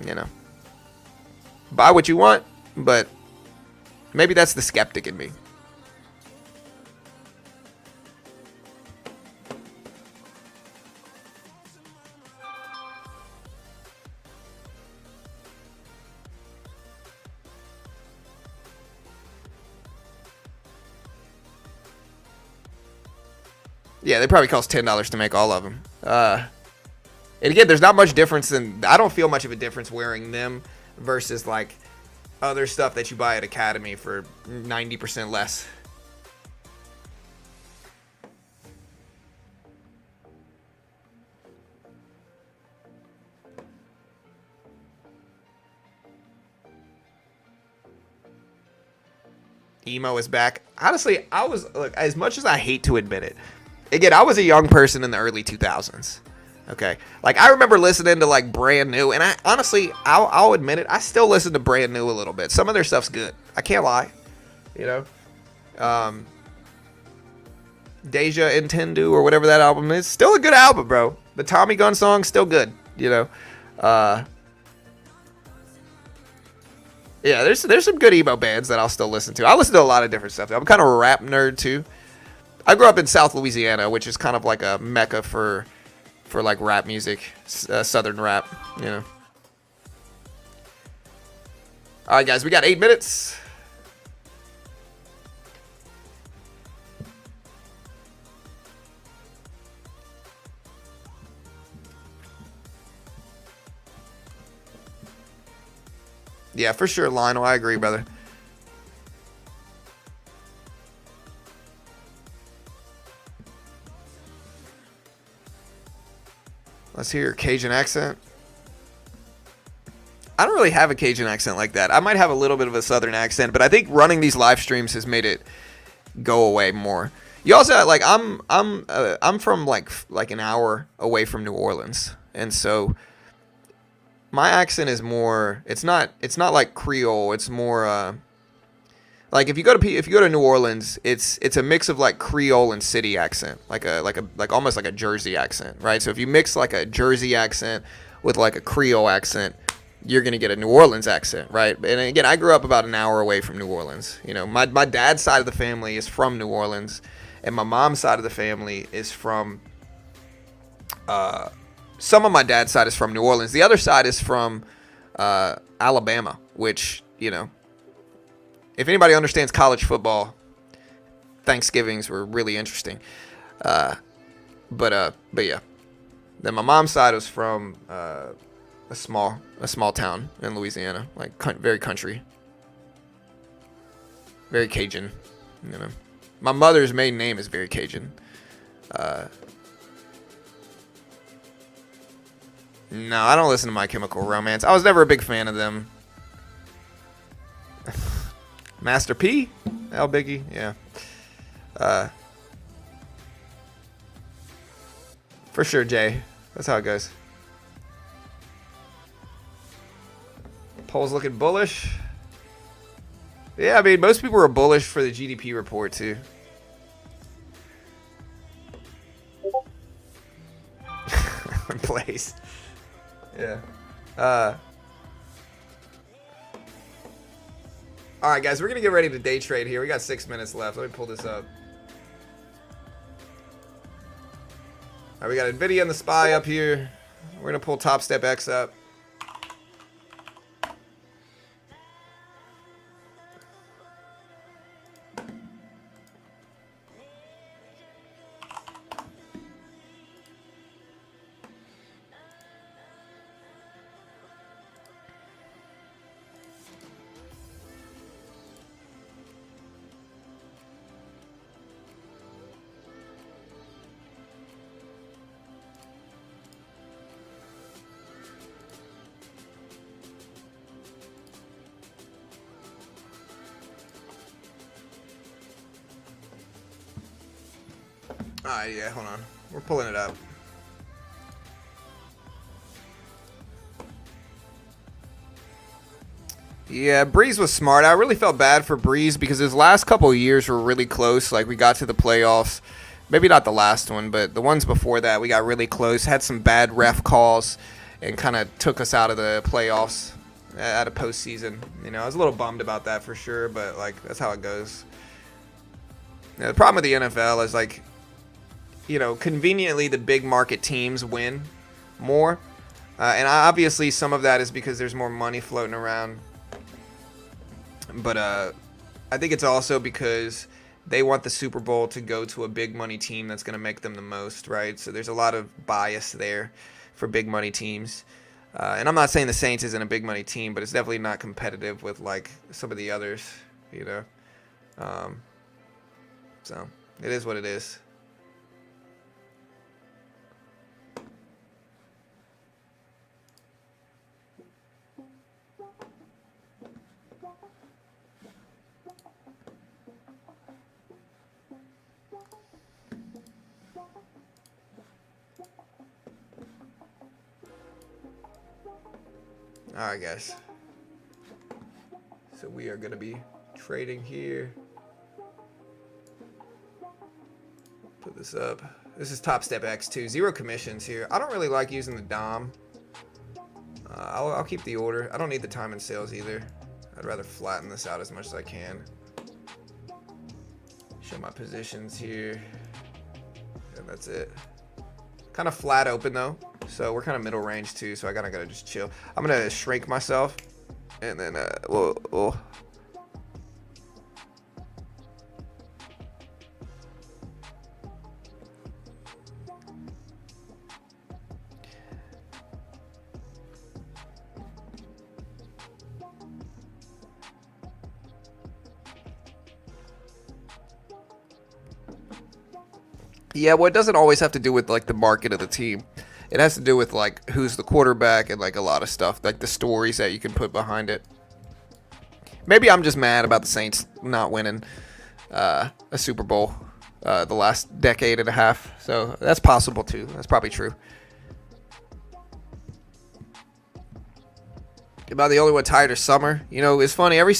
you know, buy what you want, but maybe that's the skeptic in me. Yeah, they probably cost $10 to make all of them. And again, there's not much difference I don't feel much of a difference wearing them versus like other stuff that you buy at Academy for 90% less. emo is back. Honestly, I was, look, as much as I hate to admit it, again, I was a young person in the early 2000s. Okay, like I remember listening to like Brand New, and I honestly, I'll admit it, I still listen to Brand New a little bit. Some of their stuff's good. I can't lie, you know. Deja Intendu or whatever that album is, still a good album, bro. The Tommy Gun song, still good, you know. Yeah, there's some good emo bands that I'll still listen to. I listen to a lot of different stuff. I'm kind of a rap nerd too. I grew up in South Louisiana, which is kind of like a mecca for like rap music, southern rap, you know. All right, guys, we got 8 minutes. Yeah, for sure, Lionel. I agree, brother. Let's hear your Cajun accent. I don't really have a Cajun accent like that. I might have a little bit of a southern accent, but I think running these live streams has made it go away more. You also like I'm from like an hour away from New Orleans, and so my accent is more. It's not like Creole. It's more like if you go to New Orleans, it's a mix of like Creole and city accent, like almost like a Jersey accent, right? So if you mix like a Jersey accent with like a Creole accent, you're gonna get a New Orleans accent, right? And again, I grew up about an hour away from New Orleans. You know, my dad's side of the family is from New Orleans, and my mom's side of the family is from. Some of my dad's side is from New Orleans. The other side is from Alabama, which, you know, if anybody understands college football, Thanksgivings were really interesting. But yeah. Then my mom's side was from a small town in Louisiana, like very country, very Cajun. You know, my mother's maiden name is very Cajun. No, I don't listen to My Chemical Romance. I was never a big fan of them. Master P? L Biggie? Yeah. For sure, Jay. That's how it goes. Polls looking bullish. Yeah, I mean, most people were bullish for the GDP report, too. Place. Yeah. All right, guys, we're gonna get ready to day trade here. We got 6 minutes left. Let me pull this up. All right, we got NVIDIA and the SPY up here. We're gonna pull Top Step X up. Alright, yeah, hold on. We're pulling it up. Yeah, Breeze was smart. I really felt bad for Breeze because his last couple of years were really close. Like, we got to the playoffs. Maybe not the last one, but the ones before that, we got really close. Had some bad ref calls and kind of took us out of the playoffs at a postseason. You know, I was a little bummed about that for sure, but, like, that's how it goes. You know, the problem with the NFL is, like, you know, conveniently the big market teams win more. And obviously some of that is because there's more money floating around. But I think it's also because they want the Super Bowl to go to a big money team that's going to make them the most, right? So there's a lot of bias there for big money teams. And I'm not saying the Saints isn't a big money team, but it's definitely not competitive with, like, some of the others, you know. So it is what it is. All right, guys. So we are going to be trading here. Put this up. This is Top Step X2. 0 commissions here. I don't really like using the DOM. I'll keep the order. I don't need the time and sales either. I'd rather flatten this out as much as I can. Show my positions here. And that's it. Kind of flat open though. So we're kind of middle range too. So I gotta just chill. I'm gonna shrink myself. And then we'll yeah, well, it doesn't always have to do with like the market of the team. It has to do with like who's the quarterback and like a lot of stuff, like the stories that you can put behind it. Maybe I'm just mad about the Saints not winning a Super Bowl the last decade and a half. So that's possible too. That's probably true. Am I the only one tired of summer? You know, it's funny. Every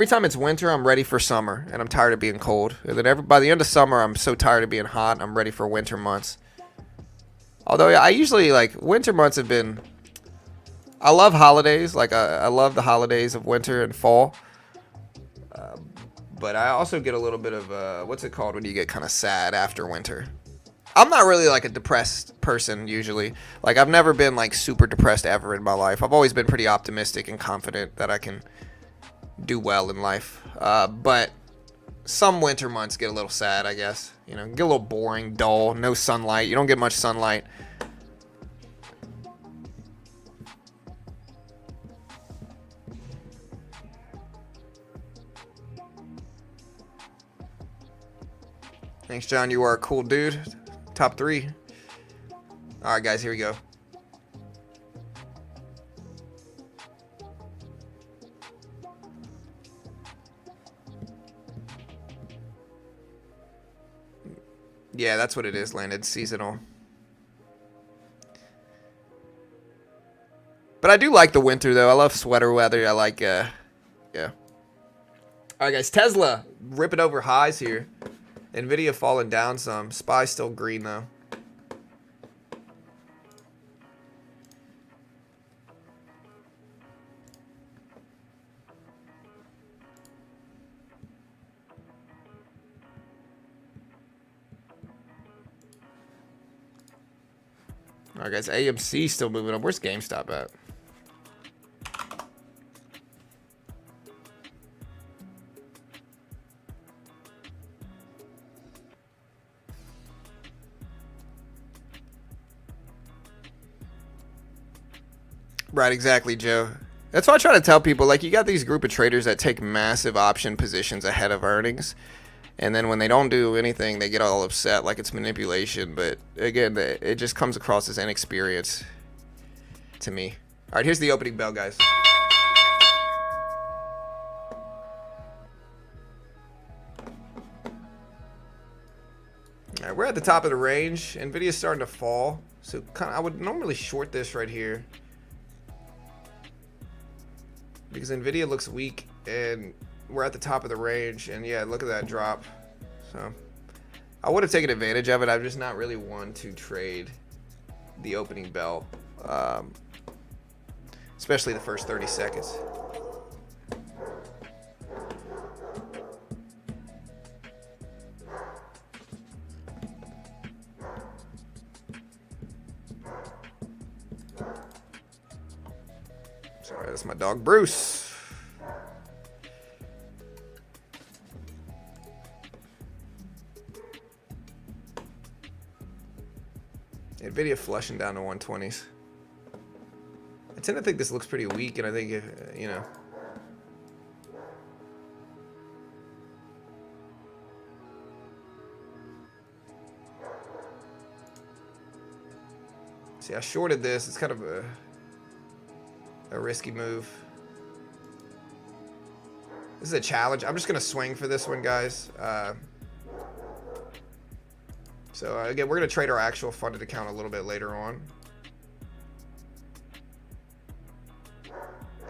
time it's winter, I'm ready for summer, and I'm tired of being cold. And then by the end of summer, I'm so tired of being hot, and I'm ready for winter months. Although I usually like winter months have been. I love holidays. Like I love the holidays of winter and fall. But I also get a little bit of what's it called when you get kind of sad after winter. I'm not really like a depressed person usually. Like I've never been like super depressed ever in my life. I've always been pretty optimistic and confident that I can do well in life. But some winter months get a little sad, I guess. You know, get a little boring, dull, no sunlight. You don't get much sunlight. Thanks, John. You are a cool dude. Top 3. All right, guys, here we go. Yeah, that's what it is, Landed. Seasonal. But I do like the winter, though. I love sweater weather. I like, yeah. All right, guys. Tesla ripping over highs here. NVIDIA falling down some. SPY still green, though. All right, guys. AMC still moving up. Where's GameStop at? Right, exactly, Joe. That's why I try to tell people, like, you got these group of traders that take massive option positions ahead of earnings. And then when they don't do anything, they get all upset like it's manipulation. But again, it just comes across as inexperience to me. All right, here's the opening bell, guys. All right, we're at the top of the range. NVIDIA's starting to fall. So I would normally short this right here, because NVIDIA looks weak and we're at the top of the range. And yeah, look at that drop. So I would have taken advantage of it. I'm just not really one to trade the opening bell, especially the first 30 seconds. Sorry, that's my dog Bruce. NVIDIA flushing down to 120s. I tend to think this looks pretty weak, and I think, you know. See, I shorted this. It's kind of a risky move. This is a challenge. I'm just going to swing for this one, guys. So again, we're going to trade our actual funded account a little bit later on.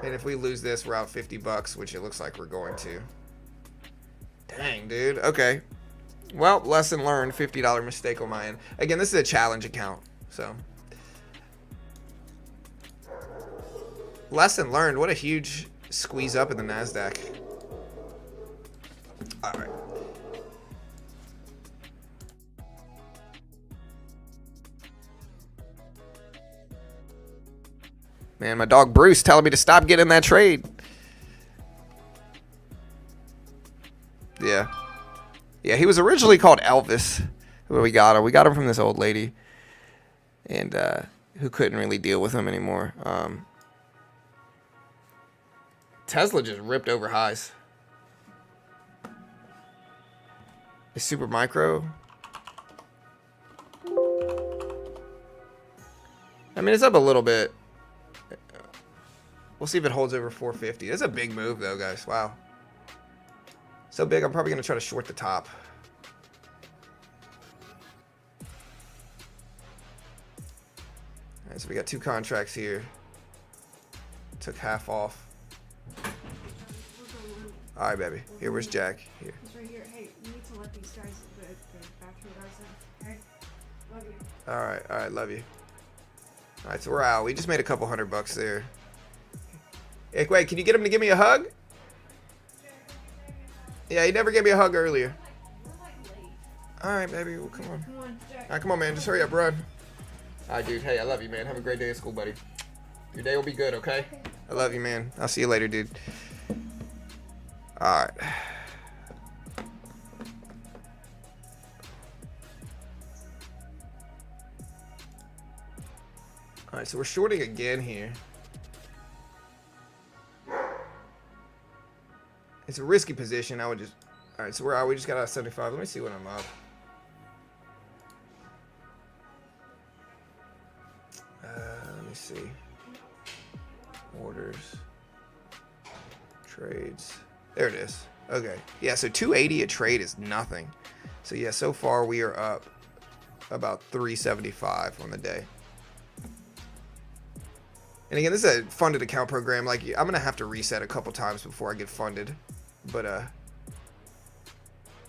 And if we lose this, we're out 50 bucks, which it looks like we're going to. Dang, dude. Okay. Well, lesson learned. $50 mistake on my end. Again, this is a challenge account, so. Lesson learned. What a huge squeeze up in the NASDAQ. All right. Man, my dog Bruce telling me to stop getting that trade. Yeah. Yeah, he was originally called Elvis when we got him. We got him from this old lady. And who couldn't really deal with him anymore. Tesla just ripped over highs. Is Super Micro? I mean, it's up a little bit. We'll see if it holds over 450. That's a big move, though, guys. Wow. So big, I'm probably going to try to short the top. All right, so we got 2 contracts here. Took half off. All right, baby. Here, where's Jack? Here. He's right here. Hey, you need to let these guys, the factory guys in. Okay? Love you. All right, love you. All right, so we're out. We just made a couple $100 there. Hey, wait, can you get him to give me a hug? Yeah, he never gave me a hug earlier. All right, baby. Well, come on. Come on, Jack. All right, come on, man. Just hurry up, run. All right, dude. Hey, I love you, man. Have a great day at school, buddy. Your day will be good, okay? I love you, man. I'll see you later, dude. All right. All right, so we're shorting again here. It's a risky position. I would just... All right, so where are we? Just got out of 75. Let me see what I'm up. Let me see. Orders. Trades. There it is. Okay. Yeah, so 280 a trade is nothing. So yeah, so far we are up about 375 on the day. And again, this is a funded account program. Like, I'm going to have to reset a couple times before I get funded. But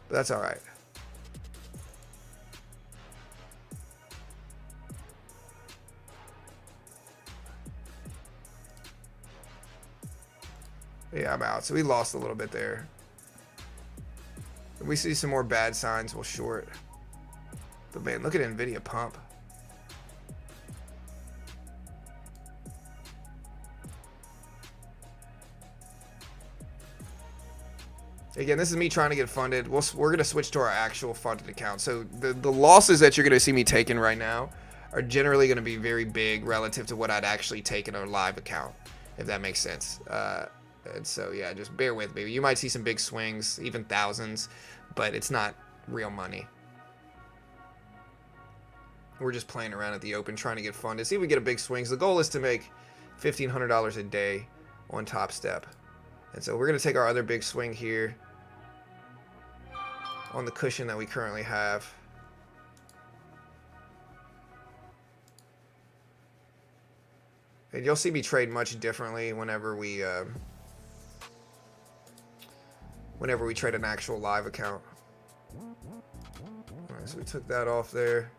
that's all right. Yeah, I'm out. So we lost a little bit there. If we see some more bad signs, we'll short. But man, look at NVIDIA pump. Again, this is me trying to get funded. We're going to switch to our actual funded account. So the losses that you're going to see me taking right now are generally going to be very big relative to what I'd actually take in a live account, if that makes sense. And so, yeah, just bear with me. You might see some big swings, even thousands, but it's not real money. We're just playing around at the open, trying to get funded. See if we get a big swings. The goal is to make $1,500 a day on Top Step. And so we're going to take our other big swing here on the cushion that we currently have. And you'll see me trade much differently whenever we trade an actual live account. All right, so we took that off there.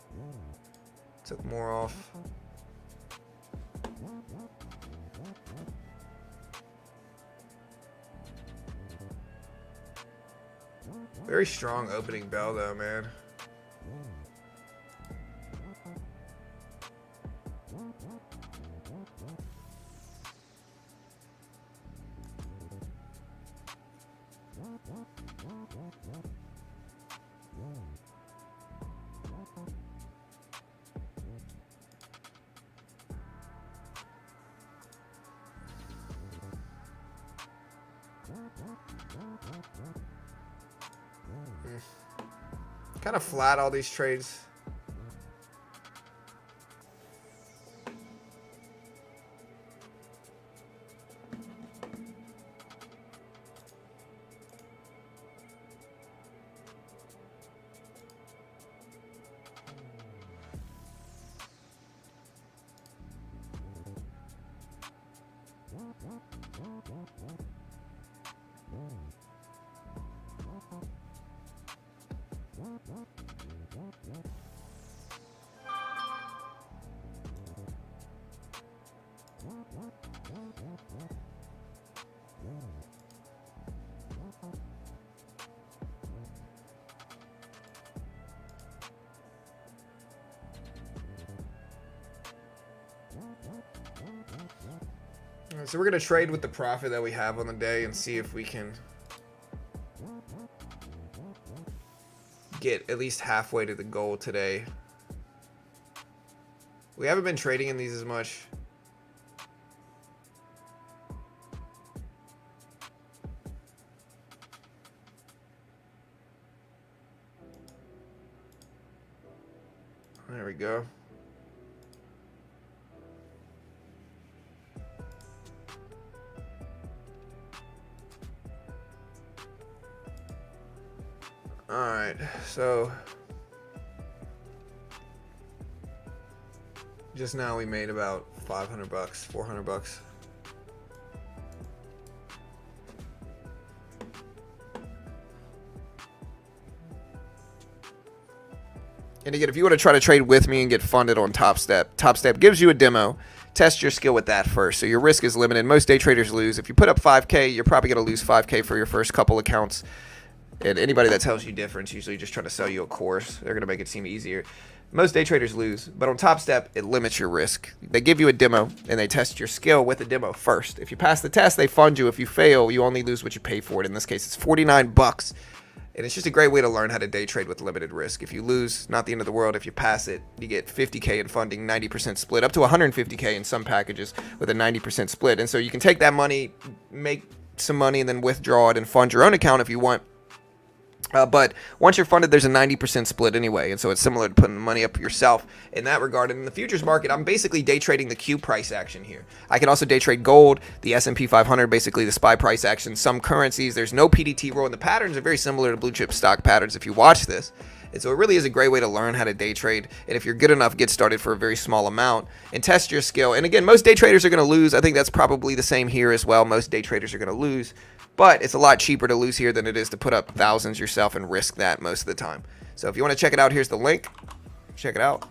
Took more off. Very strong opening bell though, man. Kind of flat, all these trades. So we're going to trade with the profit that we have on the day and see if we can get at least halfway to the goal today. We haven't been trading in these as much. There we go. All right, so just now we made about 500 bucks, 400 bucks. And again, if you want to try to trade with me and get funded on Top Step gives you a demo. Test your skill with that first. So your risk is limited. Most day traders lose. If you put up 5K, you're probably going to lose 5K for your first couple accounts. And anybody that tells you different is usually just trying to sell you a course. They're going to make it seem easier. Most day traders lose, but on Top Step, it limits your risk. They give you a demo, and they test your skill with the demo first. If you pass the test, they fund you. If you fail, you only lose what you pay for it. In this case, it's 49 bucks. And it's just a great way to learn how to day trade with limited risk. If you lose, not the end of the world. If you pass it, you get 50K in funding, 90% split, up to 150K in some packages with a 90% split. And so you can take that money, make some money, and then withdraw it and fund your own account if you want. But once you're funded, there's a 90% split anyway. And so it's similar to putting the money up yourself in that regard. And in the futures market, I'm basically day trading the Q price action here. I can also day trade gold, the S&P 500, basically the SPY price action, some currencies. There's no PDT rule, and the patterns are very similar to blue chip stock patterns if you watch this. And so it really is a great way to learn how to day trade. And if you're good enough, get started for a very small amount and test your skill. And again, most day traders are going to lose. I think that's probably the same here as well. Most day traders are going to lose. But it's a lot cheaper to lose here than it is to put up thousands yourself and risk that most of the time. So if you want to check it out, here's the link. Check it out.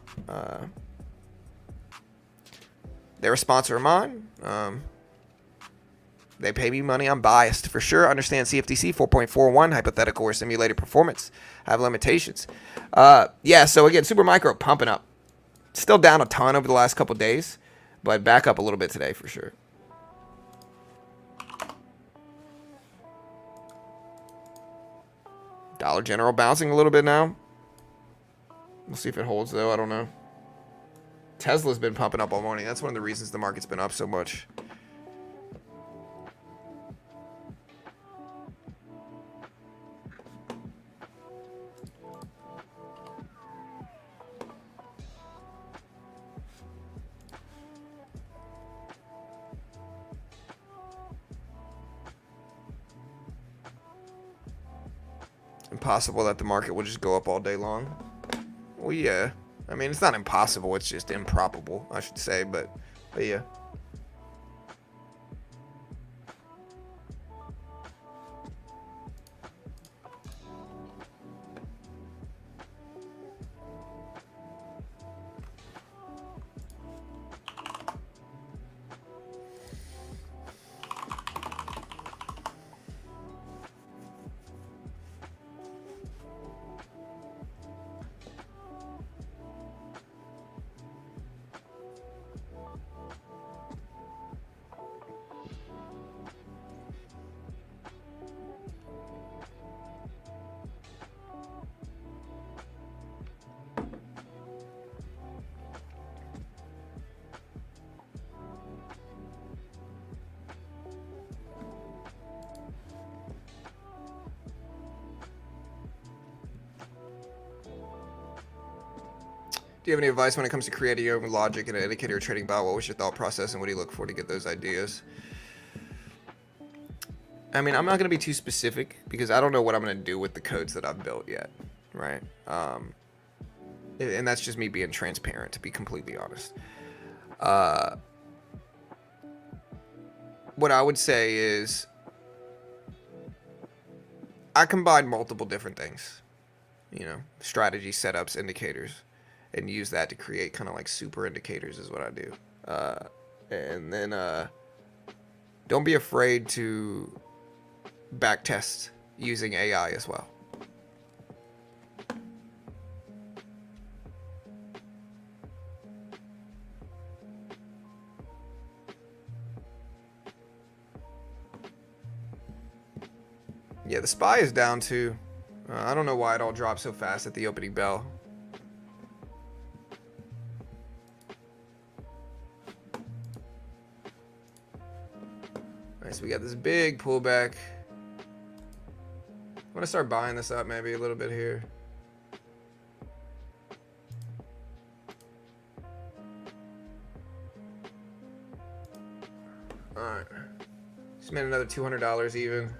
They're a sponsor of mine. They pay me money. I'm biased for sure. Understand CFTC 4.41, hypothetical or simulated performance. Have limitations. Yeah, so again, Supermicro pumping up. Still down a ton over the last couple days, but back up a little bit today for sure. Dollar General bouncing a little bit now. We'll see if it holds, though. I don't know. Tesla's been pumping up all morning. That's one of the reasons the market's been up so much. Impossible that the market will just go up all day long. Well, yeah. I mean, it's not impossible. It's just improbable, I should say. But yeah. Do you have any advice when it comes to creating your own logic and an indicator or trading bot? What was your thought process and what do you look for to get those ideas? I mean, I'm not going to be too specific because I don't know what I'm going to do with the codes that I've built yet, right? And that's just me being transparent, to be completely honest. what I would say is I combine multiple different things, you know, strategy, setups, indicators, and use that to create kind of like super indicators is what I do. And then don't be afraid to back test using AI as well. Yeah, the SPY is down too. I don't know why it all dropped so fast at the opening bell. Alright, so we got this big pullback. I'm gonna start buying this up maybe a little bit here. Alright. Just made another $200 even.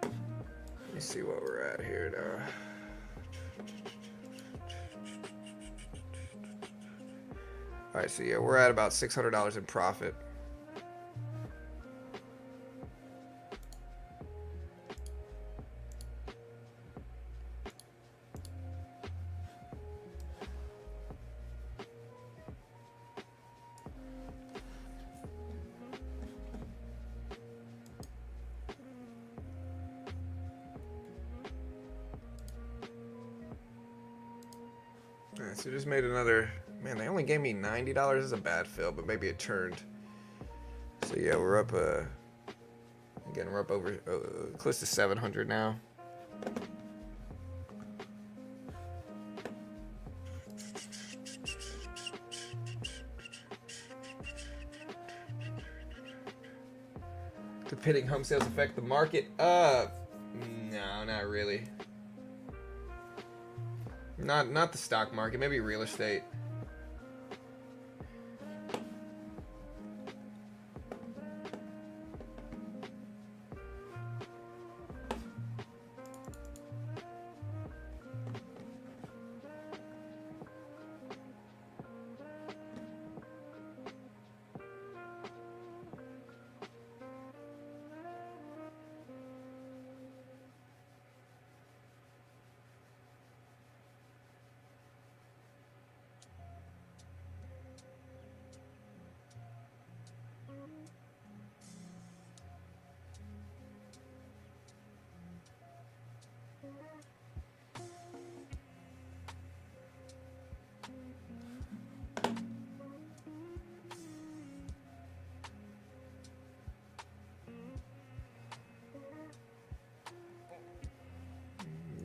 Let me see what we're at here now. Alright, so yeah, we're at about $600 in profit. Alright, so just made another. Man, they only gave me $90. This is a bad fill, but maybe it turned. So yeah, we're up. Again, we're up over close to 700 now. Depending home sales affect the market? No, not really. Not the stock market, maybe real estate.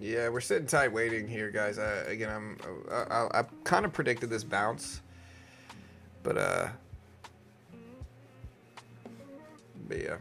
Yeah, we're sitting tight waiting here, guys. Again, I kind of predicted this bounce, but yeah.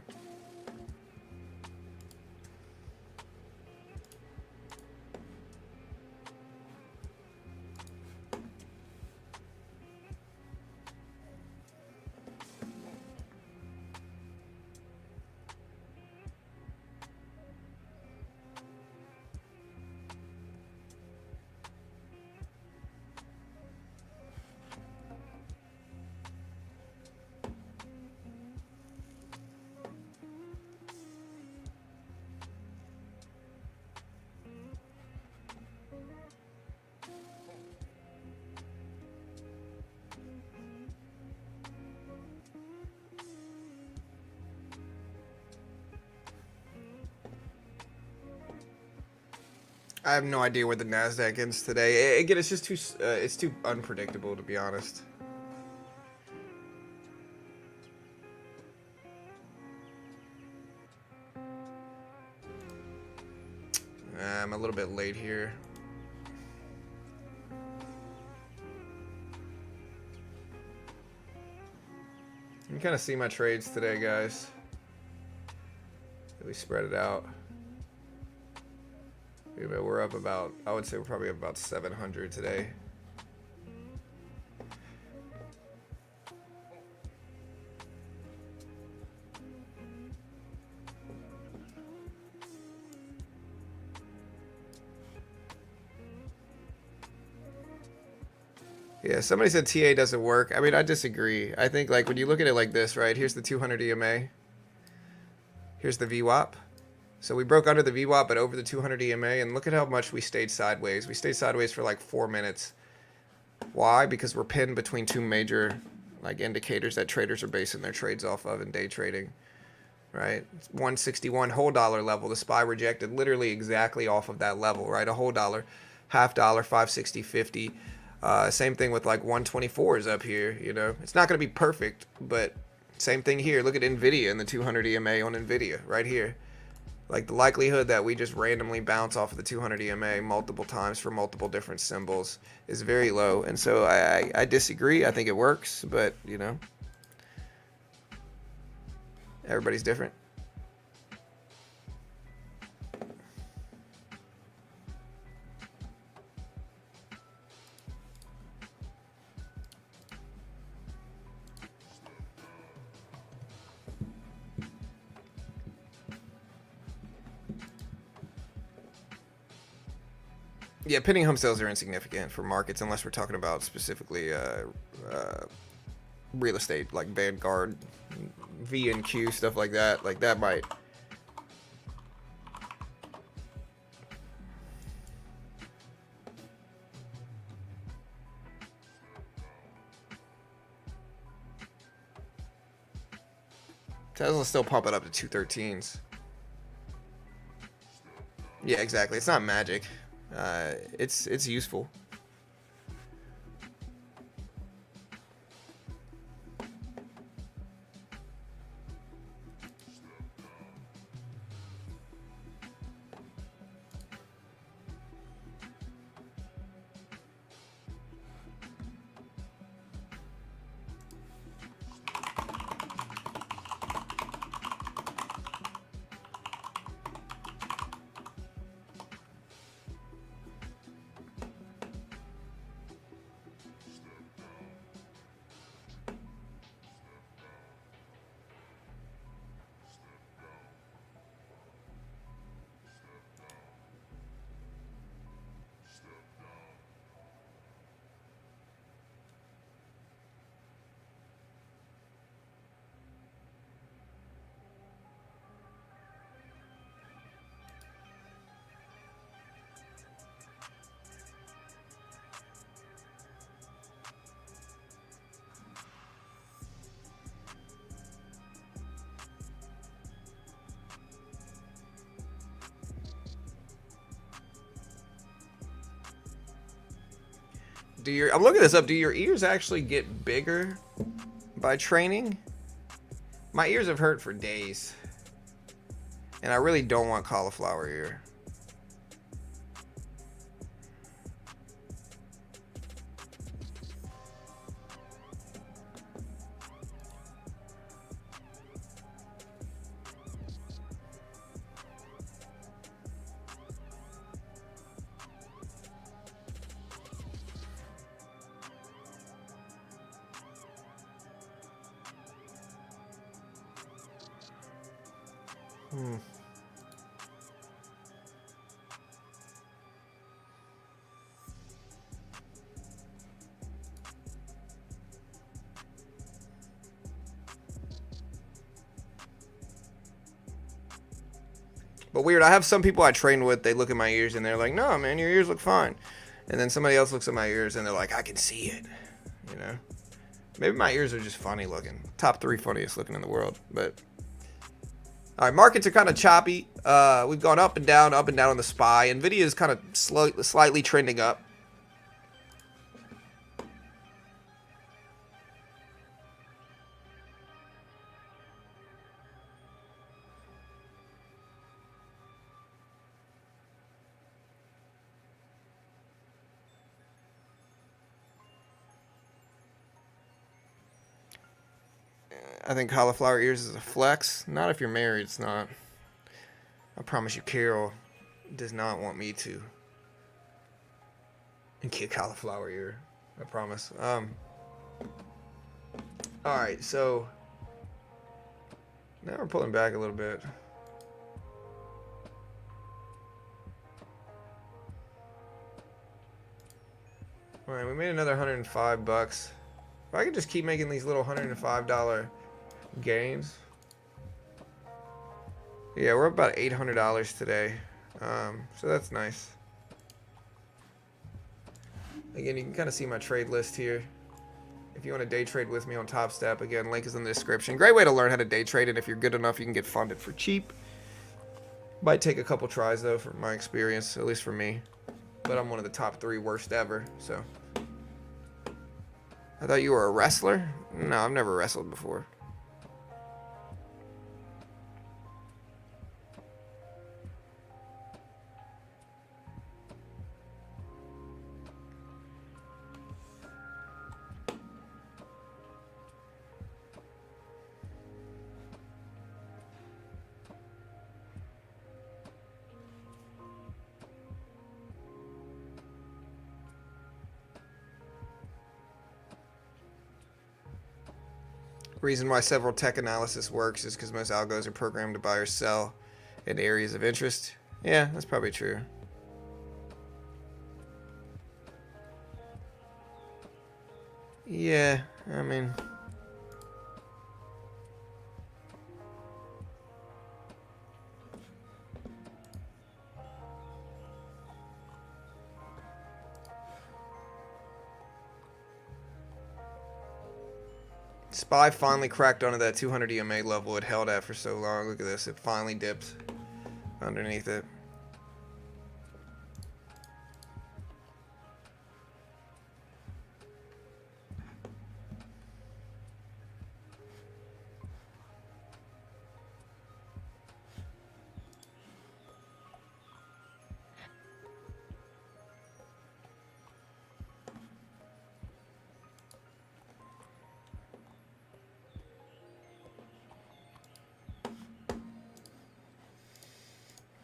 I have no idea where the Nasdaq ends today. Again, it's just too unpredictable, to be honest. I'm a little bit late here. You can kind of see my trades today, guys. We spread it out. We're up about, I would say we're probably up about 700 today. Yeah, somebody said TA doesn't work. I mean, I disagree. I think like when you look at it like this, right? Here's the 200 EMA. Here's the VWAP. So we broke under the VWAP, but over the 200 EMA, and look at how much we stayed sideways. We stayed sideways for like 4 minutes. Why? Because we're pinned between two major like indicators that traders are basing their trades off of in day trading. Right? It's 161 whole dollar level. The SPY rejected literally exactly off of that level, right? A whole dollar, half dollar, 560, 50. Same thing with like 124 is up here, you know. It's not going to be perfect, but same thing here. Look at NVIDIA and the 200 EMA on NVIDIA right here. Like the likelihood that we just randomly bounce off of the 200 EMA multiple times for multiple different symbols is very low. And so I disagree. I think it works, but, you know, everybody's different. Yeah, pending home sales are insignificant for markets unless we're talking about specifically real estate, like Vanguard, V&Q, stuff like that. Like that might. Tesla's still pumping up to 213s. Yeah, exactly. It's not magic. It's useful. I'm looking this up. Do your ears actually get bigger by training? My ears have hurt for days. And I really don't want cauliflower ear. But weird, I have some people I train with, they look at my ears and they're like, no, man, your ears look fine. And then somebody else looks at my ears and they're like, I can see it. You know? Maybe my ears are just funny looking. Top 3 funniest looking in the world. But all right, markets are kind of choppy. We've gone up and down on the SPY. NVIDIA is kind of slightly trending up. I think cauliflower ears is a flex. Not if you're married, it's not. I promise you, Carol does not want me to get cauliflower ear. I promise. Alright, so now we're pulling back a little bit. All right, we made another $105. If I could just keep making these little $105 gains. Yeah, we're up about $800 today. So that's nice. Again, you can kind of see my trade list here. If you want to day trade with me on Top Step, again, link is in the description. Great way to learn how to day trade, and if you're good enough, you can get funded for cheap. Might take a couple tries, though, from my experience, at least for me. But I'm one of the top 3 worst ever, so. I thought you were a wrestler? No, I've never wrestled before. Reason why several tech analysis works is because most algos are programmed to buy or sell in areas of interest. Yeah, that's probably true. Yeah, I mean... SPY finally cracked onto that 200 EMA level it held at for so long. Look at this. It finally dipped underneath it.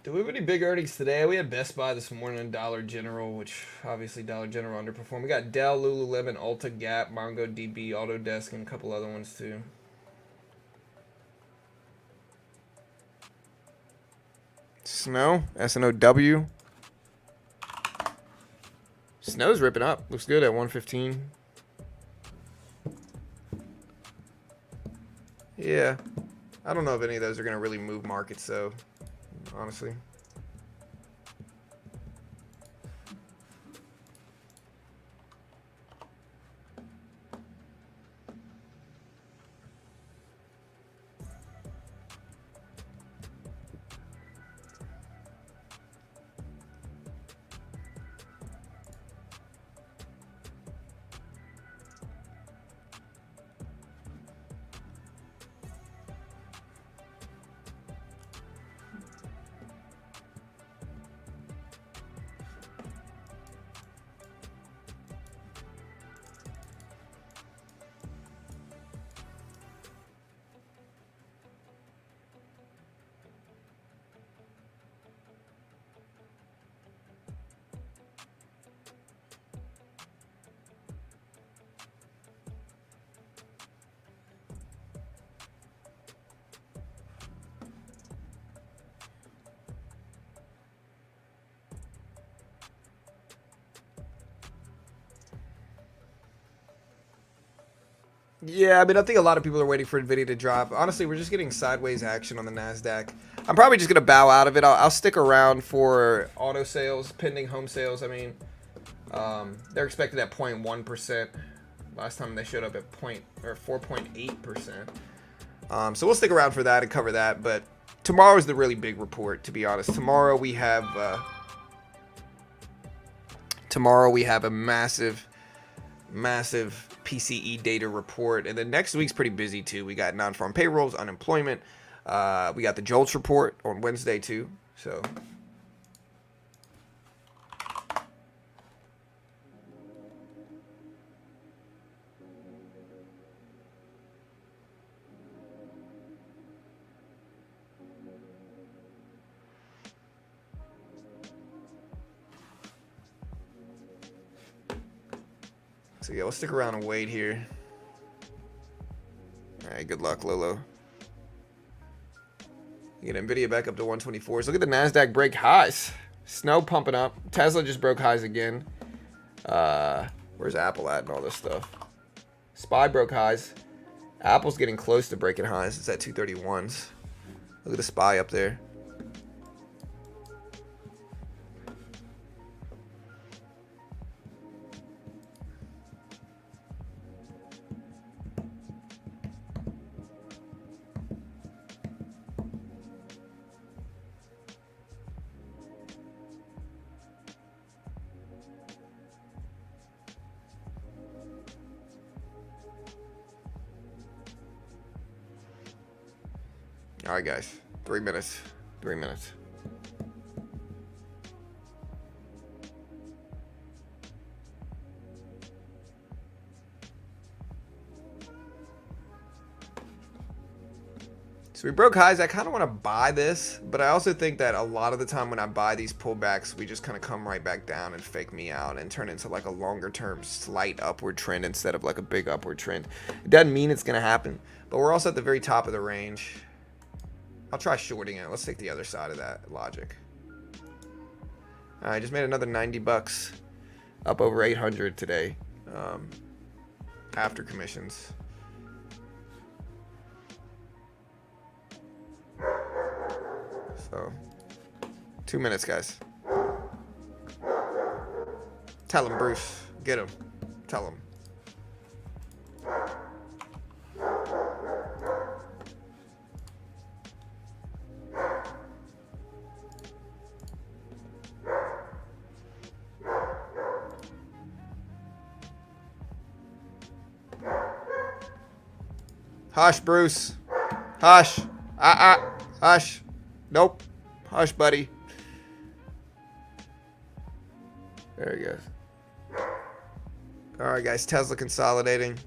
Do we have any big earnings today? We had Best Buy this morning and Dollar General, which obviously Dollar General underperformed. We got Dell, Lululemon, Ulta, Gap, MongoDB, Autodesk, and a couple other ones too. Snow, SNOW. Snow's ripping up. Looks good at 115. Yeah. I don't know if any of those are going to really move markets, though. Honestly. Yeah, I mean, I think a lot of people are waiting for NVIDIA to drop. Honestly, we're just getting sideways action on the NASDAQ. I'm probably just going to bow out of it. I'll stick around for auto sales, pending home sales. I mean, they're expected at 0.1%. Last time they showed up at 4.8%. So we'll stick around for that and cover that. But tomorrow is the really big report, to be honest. Tomorrow we have a massive PCE data report, and then next week's pretty busy too. We got non-farm payrolls, unemployment. We got the JOLTS report on Wednesday too. So yeah, we'll stick around and wait here. All right, good luck, Lolo. You get NVIDIA back up to 124s. Look at the NASDAQ break highs. Snow pumping up. Tesla just broke highs again. Where's Apple at and all this stuff? SPY broke highs. Apple's getting close to breaking highs. It's at 231s. Look at the SPY up there. All right, guys. 3 minutes. 3 minutes. So we broke highs. I kind of want to buy this, but I also think that a lot of the time when I buy these pullbacks, we just kind of come right back down and fake me out and turn into like a longer term slight upward trend instead of like a big upward trend. It doesn't mean it's going to happen, but we're also at the very top of the range. I'll try shorting it. Let's take the other side of that logic. I just made another 90 bucks, up over 800 today, after commissions. So, 2 minutes, guys. Tell him, Bruce. Get him. Tell him. Hush, Bruce. Hush. Hush. Nope. Hush, buddy. There he goes. All right, guys. Tesla consolidating.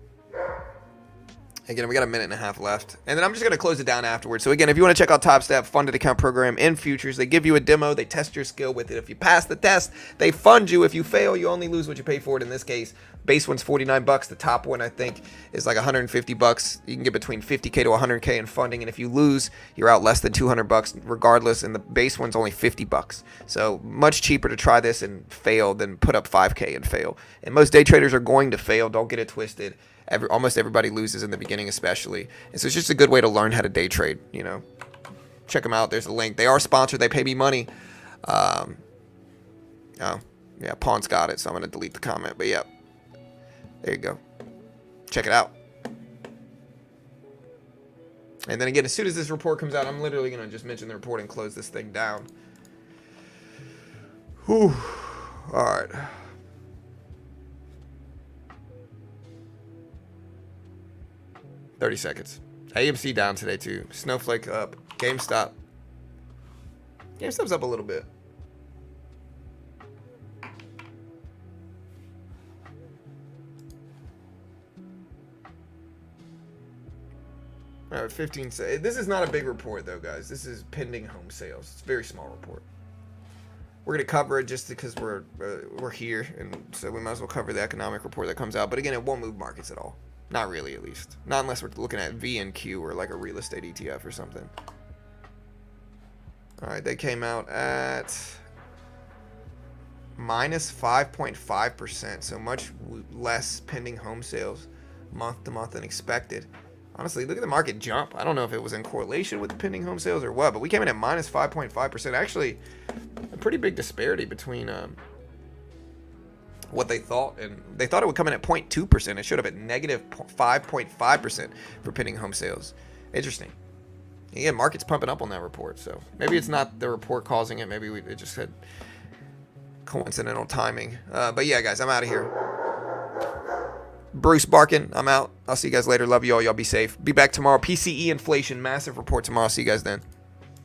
Again, we got a minute and a half left. And then I'm just going to close it down afterwards. So again, if you want to check out Top Step funded account program in futures, they give you a demo. They test your skill with it. If you pass the test, they fund you. If you fail, you only lose what you pay for it. In this case, base one's 49 bucks. The top one, I think, is like 150 bucks. You can get between 50K to 100K in funding. And if you lose, you're out less than 200 bucks regardless. And the base one's only 50 bucks. So much cheaper to try this and fail than put up 5K and fail. And most day traders are going to fail. Don't get it twisted. Almost everybody loses in the beginning, especially. And so it's just a good way to learn how to day trade, you know. Check them out. There's a link. They are sponsored. They pay me money. Oh, yeah, Pawn's got it, so I'm going to delete the comment. But, yeah, there you go. Check it out. And then, again, as soon as this report comes out, I'm literally going to just mention the report and close this thing down. Whew. All right. $30. AMC down today too. Snowflake up. GameStop. GameStop's up a little bit. All right, 15. This is not a big report though, guys. This is pending home sales. It's a very small report. We're gonna cover it just because we're here, and so we might as well cover the economic report that comes out. But again, it won't move markets at all. Not really, at least. Not unless we're looking at VNQ or like a real estate ETF or something. All right, they came out at minus 5.5%, so much less pending home sales month to month than expected. Honestly, look at the market jump. I don't know if it was in correlation with the pending home sales or what, but we came in at minus 5.5%. Actually, a pretty big disparity between what they thought, and they thought it would come in at 0.2%. It showed up at negative 5.5% for pending home sales. Interesting. Yeah, market's pumping up on that report, so maybe it's not the report causing it. Maybe it just had coincidental timing. But yeah, guys, I'm out of here. Bruce Barkin, I'm out. I'll see you guys later. Love you all. Y'all be safe. Be back tomorrow. PCE inflation, massive report tomorrow. See you guys then.